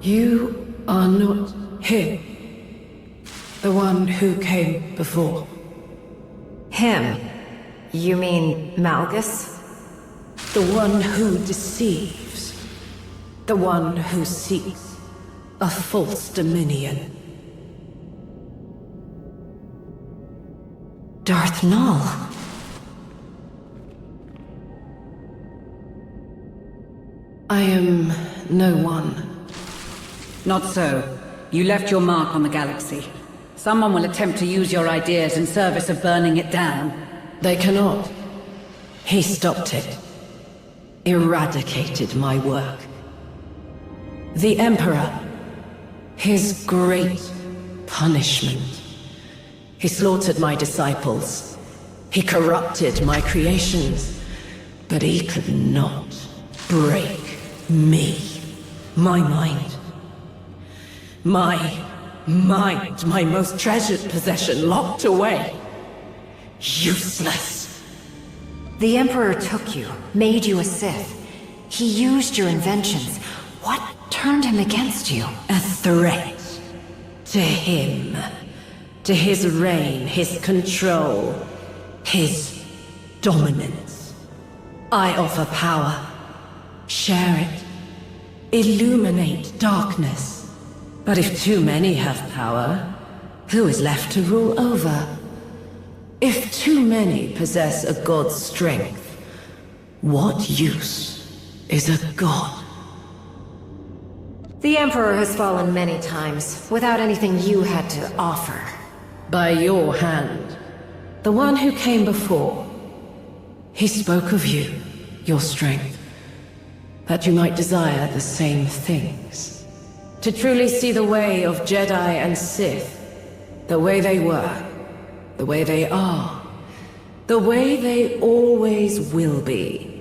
You are not him. The one who came before. Him? You mean Malgus? The one who deceives. The one who seeks a false dominion. Darth Null. I am no one. Not so. You left your mark on the galaxy. Someone will attempt to use your ideas in service of burning it down. They cannot. He stopped it. Eradicated my work. The Emperor. His great punishment. He slaughtered my disciples. He corrupted my creations. But he could not break me. My mind. My mind, my most treasured possession, locked away. Useless. The Emperor took you, made you a Sith. He used your inventions. What turned him against you? A threat. To him. To his reign, his control, his dominance. I offer power. Share it. Illuminate darkness. But if too many have power, who is left to rule over? If too many possess a god's strength, what use is a god? The Emperor has fallen many times, without anything you had to offer. By your hand. The one who came before. He spoke of you, your strength. That you might desire the same things. To truly see the way of Jedi and Sith. The way they were. The way they are. The way they always will be.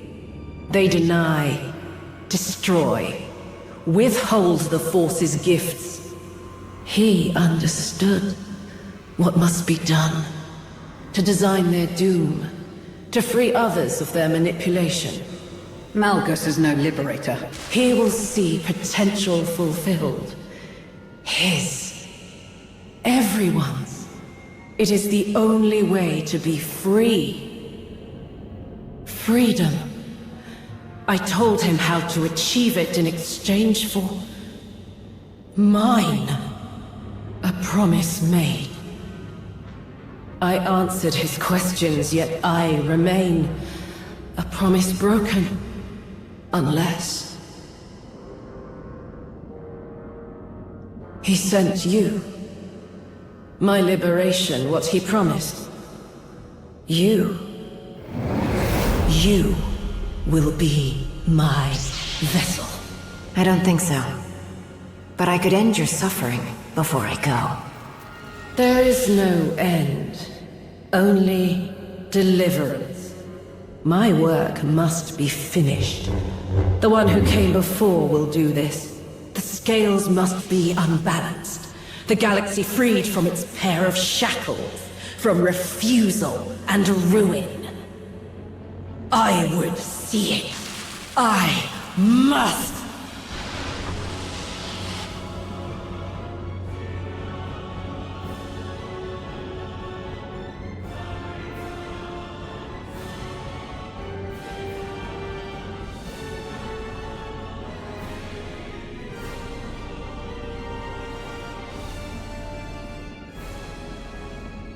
They deny, destroy, withhold the Force's gifts. He understood what must be done. To design their doom. To free others of their manipulation. Malgus is no liberator. He will see potential fulfilled. His. Everyone's. It is the only way to be free. Freedom. I told him how to achieve it in exchange for... mine. A promise made. I answered his questions, yet I remain. A promise broken. Unless... he sent you. My liberation, what he promised. You. You will be my vessel. I don't think so. But I could end your suffering before I go. There is no end. Only deliverance. My work must be finished. The one who came before will do this. The scales must be unbalanced. The galaxy freed from its pair of shackles. From refusal and ruin. I would see it. I must.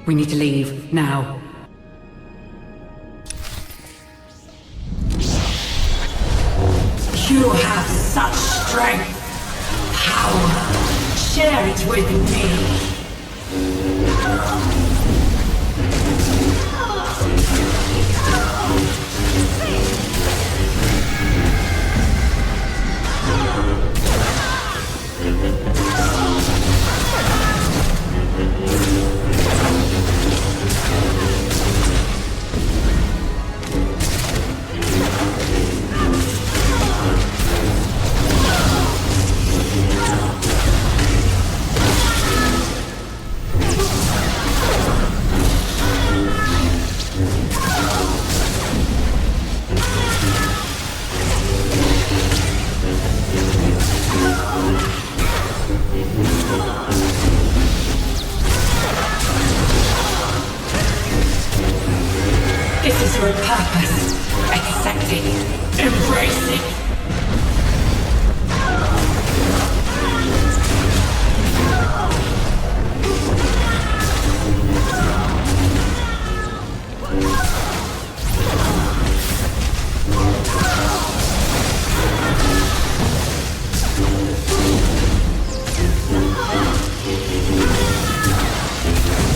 We need to leave, now. You have such strength, power. Share it with me. This is your purpose. Accepting, embracing.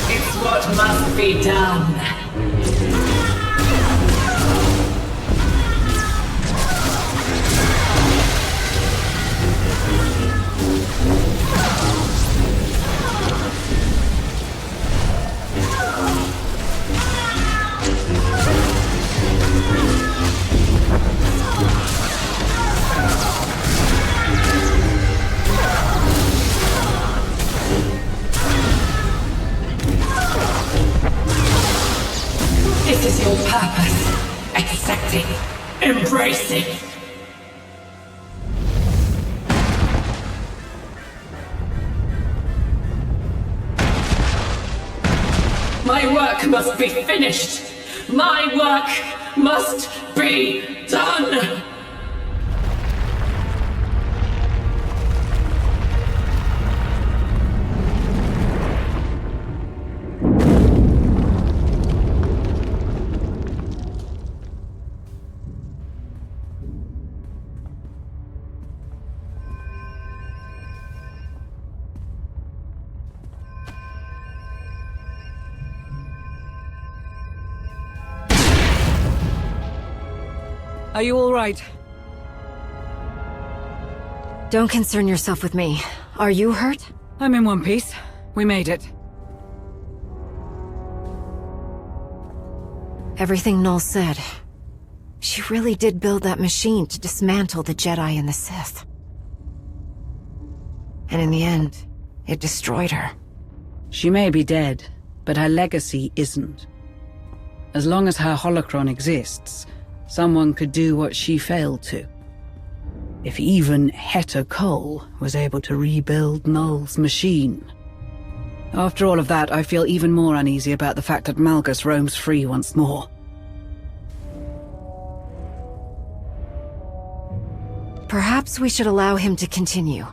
It's what must be done. This is your purpose. Accepting, embracing. My work must be finished. My work must be done. Are you all right? Don't concern yourself with me. Are you hurt? I'm in one piece. We made it. Everything Null said. She really did build that machine to dismantle the Jedi and the Sith. And in the end, it destroyed her. She may be dead, but her legacy isn't. As long as her holocron exists, someone could do what she failed to. If even Heta Cole was able to rebuild Null's machine. After all of that, I feel even more uneasy about the fact that Malgus roams free once more. Perhaps we should allow him to continue.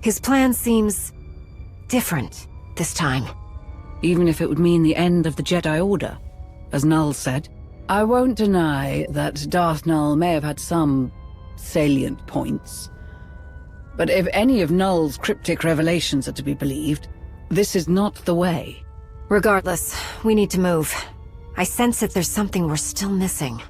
His plan seems different this time. Even if it would mean the end of the Jedi Order, as Null said. I won't deny that Darth Null may have had some salient points. But if any of Null's cryptic revelations are to be believed, this is not the way. Regardless, we need to move. I sense that there's something we're still missing.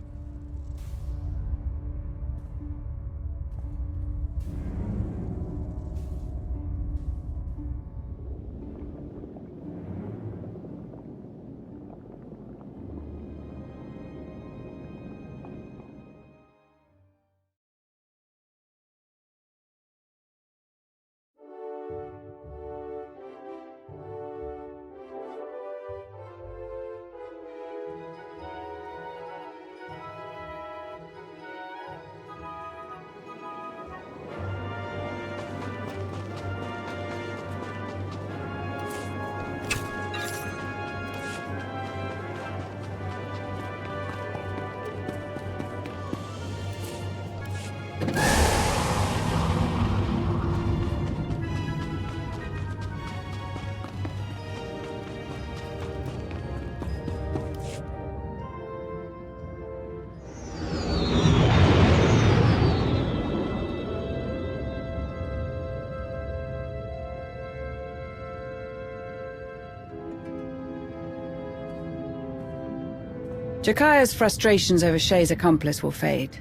Jakaya's frustrations over Shay's accomplice will fade.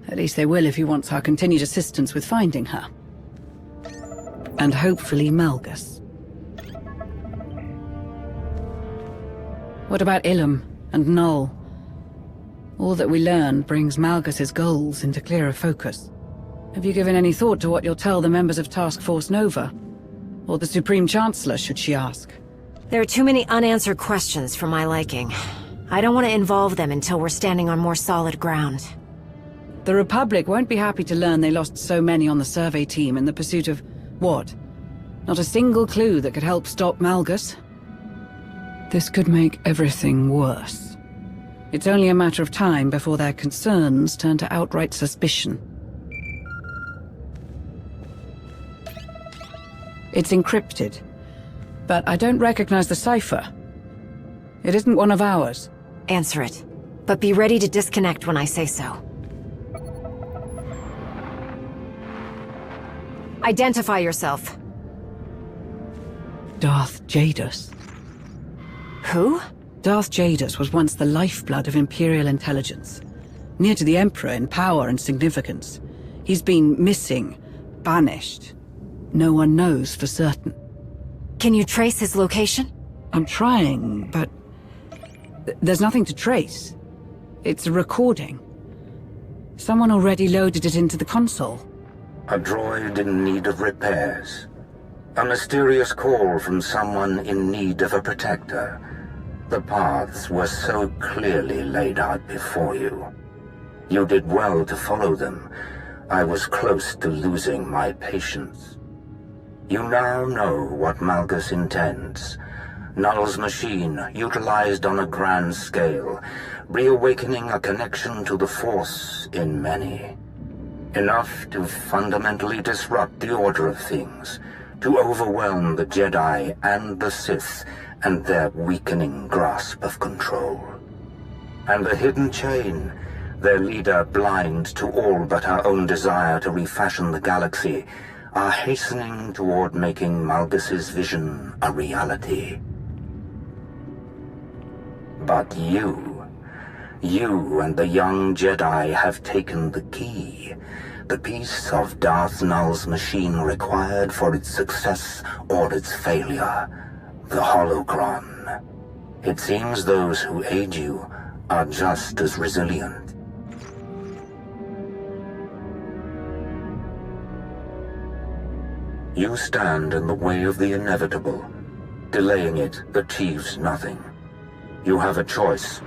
At least they will if he wants our continued assistance with finding her. And hopefully Malgus. What about Ilum and Null? All that we learn brings Malgus's goals into clearer focus. Have you given any thought to what you'll tell the members of Task Force Nova? Or the Supreme Chancellor, should she ask? There are too many unanswered questions for my liking. I don't want to involve them until we're standing on more solid ground. The Republic won't be happy to learn they lost so many on the survey team in the pursuit of what? Not a single clue that could help stop Malgus? This could make everything worse. It's only a matter of time before their concerns turn to outright suspicion. It's encrypted, but I don't recognize the cipher. It isn't one of ours. Answer it, but be ready to disconnect when I say so. Identify yourself. Darth Jadus. Who? Darth Jadus was once the lifeblood of Imperial intelligence. Near to the Emperor in power and significance. He's been missing, banished. No one knows for certain. Can you trace his location? I'm trying, but there's nothing to trace. It's a recording. Someone already loaded it into the console. A droid in need of repairs. A mysterious call from someone in need of a protector. The paths were so clearly laid out before you. You did well to follow them. I was close to losing my patience. You now know what Malgus intends. Null's machine, utilized on a grand scale, reawakening a connection to the Force in many. Enough to fundamentally disrupt the order of things, to overwhelm the Jedi and the Sith and their weakening grasp of control. And the hidden chain, their leader blind to all but her own desire to refashion the galaxy, are hastening toward making Malgus's vision a reality. But you and the young Jedi have taken the key, the piece of Darth Null's machine required for its success or its failure, the holocron. It seems those who aid you are just as resilient. You stand in the way of the inevitable. Delaying it achieves nothing. You have a choice.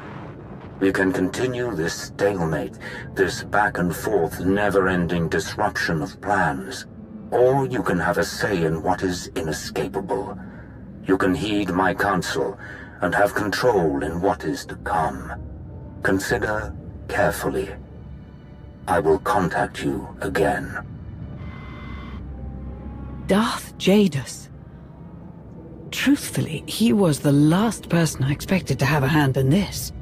We can continue this stalemate, this back and forth, never-ending disruption of plans. Or you can have a say in what is inescapable. You can heed my counsel and have control in what is to come. Consider carefully. I will contact you again. Darth Jadus. Truthfully, he was the last person I expected to have a hand in this.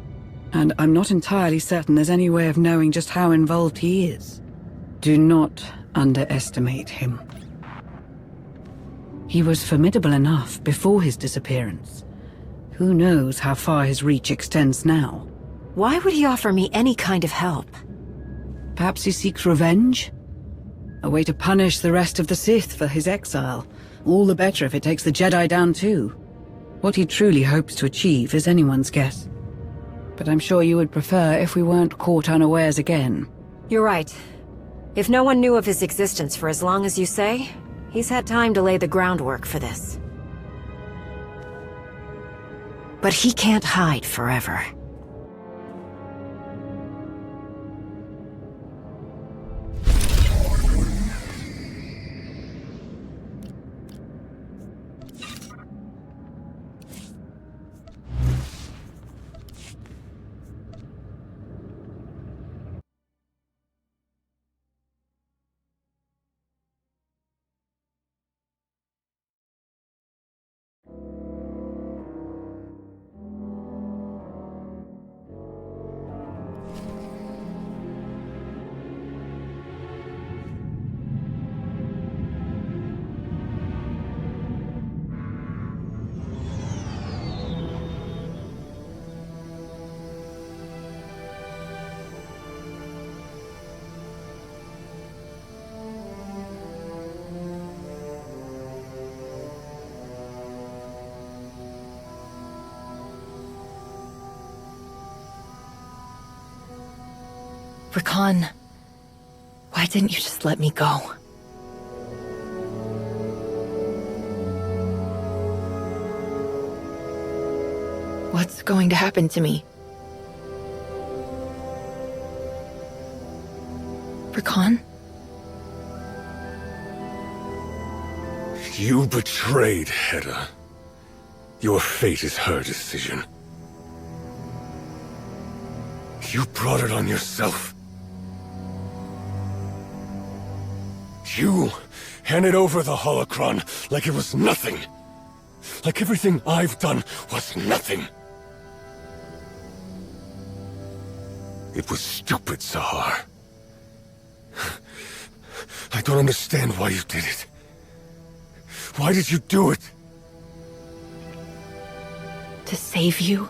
And I'm not entirely certain there's any way of knowing just how involved he is. Do not underestimate him. He was formidable enough before his disappearance. Who knows how far his reach extends now? Why would he offer me any kind of help? Perhaps he seeks revenge? A way to punish the rest of the Sith for his exile. All the better if it takes the Jedi down too. What he truly hopes to achieve is anyone's guess. But I'm sure you would prefer if we weren't caught unawares again. You're right. If no one knew of his existence for as long as you say, he's had time to lay the groundwork for this. But he can't hide forever. Rakan, why didn't you just let me go? What's going to happen to me? Rakan? You betrayed Hedda. Your fate is her decision. You brought it on yourself. You handed over the holocron like it was nothing. Like everything I've done was nothing. It was stupid, Sahar. I don't understand why you did it. Why did you do it? To save you?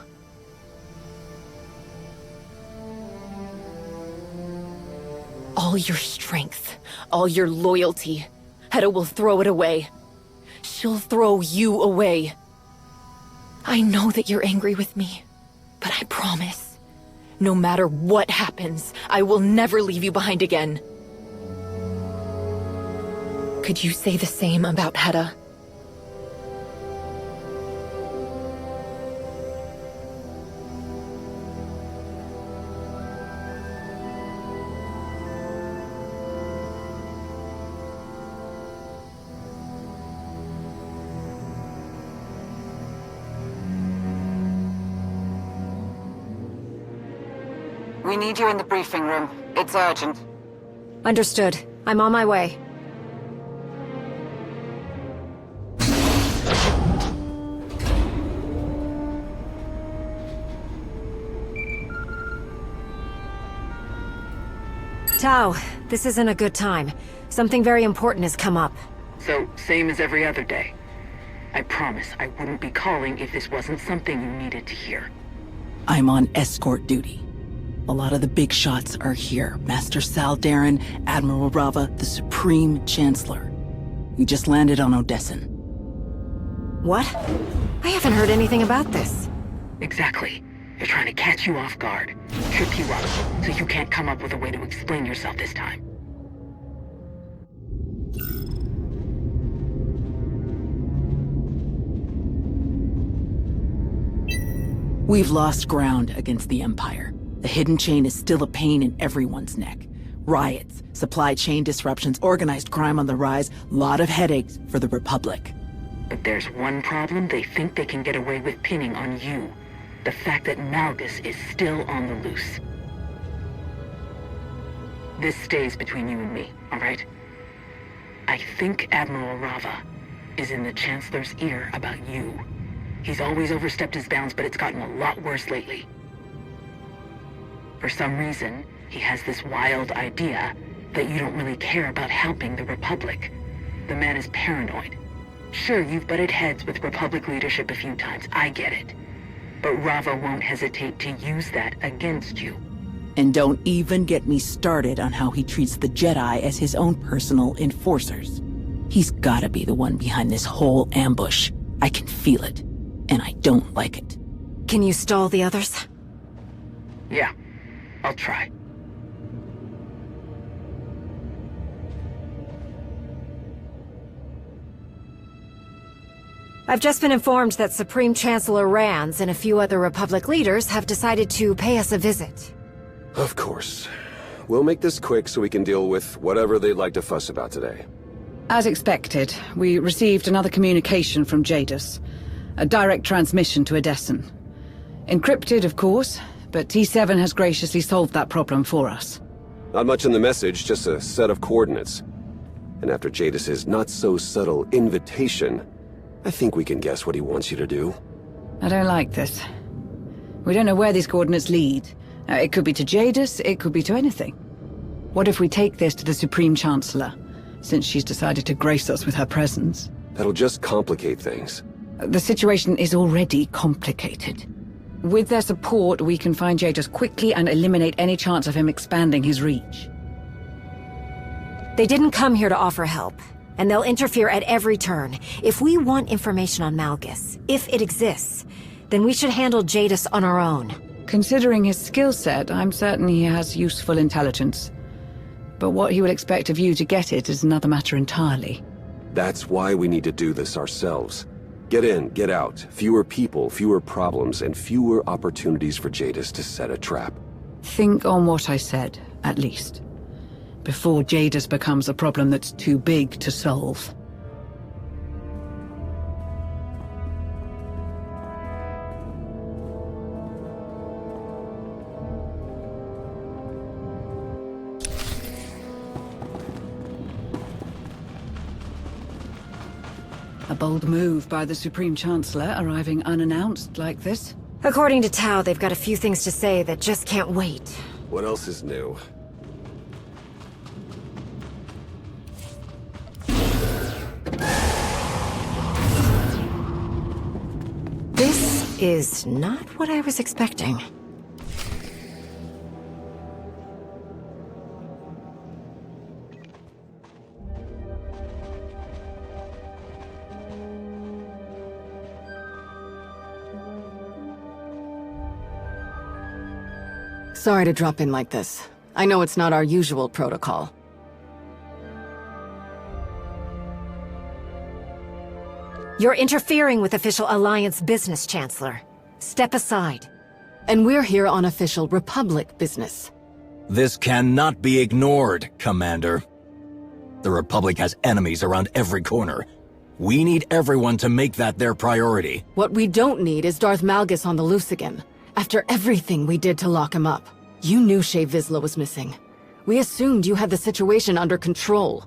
All your strength, all your loyalty, Hedda will throw it away. She'll throw you away. I know that you're angry with me, but I promise, no matter what happens, I will never leave you behind again. Could you say the same about Hedda? We need you in the briefing room. It's urgent. Understood. I'm on my way. Tao, this isn't a good time. Something very important has come up. So, same as every other day. I promise I wouldn't be calling if this wasn't something you needed to hear. I'm on escort duty. A lot of the big shots are here. Master Saldarin, Admiral Rava, the Supreme Chancellor. We just landed on Odessan. What? I haven't heard anything about this. Exactly. They're trying to catch you off guard, trip you up, so you can't come up with a way to explain yourself this time. We've lost ground against the Empire. The hidden chain is still a pain in everyone's neck. Riots, supply chain disruptions, organized crime on the rise, lot of headaches for the Republic. But there's one problem they think they can get away with pinning on you. The fact that Malgus is still on the loose. This stays between you and me, all right? I think Admiral Rava is in the Chancellor's ear about you. He's always overstepped his bounds, but it's gotten a lot worse lately. For some reason, he has this wild idea that you don't really care about helping the Republic. The man is paranoid. Sure, you've butted heads with Republic leadership a few times, I get it. But Rava won't hesitate to use that against you. And don't even get me started on how he treats the Jedi as his own personal enforcers. He's gotta be the one behind this whole ambush. I can feel it, and I don't like it. Can you stall the others? Yeah, I'll try. I've just been informed that Supreme Chancellor Rands and a few other Republic leaders have decided to pay us a visit. Of course. We'll make this quick so we can deal with whatever they'd like to fuss about today. As expected, we received another communication from Jadis. A direct transmission to Odessan. Encrypted, of course, but T7 has graciously solved that problem for us. Not much in the message, just a set of coordinates. And after Jadis's not-so-subtle invitation, I think we can guess what he wants you to do. I don't like this. We don't know where these coordinates lead. It could be to Jadis, it could be to anything. What if we take this to the Supreme Chancellor, since she's decided to grace us with her presence? That'll just complicate things. The situation is already complicated. With their support, we can find Jadis quickly and eliminate any chance of him expanding his reach. They didn't come here to offer help, and they'll interfere at every turn. If we want information on Malgus, if it exists, then we should handle Jadis on our own. Considering his skill set, I'm certain he has useful intelligence. But what he will expect of you to get it is another matter entirely. That's why we need to do this ourselves. Get in, get out. Fewer people, fewer problems, and fewer opportunities for Jadis to set a trap. Think on what I said, at least. Before Jadis becomes a problem that's too big to solve. A bold move by the Supreme Chancellor, arriving unannounced like this. According to Tao, they've got a few things to say that just can't wait. What else is new? This is not what I was expecting. Sorry to drop in like this. I know it's not our usual protocol. You're interfering with official Alliance business, Chancellor. Step aside. And we're here on official Republic business. This cannot be ignored, Commander. The Republic has enemies around every corner. We need everyone to make that their priority. What we don't need is Darth Malgus on the loose again. After everything we did to lock him up, you knew Shae Vizsla was missing. We assumed you had the situation under control.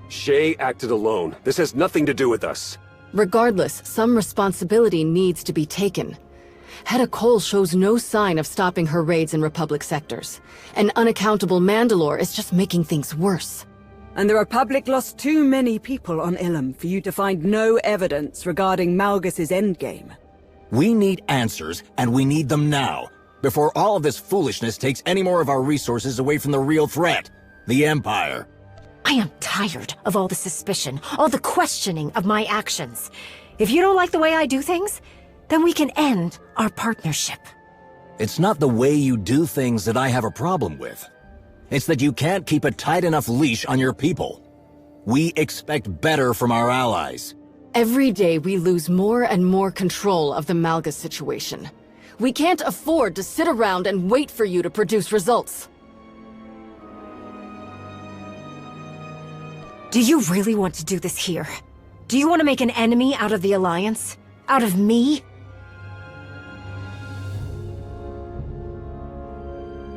Shae acted alone. This has nothing to do with us. Regardless, some responsibility needs to be taken. Hedda Cole shows no sign of stopping her raids in Republic sectors. An unaccountable Mandalore is just making things worse. And the Republic lost too many people on Ilum for you to find no evidence regarding Malgus's endgame. We need answers, and we need them now, before all of this foolishness takes any more of our resources away from the real threat, the Empire. I am tired of all the suspicion, all the questioning of my actions. If you don't like the way I do things, then we can end our partnership. It's not the way you do things that I have a problem with. It's that you can't keep a tight enough leash on your people. We expect better from our allies. Every day we lose more and more control of the Malgus situation. We can't afford to sit around and wait for you to produce results. Do you really want to do this here? Do you want to make an enemy out of the Alliance? Out of me?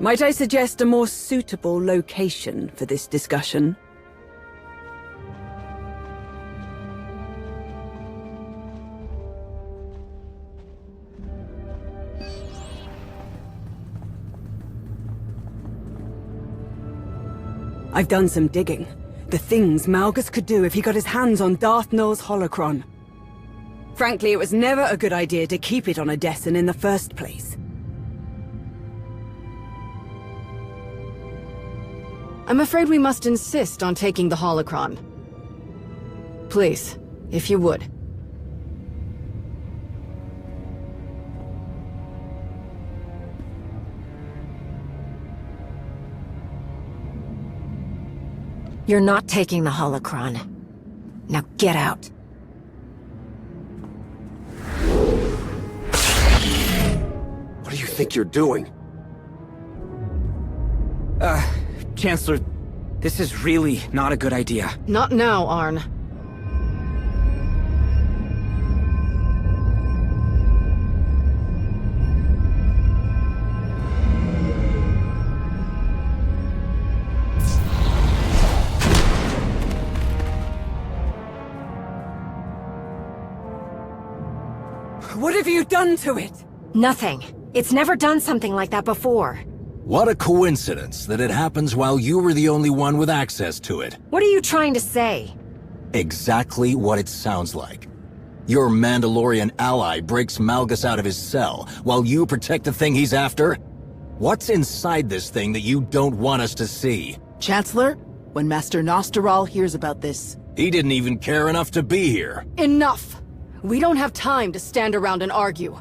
Might I suggest a more suitable location for this discussion? I've done some digging. The things Malgus could do if he got his hands on Darth Nul's holocron. Frankly, it was never a good idea to keep it on Odessen in the first place. I'm afraid we must insist on taking the holocron. Please, if you would. You're not taking the holocron. Now get out. What do you think you're doing? Chancellor, this is really not a good idea. Not now, Arn. What have you done to it? Nothing. It's never done something like that before. What a coincidence that it happens while you were the only one with access to it. What are you trying to say? Exactly what it sounds like. Your Mandalorian ally breaks Malgus out of his cell, while you protect the thing he's after? What's inside this thing that you don't want us to see? Chancellor, when Master Nosteral hears about this... He didn't even care enough to be here. Enough! We don't have time to stand around and argue.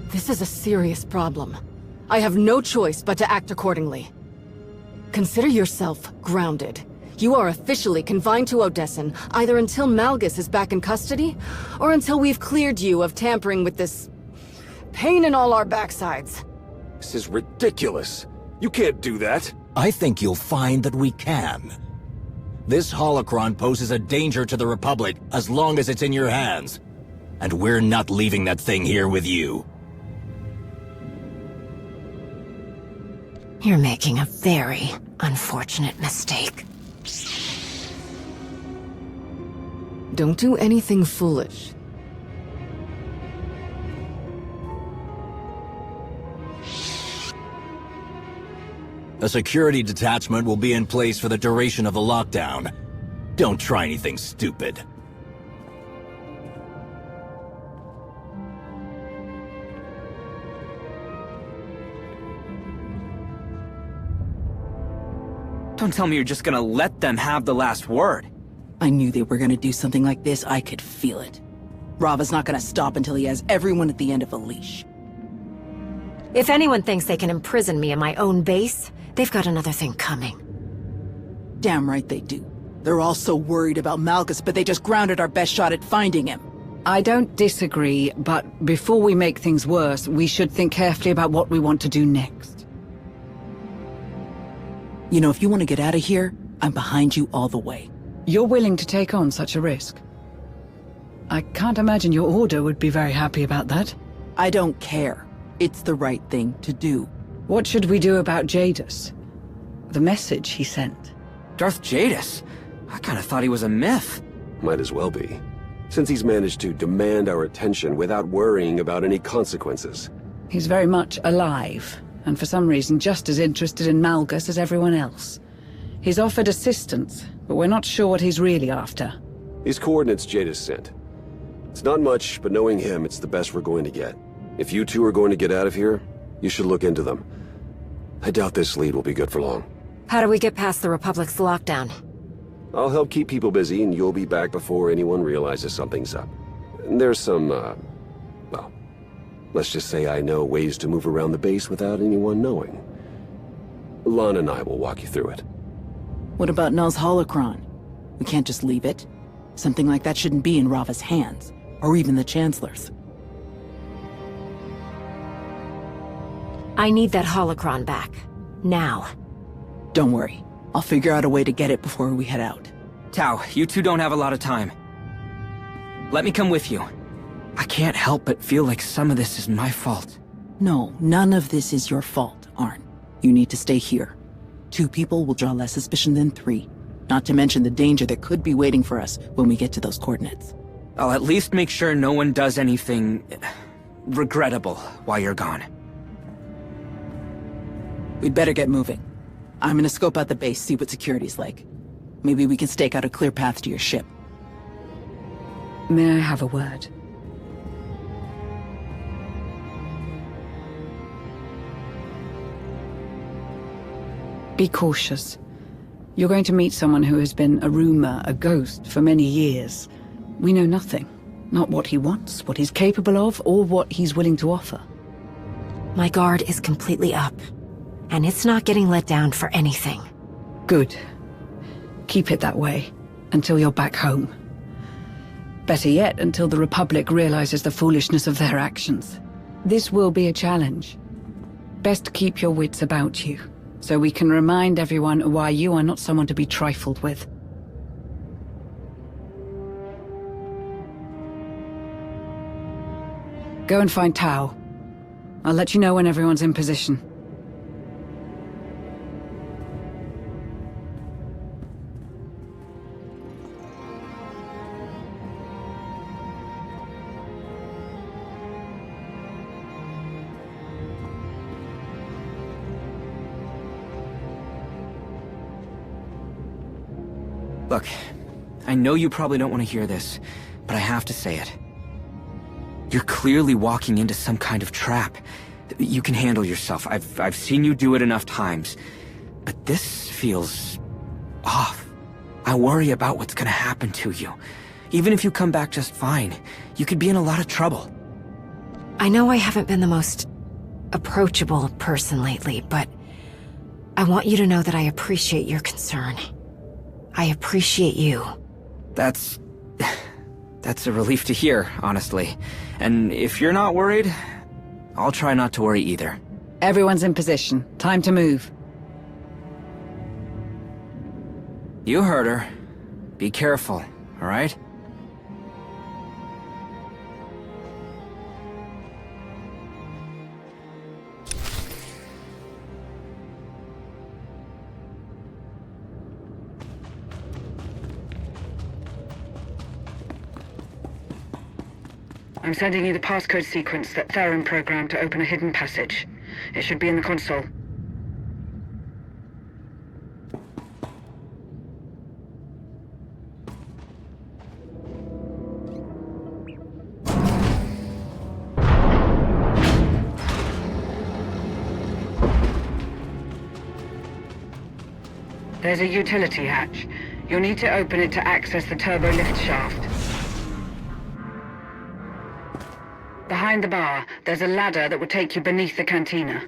This is a serious problem. I have no choice but to act accordingly. Consider yourself grounded. You are officially confined to Odessen, either until Malgus is back in custody, or until we've cleared you of tampering with this pain in all our backsides. This is ridiculous. You can't do that. I think you'll find that we can. This holocron poses a danger to the Republic as long as it's in your hands. And we're not leaving that thing here with you. You're making a very unfortunate mistake. Don't do anything foolish. A security detachment will be in place for the duration of the lockdown. Don't try anything stupid. Don't tell me you're just gonna let them have the last word. I knew they were gonna do something like this. I could feel it. Rava's not gonna stop until he has everyone at the end of a leash. If anyone thinks they can imprison me in my own base, they've got another thing coming. Damn right they do. They're all so worried about Malgus, but they just grounded our best shot at finding him. I don't disagree, but before we make things worse, we should think carefully about what we want to do next. You know, if you want to get out of here, I'm behind you all the way. You're willing to take on such a risk? I can't imagine your order would be very happy about that. I don't care. It's the right thing to do. What should we do about Jadis? The message he sent. Darth Jadis? I kinda thought he was a myth. Might as well be. Since he's managed to demand our attention without worrying about any consequences. He's very much alive, and for some reason just as interested in Malgus as everyone else. He's offered assistance, but we're not sure what he's really after. These coordinates Jadis sent. It's not much, but knowing him, it's the best we're going to get. If you two are going to get out of here, you should look into them. I doubt this lead will be good for long. How do we get past the Republic's lockdown? I'll help keep people busy, and you'll be back before anyone realizes something's up. There's some, well, let's just say I know ways to move around the base without anyone knowing. Lana and I will walk you through it. What about Null's holocron? We can't just leave it. Something like that shouldn't be in Rava's hands, or even the Chancellor's. I need that holocron back. Now. Don't worry. I'll figure out a way to get it before we head out. Tao, you two don't have a lot of time. Let me come with you. I can't help but feel like some of this is my fault. No, none of this is your fault, Arn. You need to stay here. 2 people will draw less suspicion than 3. Not to mention the danger that could be waiting for us when we get to those coordinates. I'll at least make sure no one does anything regrettable while you're gone. We'd better get moving. I'm gonna scope out the base, see what security's like. Maybe we can stake out a clear path to your ship. May I have a word? Be cautious. You're going to meet someone who has been a rumor, a ghost, for many years. We know nothing. Not what he wants, what he's capable of, or what he's willing to offer. My guard is completely up. And it's not getting let down for anything. Good. Keep it that way, until you're back home. Better yet, until the Republic realizes the foolishness of their actions. This will be a challenge. Best keep your wits about you, so we can remind everyone why you are not someone to be trifled with. Go and find Tao. I'll let you know when everyone's in position. Look, I know you probably don't want to hear this, but I have to say it. You're clearly walking into some kind of trap. You can handle yourself. I've seen you do it enough times. But this feels off. I worry about what's gonna happen to you. Even if you come back just fine, you could be in a lot of trouble. I know I haven't been the most approachable person lately, but I want you to know that I appreciate your concern. I appreciate you. That's a relief to hear, honestly. And if you're not worried, I'll try not to worry either. Everyone's in position. Time to move. You heard her. Be careful, all right? I'm sending you the passcode sequence that Theron programmed to open a hidden passage. It should be in the console. There's a utility hatch. You'll need to open it to access the turbo lift shaft. Behind the bar, there's a ladder that will take you beneath the cantina.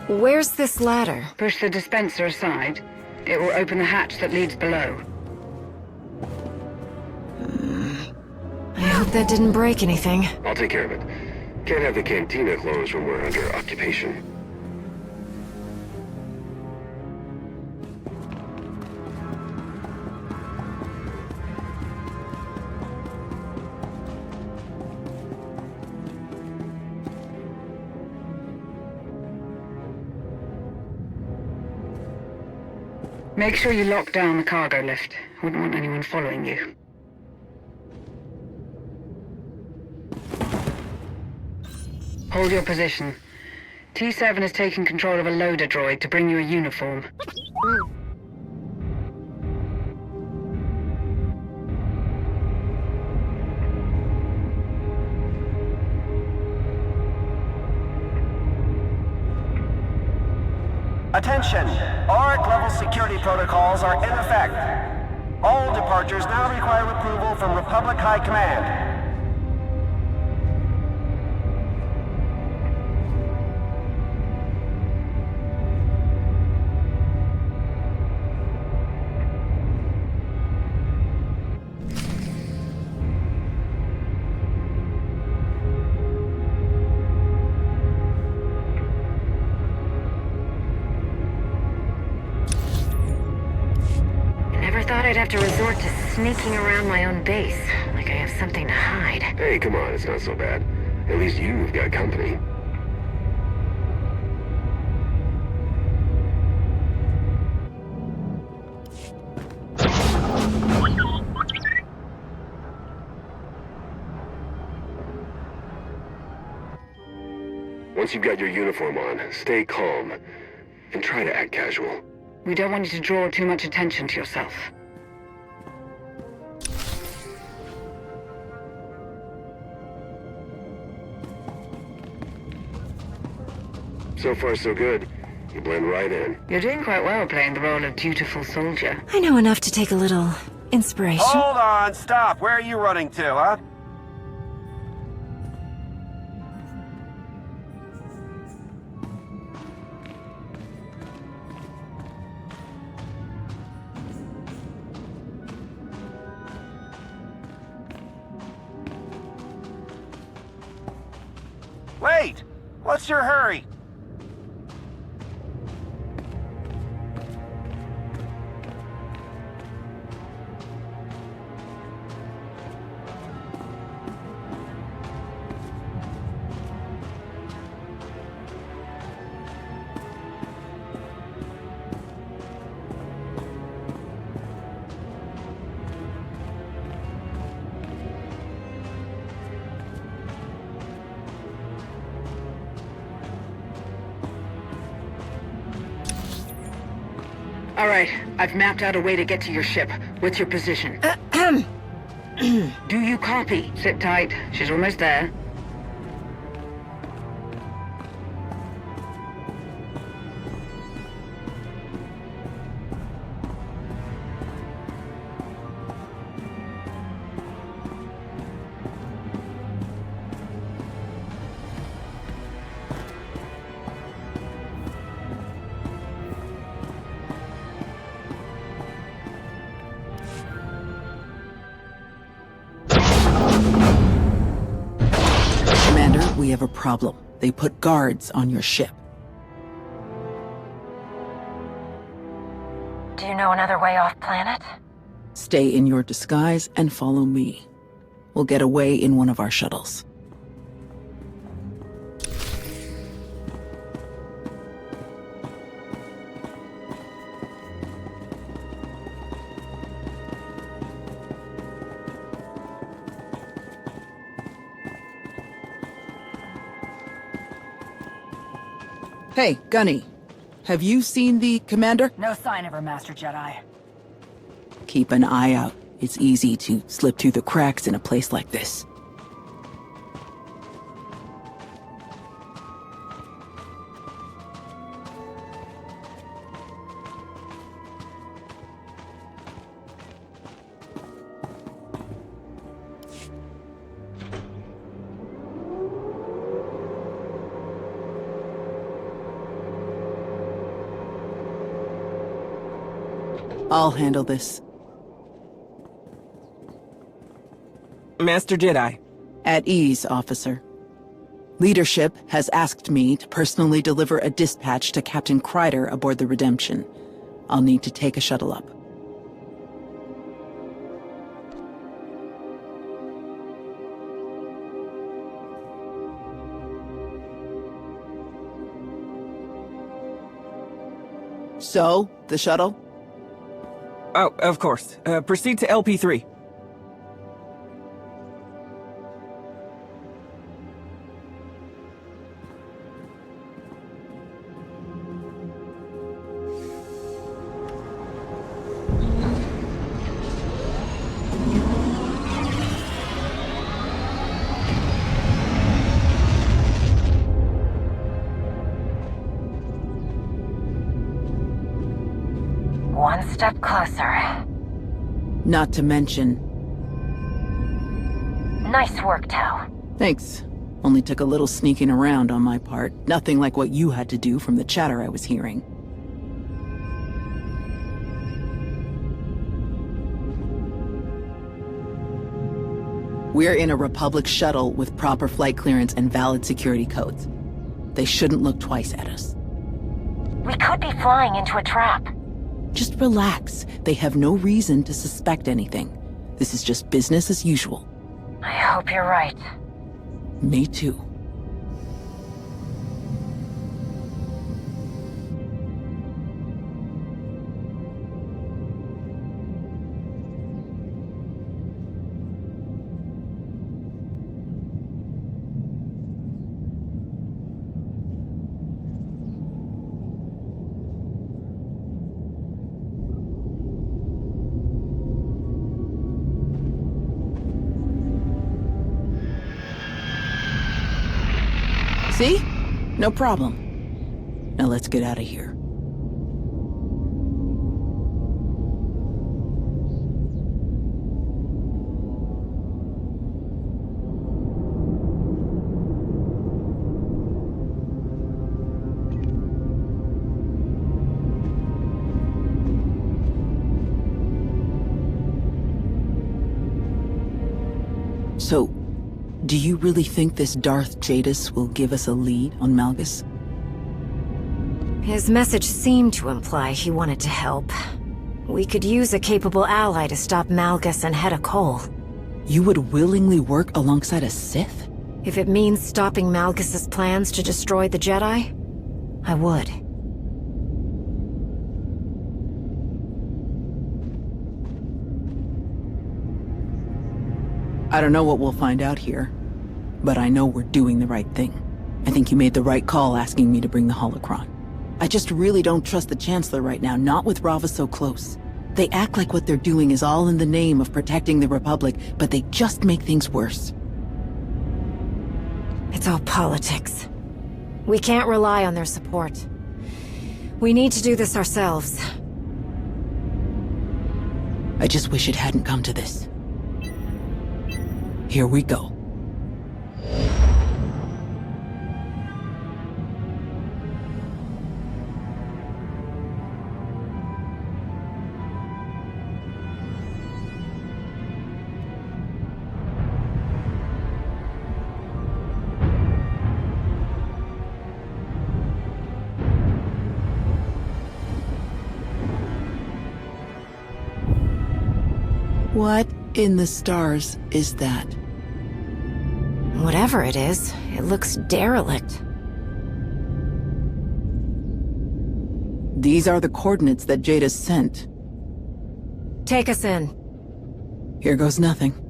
Where's this ladder? Push the dispenser aside. It will open the hatch that leads below. I hope that didn't break anything. I'll take care of it. Can't have the cantina closed when we're under occupation. Make sure you lock down the cargo lift. Wouldn't want anyone following you. Hold your position. T7 has taken control of a loader droid to bring you a uniform. Attention! ARC-level security protocols are in effect. All departures now require approval from Republic High Command. Thought I'd have to resort to sneaking around my own base, like I have something to hide. Hey, come on, it's not so bad. At least you've got company. Once you've got your uniform on, stay calm, and try to act casual. We don't want you to draw too much attention to yourself. So far, so good. You blend right in. You're doing quite well playing the role of dutiful soldier. I know enough to take a little inspiration. Hold on, stop. Where are you running to, huh? Wait! What's your hurry? All right, I've mapped out a way to get to your ship. What's your position? Do you copy? Sit tight. She's almost there. We have a problem. They put guards on your ship. Do you know another way off planet? Stay in your disguise and follow me. We'll get away in one of our shuttles. Hey, Gunny. Have you seen the commander? No sign of her, Master Jedi. Keep an eye out. It's easy to slip through the cracks in a place like this. I'll handle this. Master Jedi. At ease, officer. Leadership has asked me to personally deliver a dispatch to Captain Kreider aboard the Redemption. I'll need to take a shuttle up. So, the shuttle? Oh, of course. Proceed to LP3. One step closer. Not to mention... Nice work, Tau. Thanks. Only took a little sneaking around on my part. Nothing like what you had to do from the chatter I was hearing. We're in a Republic shuttle with proper flight clearance and valid security codes. They shouldn't look twice at us. We could be flying into a trap. Just relax. They have no reason to suspect anything. This is just business as usual. I hope you're right. Me too. See? No problem. Now let's get out of here. So, do you really think this Darth Jadis will give us a lead on Malgus? His message seemed to imply he wanted to help. We could use a capable ally to stop Malgus and Hedda Cole. You would willingly work alongside a Sith? If it means stopping Malgus's plans to destroy the Jedi, I would. I don't know what we'll find out here, but I know we're doing the right thing. I think you made the right call asking me to bring the holocron. I just really don't trust the Chancellor right now, not with Rava so close. They act like what they're doing is all in the name of protecting the Republic, but they just make things worse. It's all politics. We can't rely on their support. We need to do this ourselves. I just wish it hadn't come to this. Here we go. What in the stars is that? Whatever it is, it looks derelict. These are the coordinates that Jada sent. Take us in. Here goes nothing.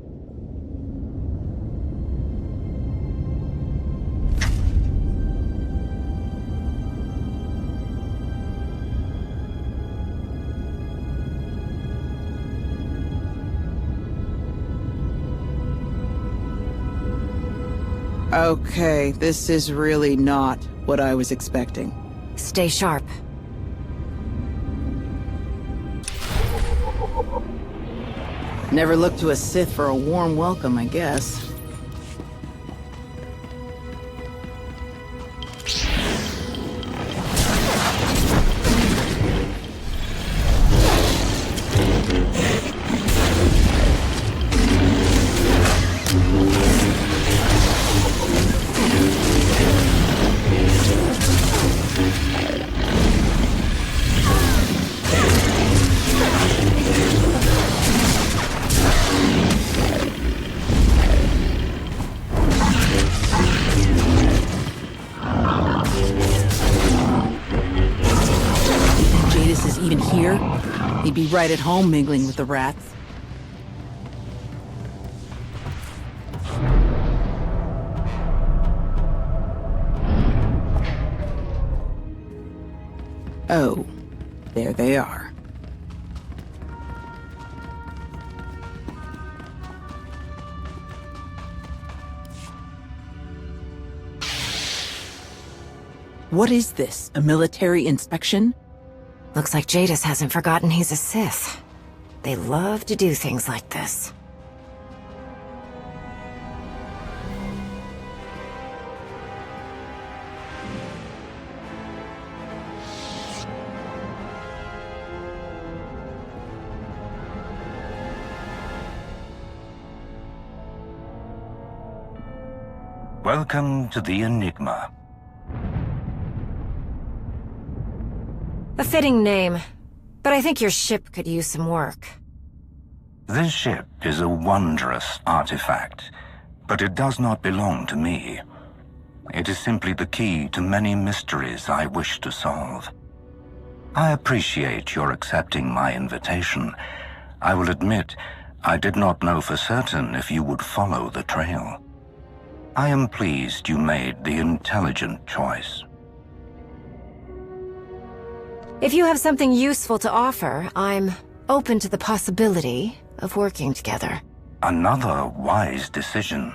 Okay, this is really not what I was expecting. Stay sharp. Never looked to a Sith for a warm welcome, I guess. He'd be right at home mingling with the rats. Oh, there they are. What is this? A military inspection? Looks like Jadis hasn't forgotten he's a Sith. They love to do things like this. Welcome to the Enigma. A fitting name, but I think your ship could use some work. This ship is a wondrous artifact, but it does not belong to me. It is simply the key to many mysteries I wish to solve. I appreciate your accepting my invitation. I will admit, I did not know for certain if you would follow the trail. I am pleased you made the intelligent choice. If you have something useful to offer, I'm open to the possibility of working together. Another wise decision.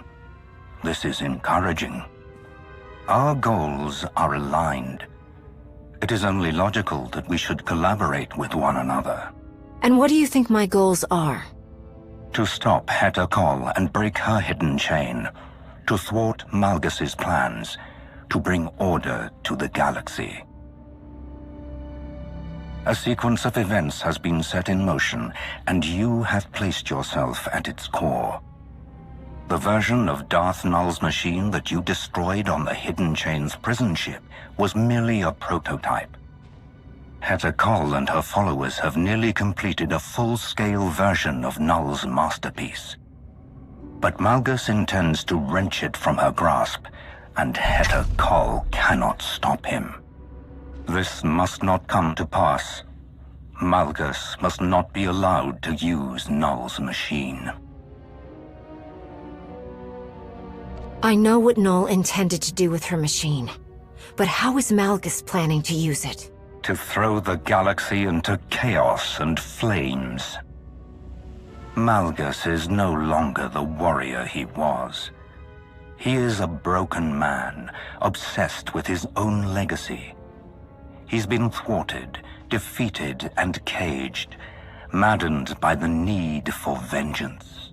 This is encouraging. Our goals are aligned. It is only logical that we should collaborate with one another. And what do you think my goals are? To stop Heta Kol and break her hidden chain. To thwart Malgus's plans. To bring order to the galaxy. A sequence of events has been set in motion, and you have placed yourself at its core. The version of Darth Null's machine that you destroyed on the Hidden Chain's prison ship was merely a prototype. Heta Kol and her followers have nearly completed a full-scale version of Null's masterpiece. But Malgus intends to wrench it from her grasp, and Heta Kol cannot stop him. This must not come to pass. Malgus must not be allowed to use Null's machine. I know what Null intended to do with her machine, but how is Malgus planning to use it? To throw the galaxy into chaos and flames. Malgus is no longer the warrior he was. He is a broken man, obsessed with his own legacy. He's been thwarted, defeated, and caged, maddened by the need for vengeance.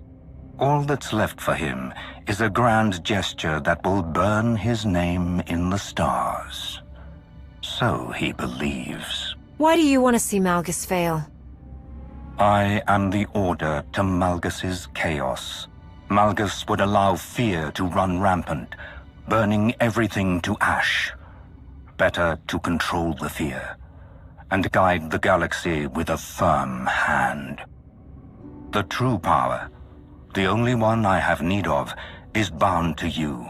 All that's left for him is a grand gesture that will burn his name in the stars. So he believes. Why do you want to see Malgus fail? I am the order to Malgus's chaos. Malgus would allow fear to run rampant, burning everything to ash. Better to control the fear, and guide the galaxy with a firm hand. The true power, the only one I have need of, is bound to you.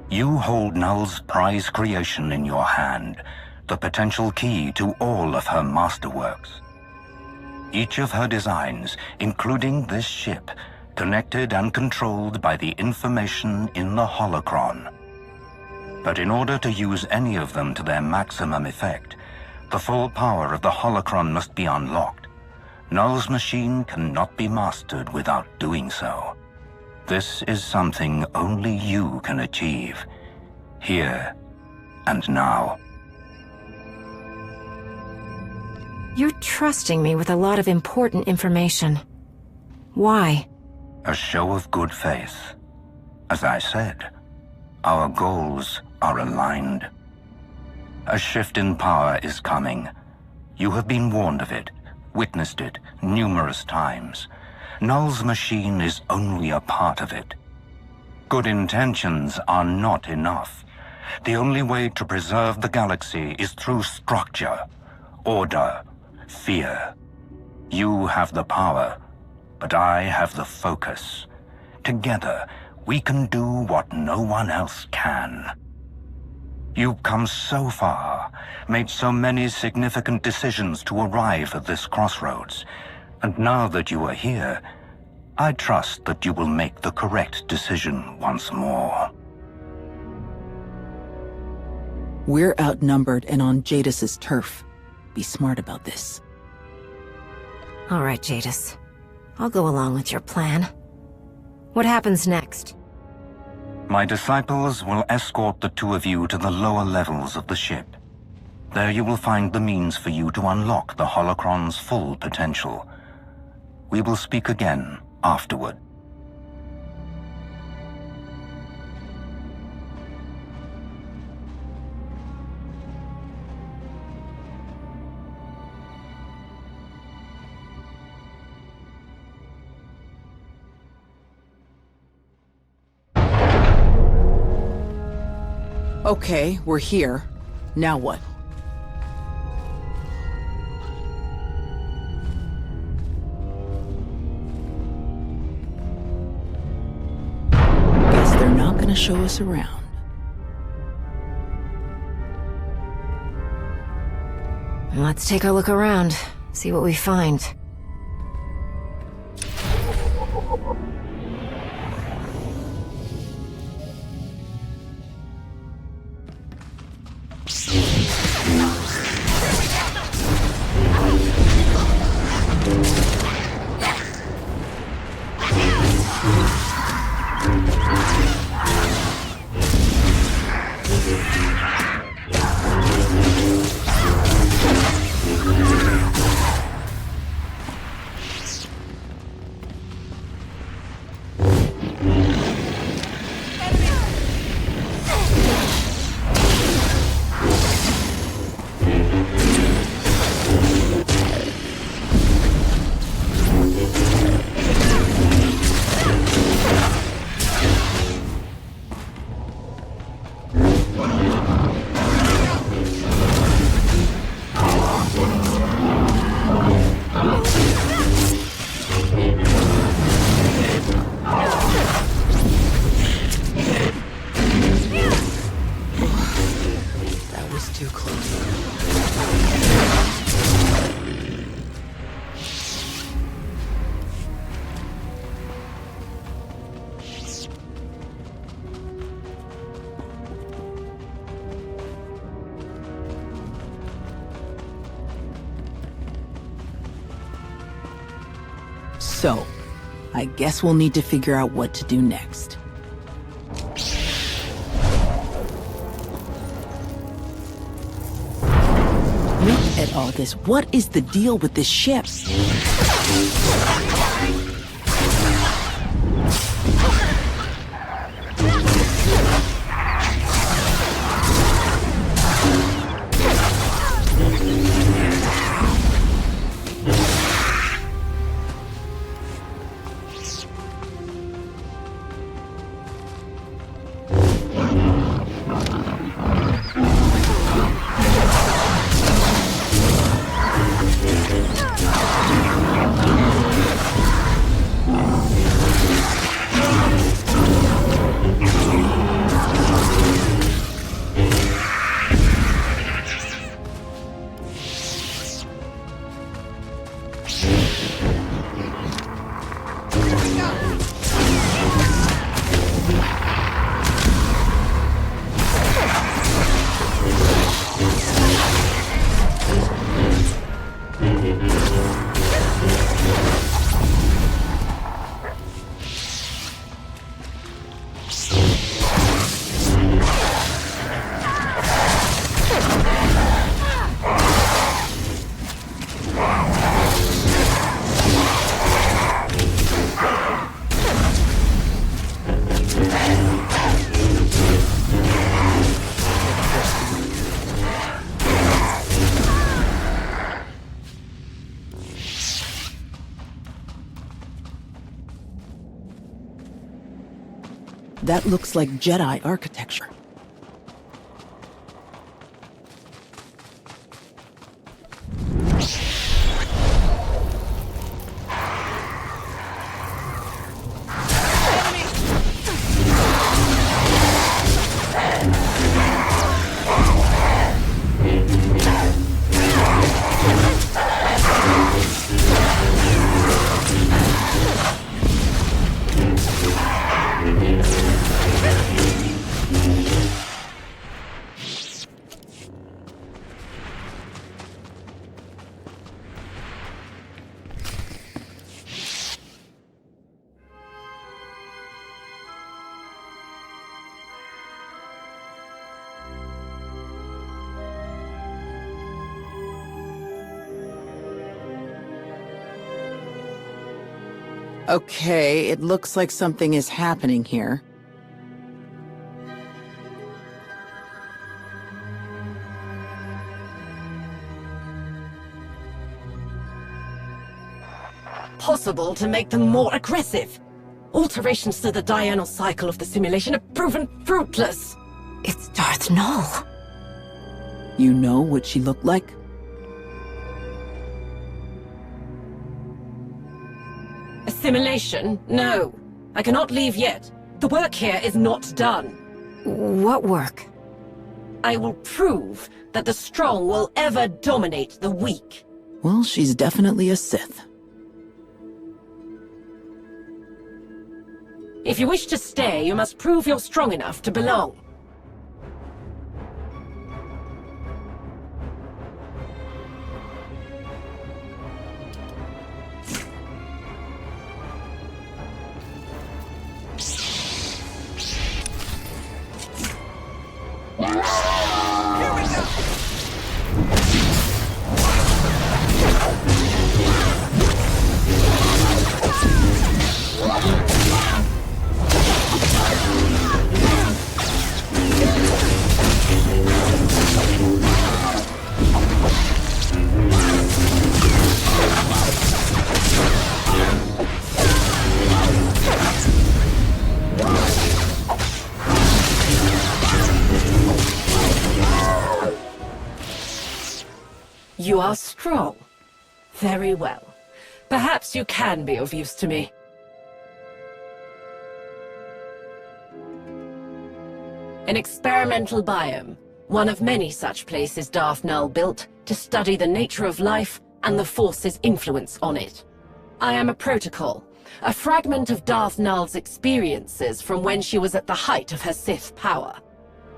You hold Null's prize creation in your hand, the potential key to all of her masterworks. Each of her designs, including this ship, connected and controlled by the information in the holocron. But in order to use any of them to their maximum effect, the full power of the holocron must be unlocked. Null's machine cannot be mastered without doing so. This is something only you can achieve, here and now. You're trusting me with a lot of important information. Why? A show of good faith. As I said, our goals are aligned. A shift in power is coming. You have been warned of it, witnessed it numerous times. Null's machine is only a part of it. Good intentions are not enough. The only way to preserve the galaxy is through structure, order, fear. You have the power, but I have the focus. Together, we can do what no one else can. You've come so far, made so many significant decisions to arrive at this crossroads, and now that you are here, I trust that you will make the correct decision once more. We're outnumbered and on Jadis's turf. Be smart about this. All right, Jadis. I'll go along with your plan. What happens next? My disciples will escort the two of you to the lower levels of the ship. There you will find the means for you to unlock the holocron's full potential. We will speak again afterward. Okay, we're here. Now what? Guess they're not gonna show us around. Let's take a look around, see what we find. So, I guess we'll need to figure out what to do next. Look at all this. What is the deal with this ship? That looks like Jedi architecture. Okay, it looks like something is happening here. Possible to make them more aggressive. Alterations to the diurnal cycle of the simulation have proven fruitless. It's Darth Null. You know what she looked like? Assimilation? No. I cannot leave yet. The work here is not done. What work? I will prove that the strong will ever dominate the weak. Well, she's definitely a Sith. If you wish to stay, you must prove you're strong enough to belong. You are strong. Very well. Perhaps you can be of use to me. An experimental biome. One of many such places Darth Null built to study the nature of life and the Force's influence on it. I am a protocol, a fragment of Darth Null's experiences from when she was at the height of her Sith power.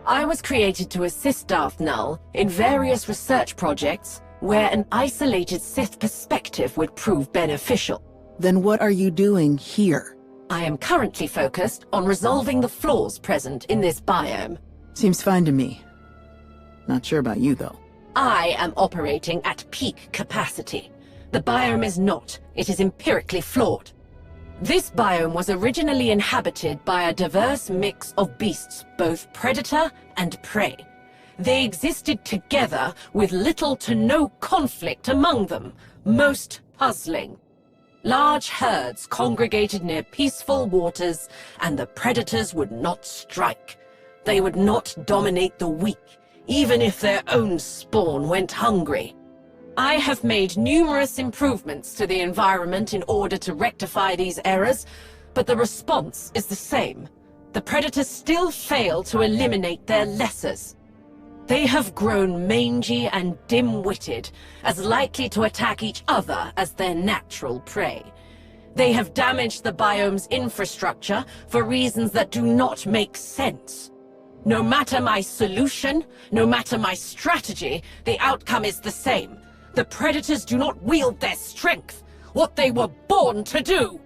I was created to assist Darth Null in various research projects where an isolated Sith perspective would prove beneficial. Then what are you doing here? I am currently focused on resolving the flaws present in this biome. Seems fine to me. Not sure about you, though. I am operating at peak capacity. The biome is not. It is empirically flawed. This biome was originally inhabited by a diverse mix of beasts, both predator and prey. They existed together with little to no conflict among them, most puzzling. Large herds congregated near peaceful waters, and the predators would not strike. They would not dominate the weak, even if their own spawn went hungry. I have made numerous improvements to the environment in order to rectify these errors, but the response is the same. The predators still fail to eliminate their lessers. They have grown mangy and dim-witted, as likely to attack each other as their natural prey. They have damaged the biome's infrastructure for reasons that do not make sense. No matter my solution, no matter my strategy, the outcome is the same. The predators do not wield their strength, what they were born to do.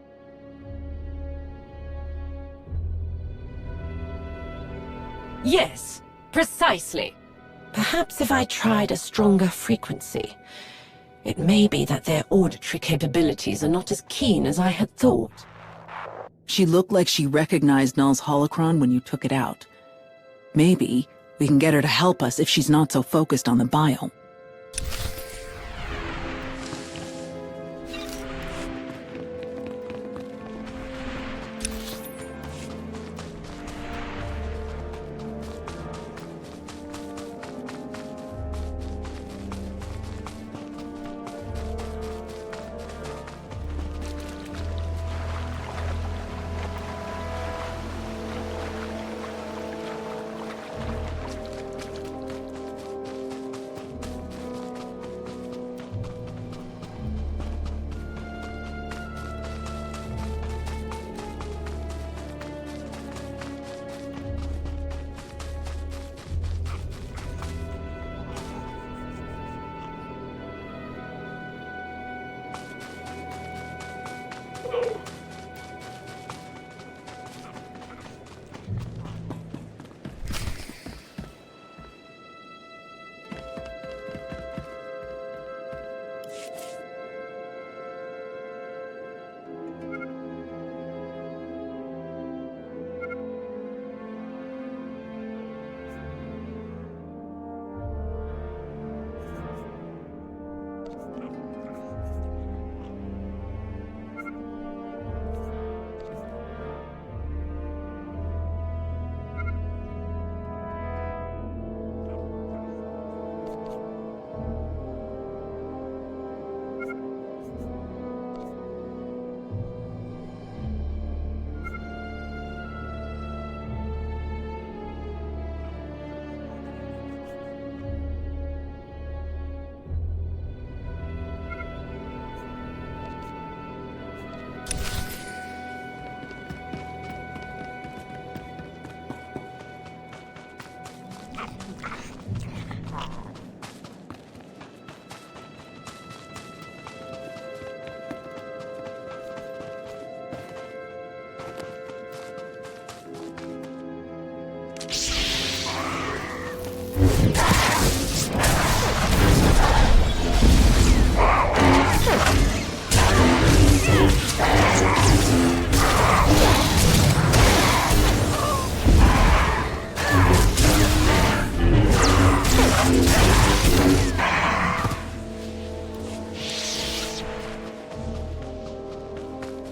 Yes, precisely. Perhaps if I tried a stronger frequency, it may be that their auditory capabilities are not as keen as I had thought. She looked like she recognized Null's holocron when you took it out. Maybe we can get her to help us if she's not so focused on the biome.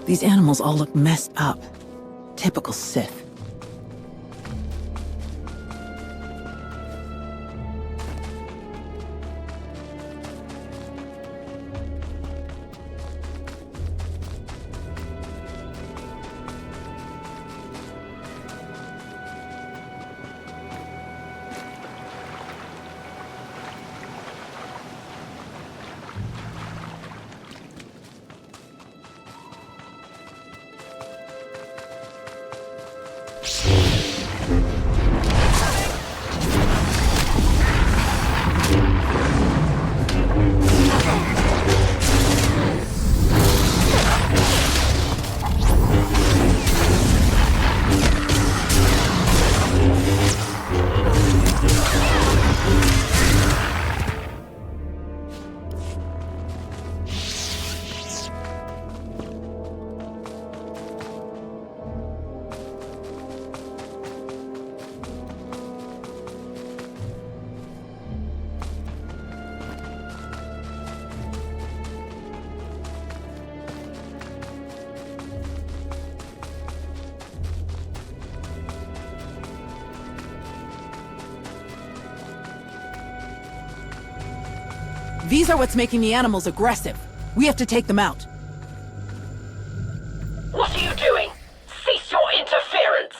These animals all look messed up. Typical Sith. These are what's making the animals aggressive. We have to take them out. What are you doing? Cease your interference!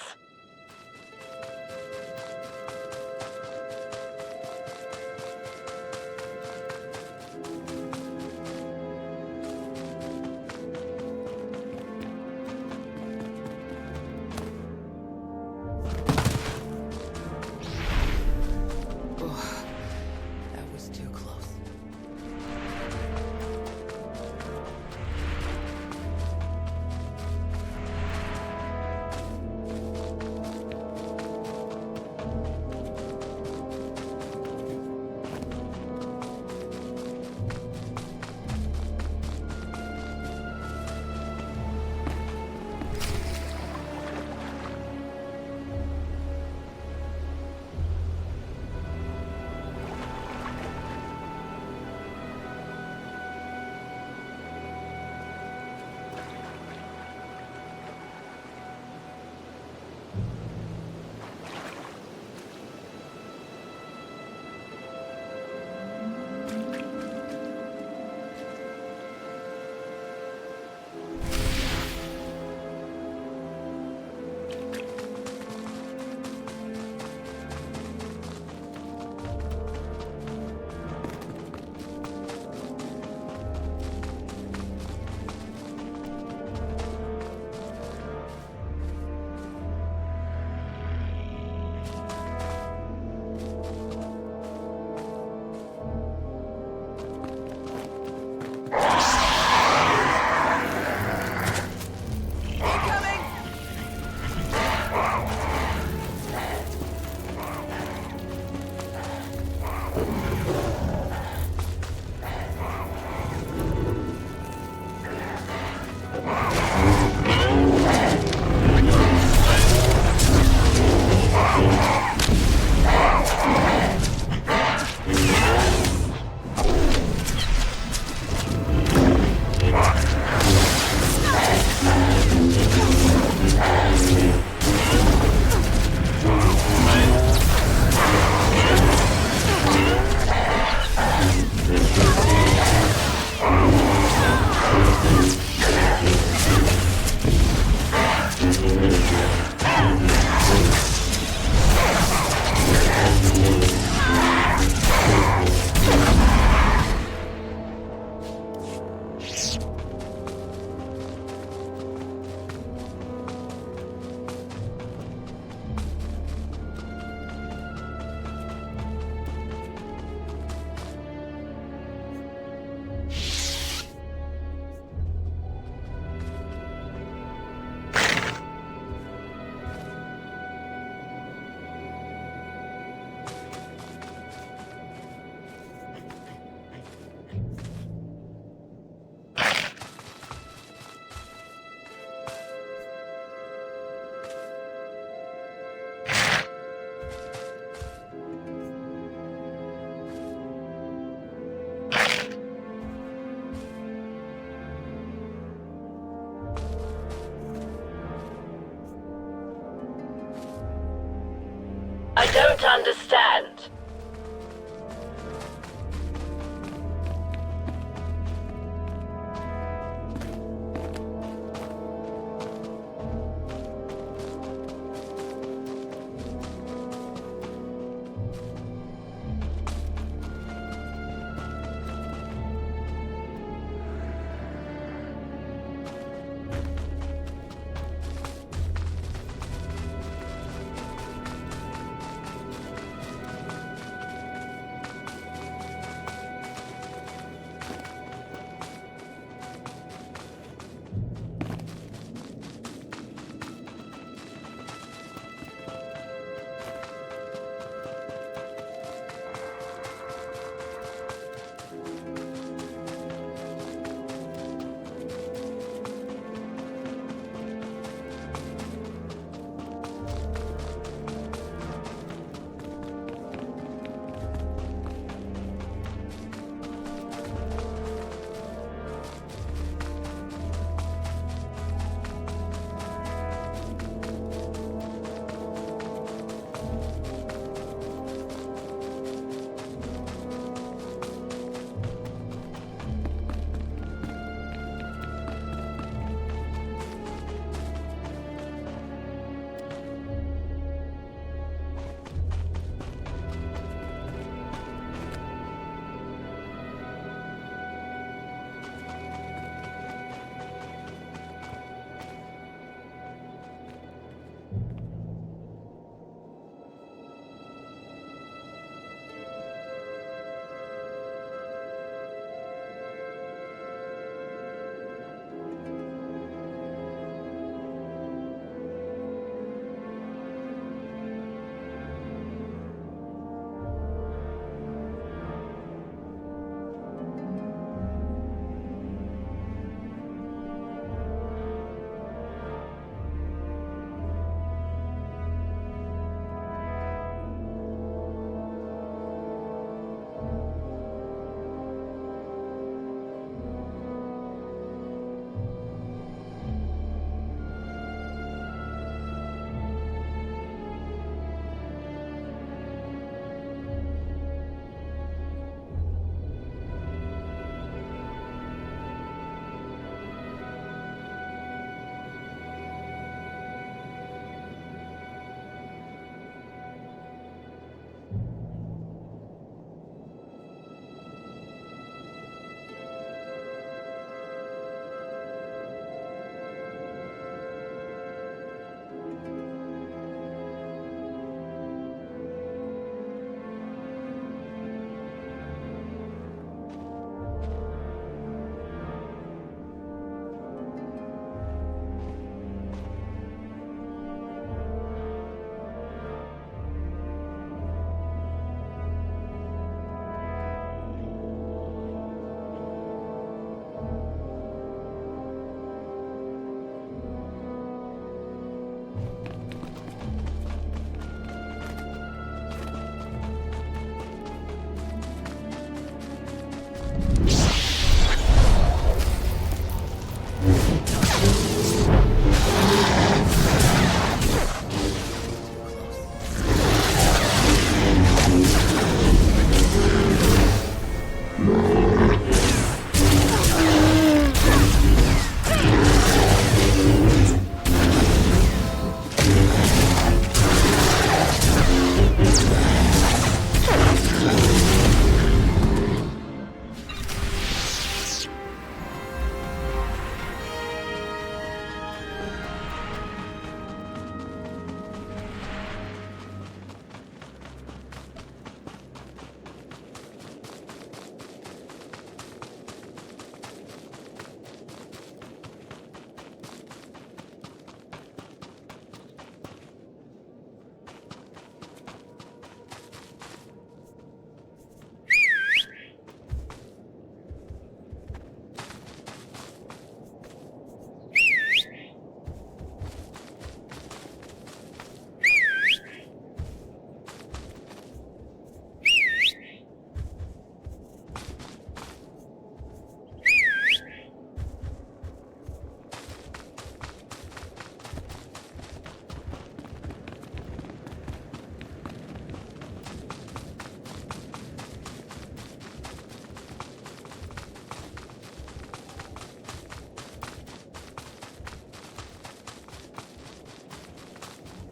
I don't understand.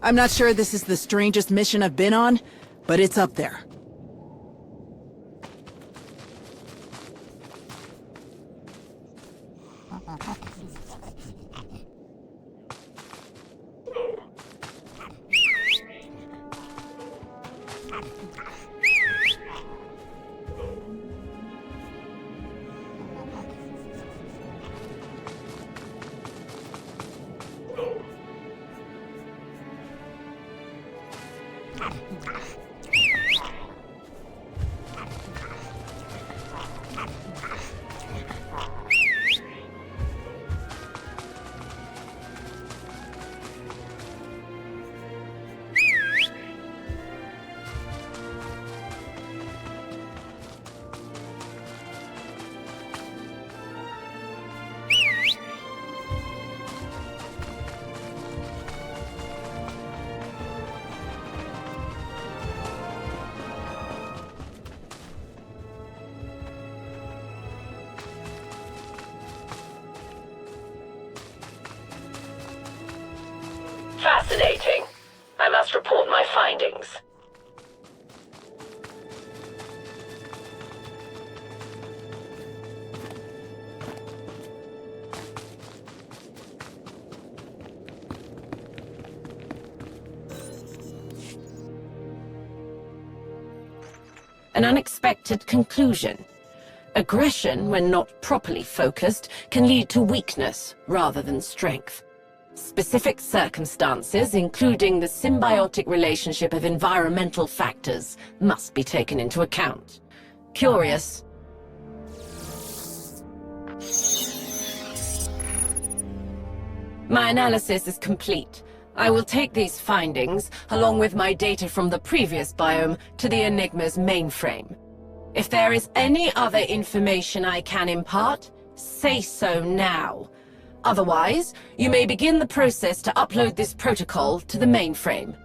I'm not sure this is the strangest mission I've been on, but it's up there. Fascinating. I must report my findings. An unexpected conclusion. Aggression, when not properly focused, can lead to weakness rather than strength. Specific circumstances, including the symbiotic relationship of environmental factors, must be taken into account. Curious. My analysis is complete. I will take these findings, along with my data from the previous biome, to the Enigma's mainframe. If there is any other information I can impart, say so now. Otherwise, you may begin the process to upload this protocol to the mainframe.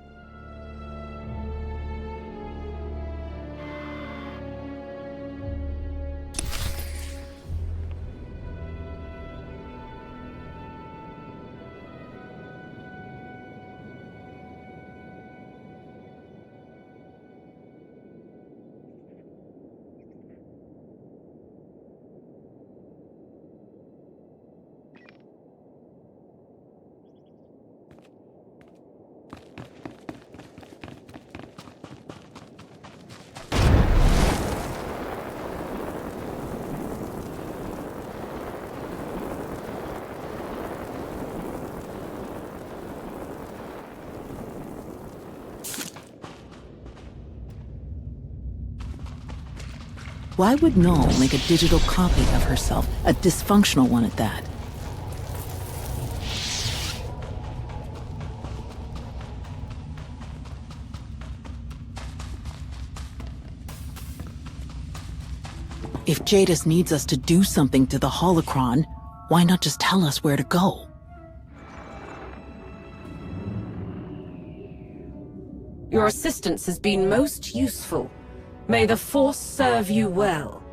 Why would Null make a digital copy of herself, a dysfunctional one at that? If Jadis needs us to do something to the holocron, why not just tell us where to go? Your assistance has been most useful. May the Force serve you well.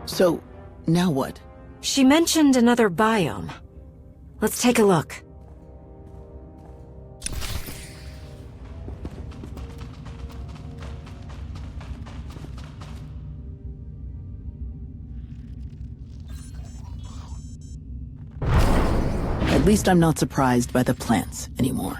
So, now what? She mentioned another biome. Let's take a look. At least I'm not surprised by the plants anymore.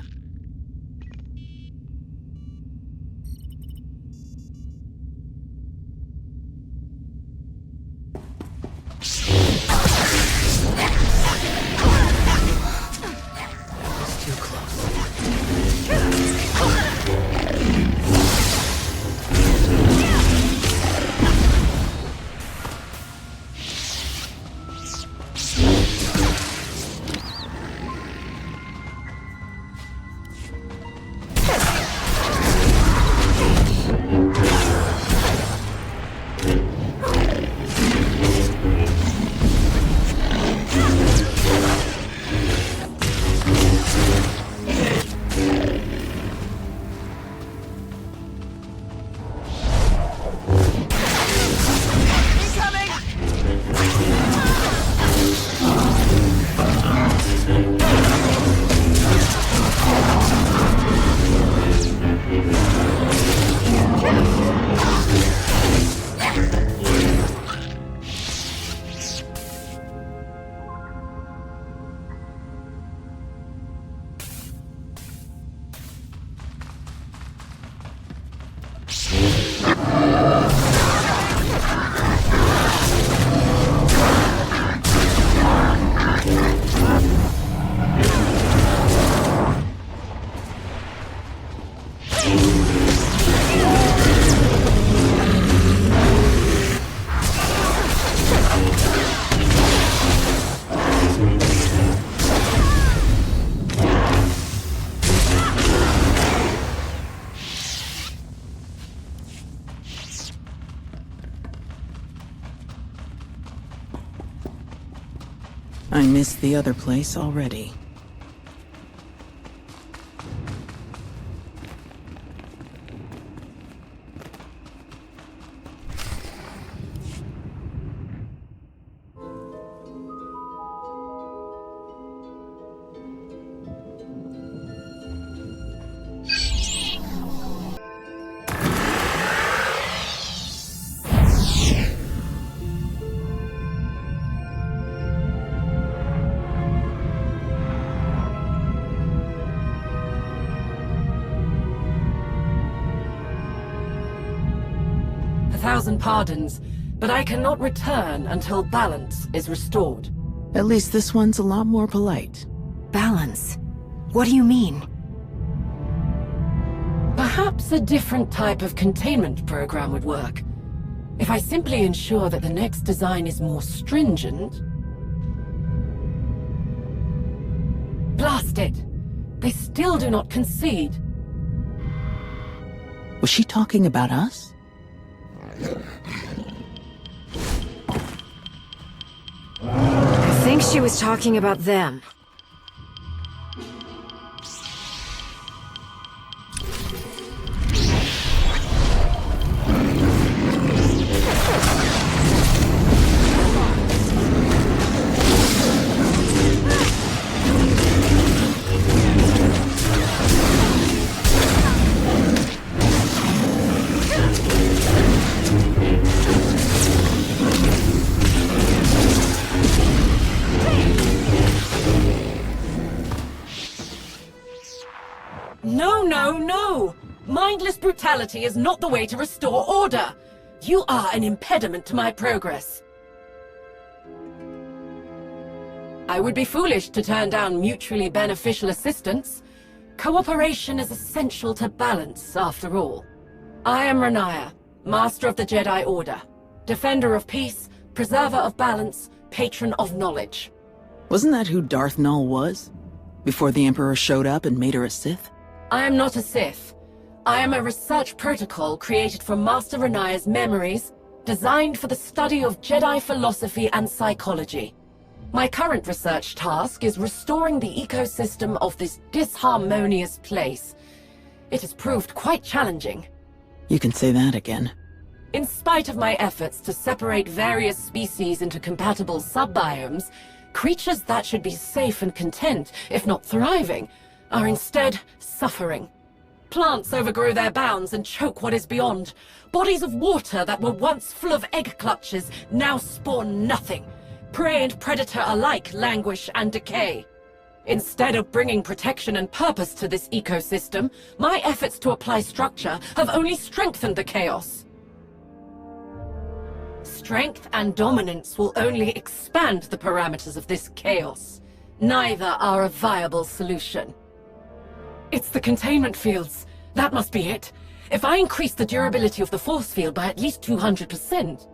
I missed the other place already. Thousand pardons, but I cannot return until balance is restored. At least this one's a lot more polite. Balance? What do you mean? Perhaps a different type of containment program would work. If I simply ensure that the next design is more stringent... Blast it! They still do not concede. Was she talking about us? I think she was talking about them. No, no, no! Mindless brutality is not the way to restore order! You are an impediment to my progress. I would be foolish to turn down mutually beneficial assistance. Cooperation is essential to balance, after all. I am Renaya, Master of the Jedi Order, Defender of Peace, Preserver of Balance, Patron of Knowledge. Wasn't that who Darth Null was? Before the Emperor showed up and made her a Sith? I am not a Sith. I am a research protocol created from Master Renaya's memories, designed for the study of Jedi philosophy and psychology. My current research task is restoring the ecosystem of this disharmonious place. It has proved quite challenging. You can say that again. In spite of my efforts to separate various species into compatible subbiomes, creatures that should be safe and content, if not thriving, are instead suffering. Plants overgrow their bounds and choke what is beyond. Bodies of water that were once full of egg clutches now spawn nothing. Prey and predator alike languish and decay. Instead of bringing protection and purpose to this ecosystem, my efforts to apply structure have only strengthened the chaos. Strength and dominance will only expand the parameters of this chaos. Neither are a viable solution. It's the containment fields. That must be it. If I increase the durability of the force field by at least 200%...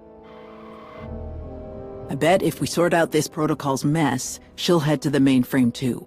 I bet if we sort out this protocol's mess, she'll head to the mainframe too.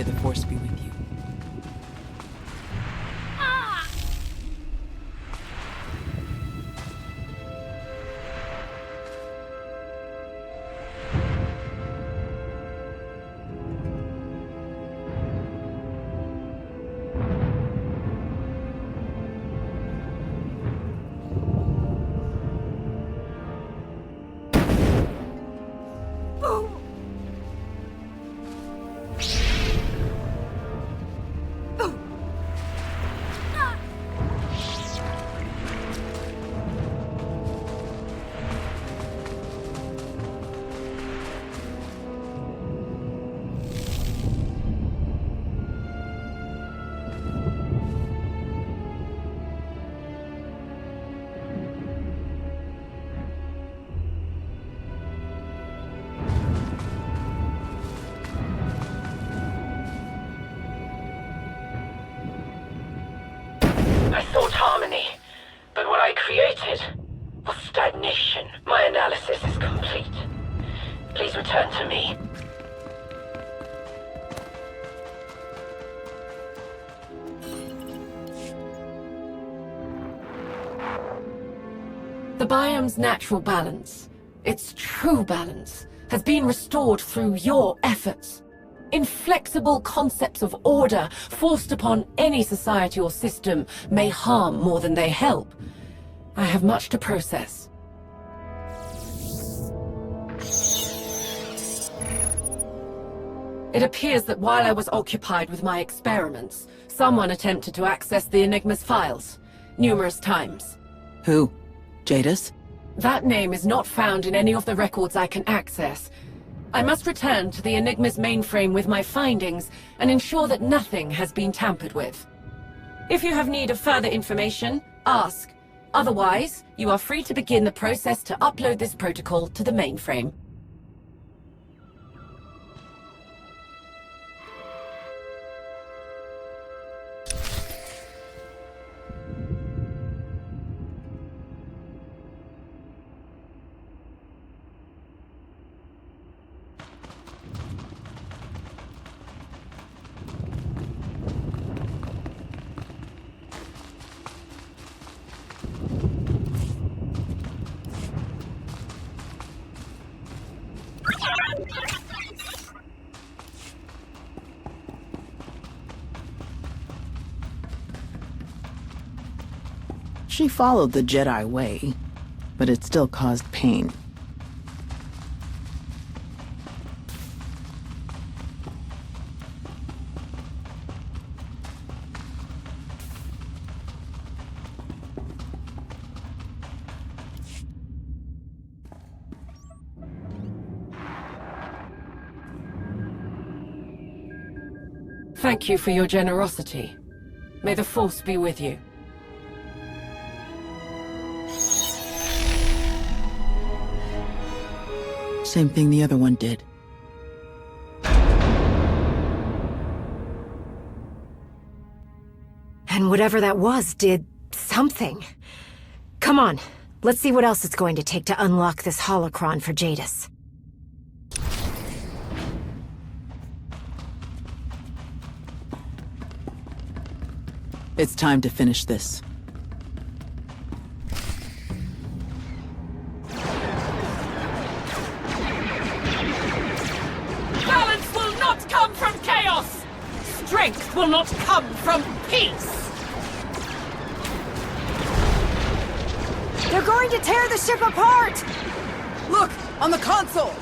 May the Force be with you. I sought harmony, but what I created was stagnation. My analysis is complete. Please return to me. The biome's natural balance, its true balance, has been restored through your efforts. Inflexible concepts of order forced upon any society or system may harm more than they help. I have much to process. It appears that while I was occupied with my experiments, someone attempted to access the Enigma's files, numerous times. Who? Jadis? That name is not found in any of the records I can access. I must return to the Enigma's mainframe with my findings and ensure that nothing has been tampered with. If you have need of further information, ask. Otherwise, you are free to begin the process to upload this protocol to the mainframe. She followed the Jedi way, but it still caused pain. Thank you for your generosity. May the Force be with you. Same thing the other one did. And whatever that was did something. Come on, let's see what else it's going to take to unlock this holocron for Jadis. It's time to finish this. Balance will not come from chaos! Strength will not come from peace! They're going to tear the ship apart! Look! On the console!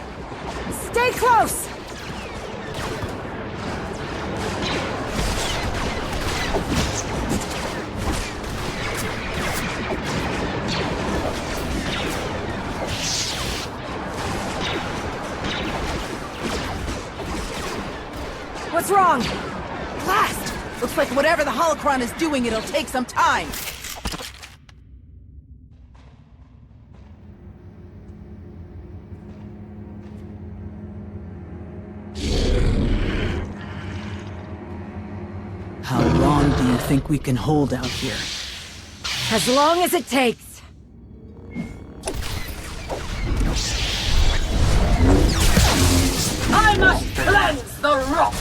Stay close! What's wrong? Blast! Looks like whatever the holocron is doing, it'll take some time. How long do you think we can hold out here? As long as it takes. I must cleanse the rot!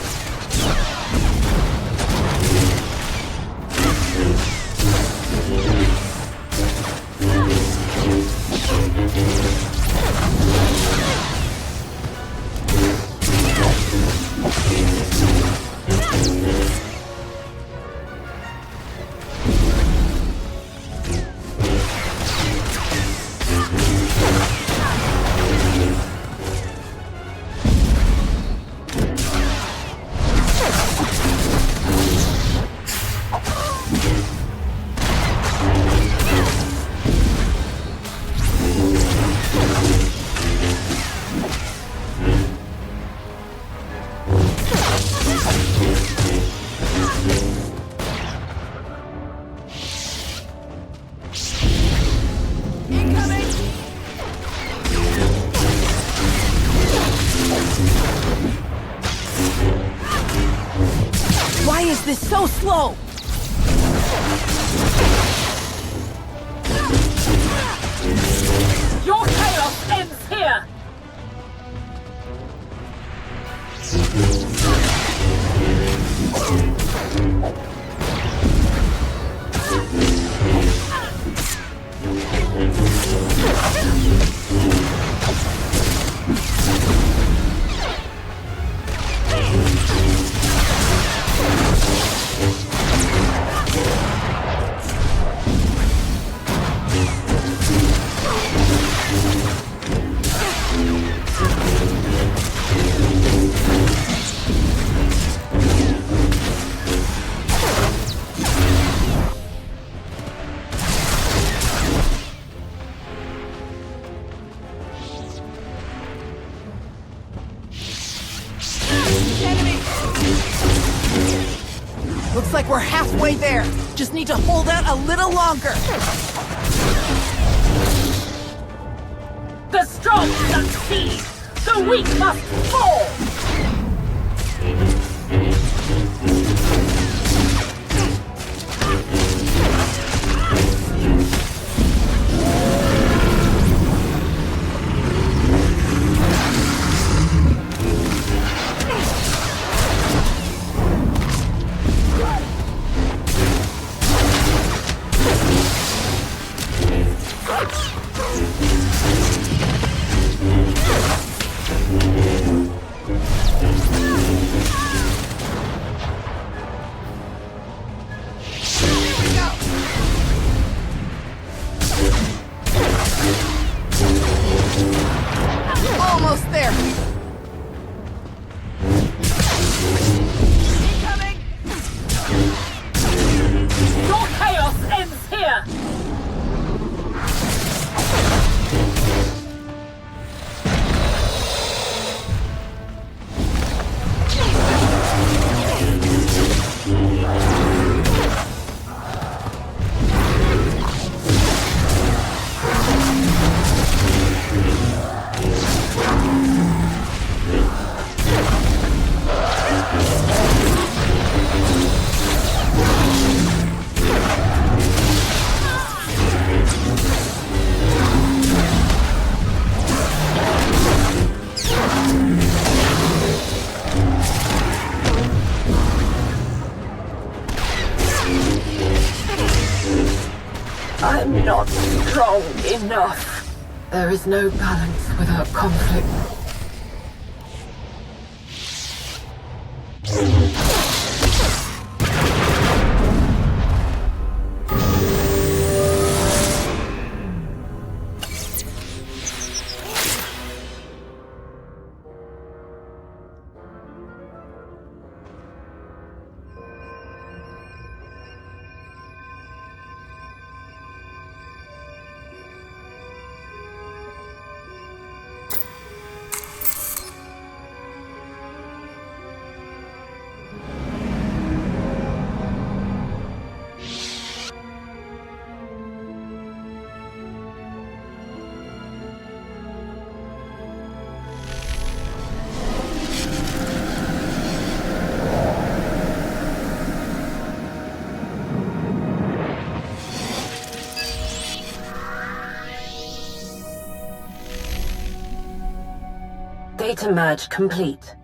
is this so slow? Your chaos ends here! Looks like we're halfway there. Just need to hold out a little longer. The strong succeed! The weak must fall! Almost there. Your chaos ends here! I'm not strong enough. There is no balance without conflict. Data merge complete.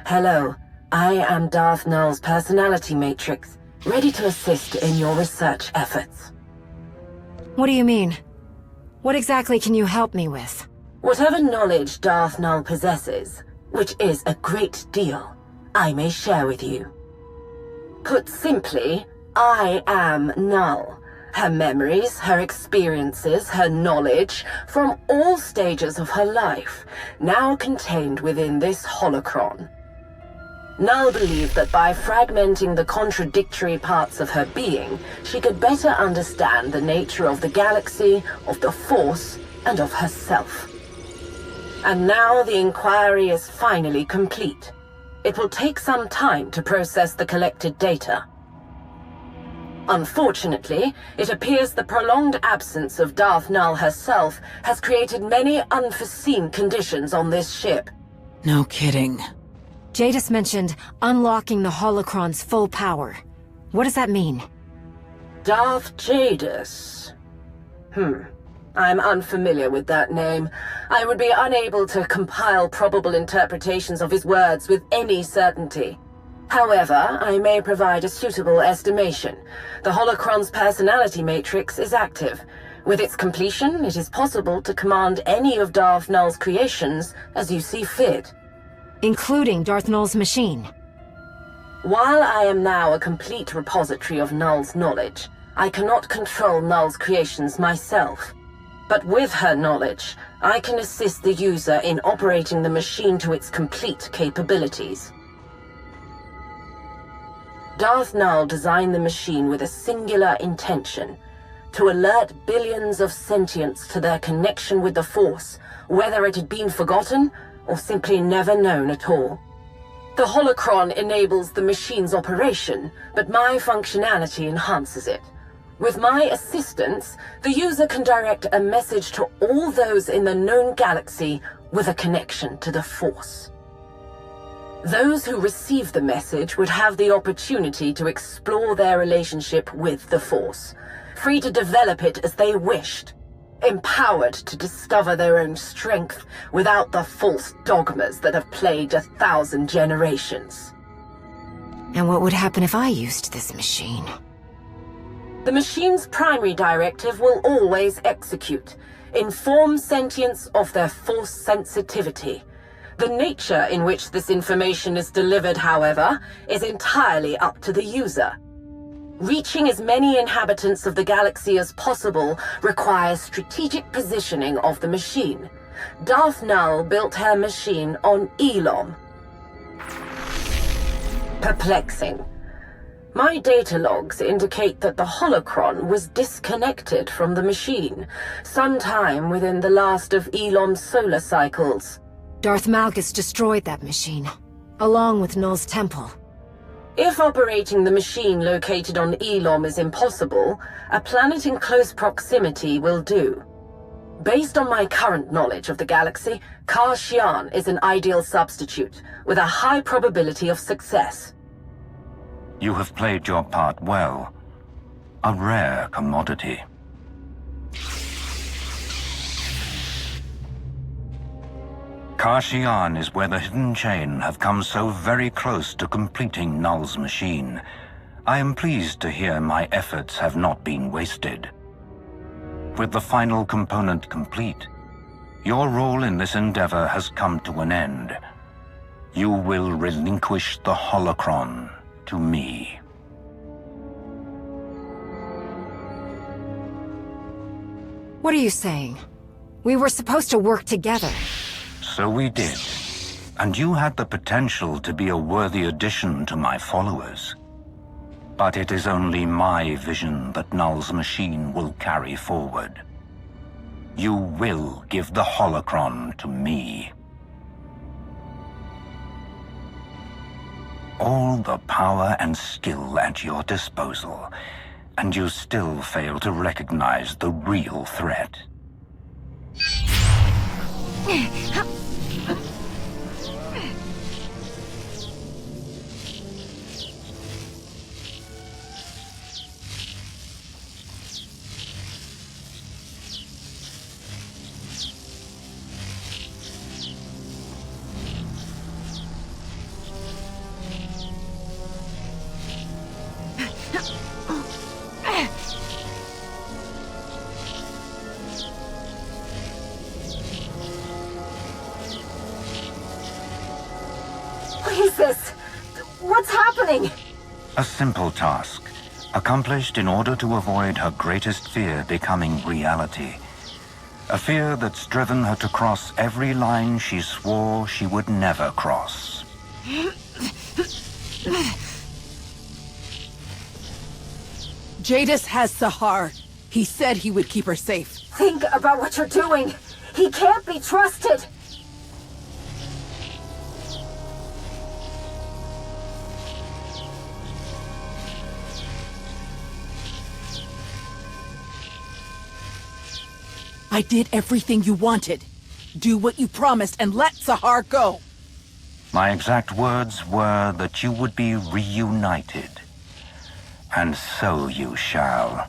Hello, I am Darth Null's personality matrix, ready to assist in your research efforts. What do you mean? What exactly can you help me with? Whatever knowledge Darth Null possesses, which is a great deal, I may share with you. Put simply, I am Null. Her memories, her experiences, her knowledge, from all stages of her life, now contained within this holocron. Null believed that by fragmenting the contradictory parts of her being, she could better understand the nature of the galaxy, of the Force, and of herself. And now the inquiry is finally complete. It will take some time to process the collected data. Unfortunately, it appears the prolonged absence of Darth Null herself has created many unforeseen conditions on this ship. No kidding. Jadis mentioned unlocking the holocron's full power. What does that mean? Darth Jadis. I'm unfamiliar with that name. I would be unable to compile probable interpretations of his words with any certainty. However, I may provide a suitable estimation. The holocron's personality matrix is active. With its completion, it is possible to command any of Darth Null's creations as you see fit. Including Darth Null's machine. While I am now a complete repository of Null's knowledge, I cannot control Null's creations myself. But with her knowledge, I can assist the user in operating the machine to its complete capabilities. Darth Null designed the machine with a singular intention: to alert billions of sentients to their connection with the Force, whether it had been forgotten or simply never known at all. The holocron enables the machine's operation, but my functionality enhances it. With my assistance, the user can direct a message to all those in the known galaxy with a connection to the Force. Those who receive the message would have the opportunity to explore their relationship with the Force, free to develop it as they wished, empowered to discover their own strength without the false dogmas that have plagued 1,000 generations. And what would happen if I used this machine? The machine's primary directive will always execute: inform sentients of their Force sensitivity. The nature in which this information is delivered, however, is entirely up to the user. Reaching as many inhabitants of the galaxy as possible requires strategic positioning of the machine. Darth Null built her machine on Elom. Perplexing. My data logs indicate that the holocron was disconnected from the machine, sometime within the last of Elom's solar cycles. Darth Malgus destroyed that machine, along with Null's temple. If operating the machine located on Elom is impossible, a planet in close proximity will do. Based on my current knowledge of the galaxy, Kashyyyk is an ideal substitute, with a high probability of success. You have played your part well. A rare commodity. Kashyyyk is where the Hidden Chain have come so very close to completing Null's machine. I am pleased to hear my efforts have not been wasted. With the final component complete, your role in this endeavor has come to an end. You will relinquish the holocron to me. What are you saying? We were supposed to work together. So we did. And you had the potential to be a worthy addition to my followers. But it is only my vision that Null's machine will carry forward. You will give the holocron to me. All the power and skill at your disposal, and you still fail to recognize the real threat. What is this? What's happening? A simple task, accomplished in order to avoid her greatest fear becoming reality. A fear that's driven her to cross every line she swore she would never cross. Jadis has Sahar. He said he would keep her safe. Think about what you're doing. He can't be trusted. I did everything you wanted. Do what you promised and let Sahar go. My exact words were that you would be reunited. And so you shall.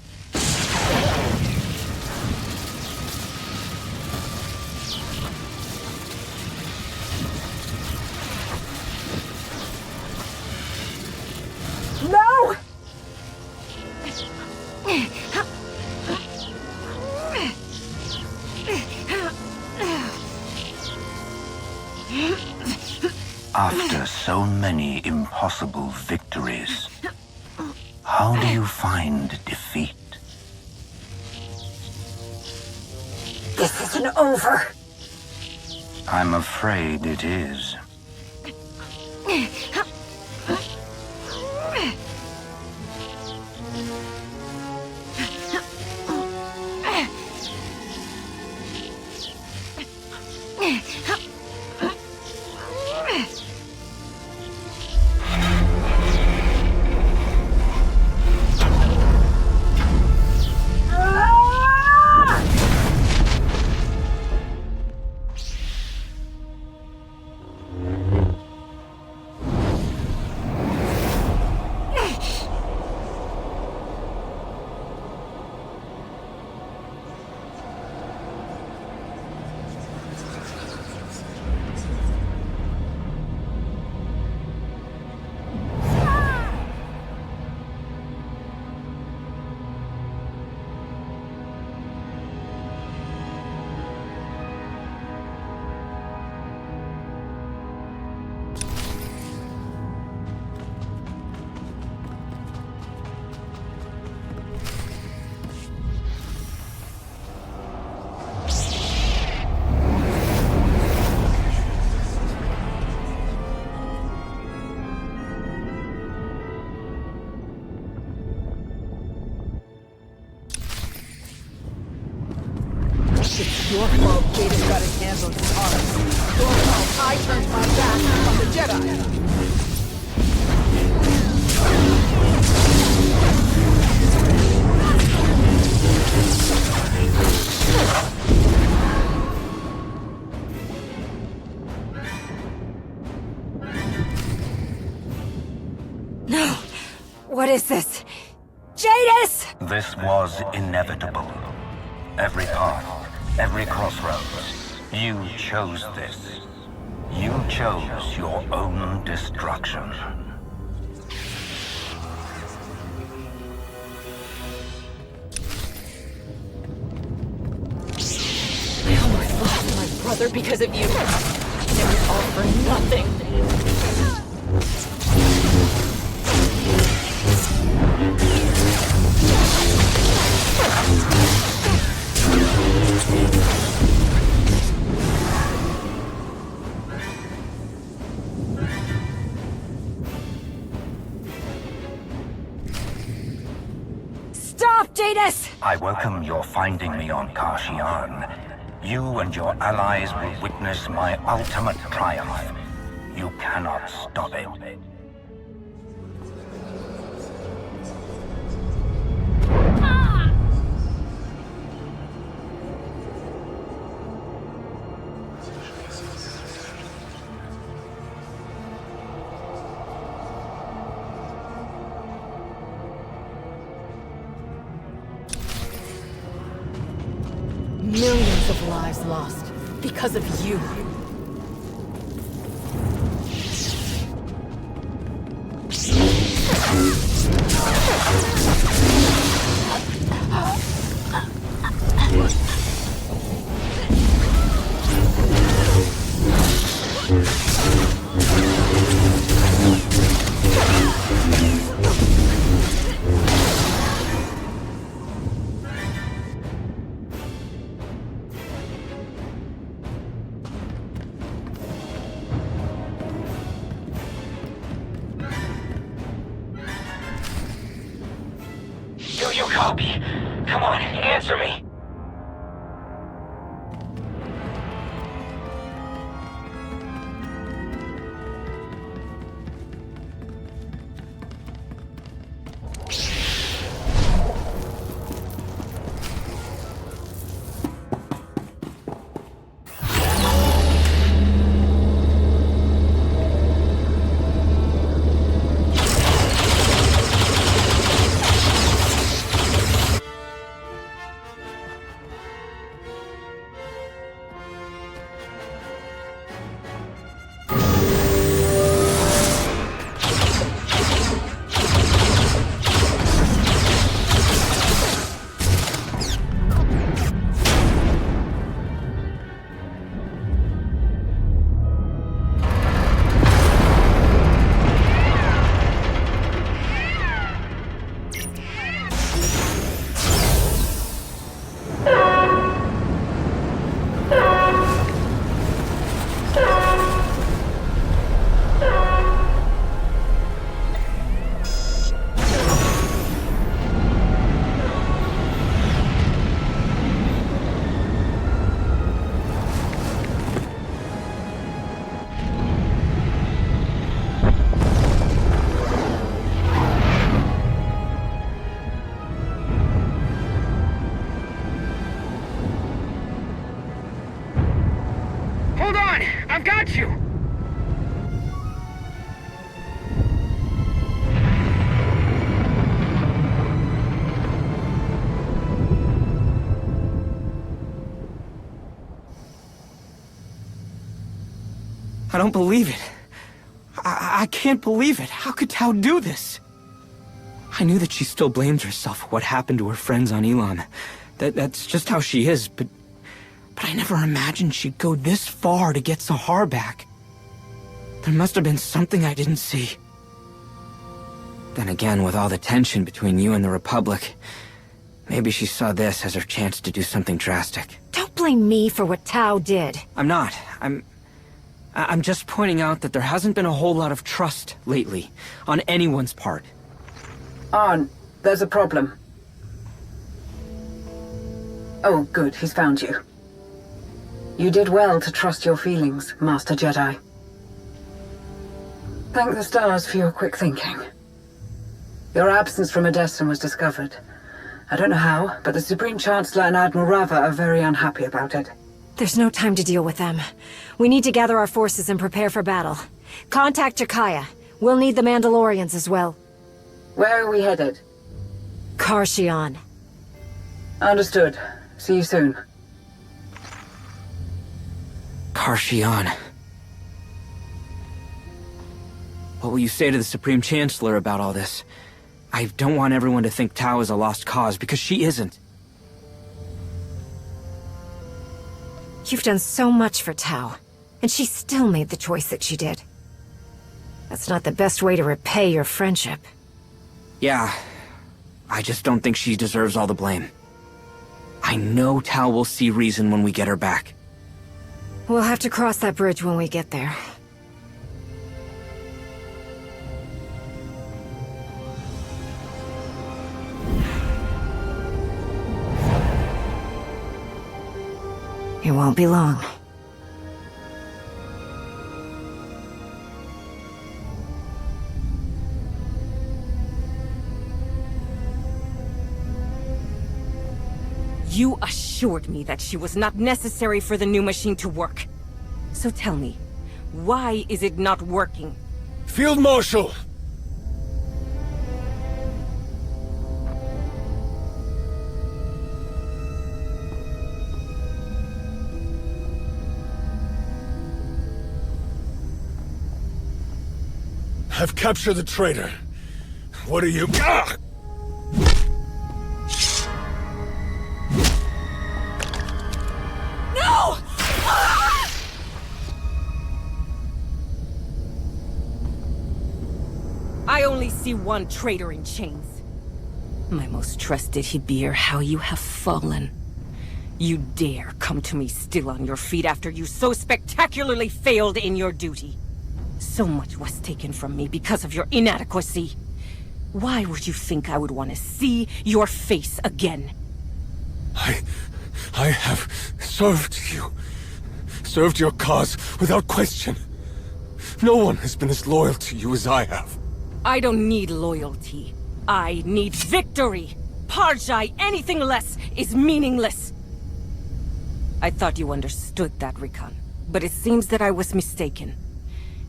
No! After so many impossible victories, how do you find defeat? This isn't over. I'm afraid it is. It's your fault Jada's got his hands on his arms. Your fault I turned my back on the Jedi. No! What is this? Jadis! This was inevitable. Every path, every crossroads. You chose this. You chose your own destruction. I almost lost my brother because of you. It was all for nothing. Stop, Jadis! I welcome your finding me on Kashyyyn. You and your allies will witness my ultimate triumph. You cannot stop it. Millions of lives lost because of you. Do you copy? Come on, answer me. I've got you! I don't believe it. I can't believe it. How could Tao do this? I knew that she still blames herself for what happened to her friends on Elam. That's just how she is, but I never imagined she'd go this far to get Sahar back. There must have been something I didn't see. Then again, with all the tension between you and the Republic, maybe she saw this as her chance to do something drastic. Don't blame me for what Tao did. I'm not. I'm just pointing out that there hasn't been a whole lot of trust lately, on anyone's part. Arn, there's a problem. Oh, good, he's found you. You did well to trust your feelings, Master Jedi. Thank the stars for your quick thinking. Your absence from Odessen was discovered. I don't know how, but the Supreme Chancellor and Admiral Rava are very unhappy about it. There's no time to deal with them. We need to gather our forces and prepare for battle. Contact Jakaya. We'll need the Mandalorians as well. Where are we headed? Karshion. Understood. See you soon. Karshion. What will you say to the Supreme Chancellor about all this? I don't want everyone to think Tao is a lost cause, because she isn't. You've done so much for Tao, and she still made the choice that she did. That's not the best way to repay your friendship. Yeah, I just don't think she deserves all the blame. I know Tao will see reason when we get her back. We'll have to cross that bridge when we get there. It won't be long. You assured me that she was not necessary for the new machine to work. So tell me, why is it not working? Field Marshal! I've captured the traitor. What are you— Ah! No! Ah! I only see one traitor in chains. My most trusted Hibir, how you have fallen. You dare come to me still on your feet after you so spectacularly failed in your duty. So much was taken from me because of your inadequacy. Why would you think I would want to see your face again? I have served you. Served your cause without question. No one has been as loyal to you as I have. I don't need loyalty. I need victory. Parjai, anything less is meaningless. I thought you understood that, Rikan, but it seems that I was mistaken.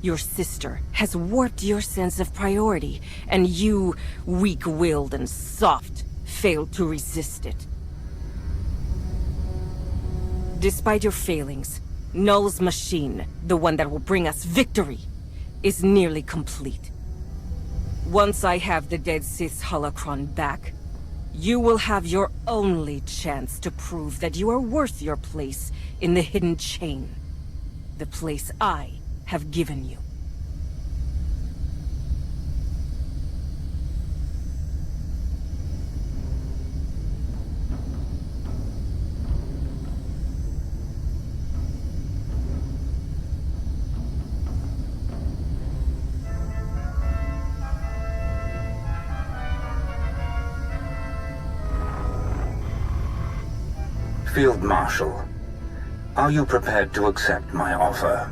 Your sister has warped your sense of priority, and you, weak-willed and soft, failed to resist it. Despite your failings, Null's machine, the one that will bring us victory, is nearly complete. Once I have the dead Sith's holocron back, you will have your only chance to prove that you are worth your place in the hidden chain. The place I have given you. Field Marshal, are you prepared to accept my offer?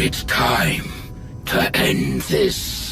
It's time to end this.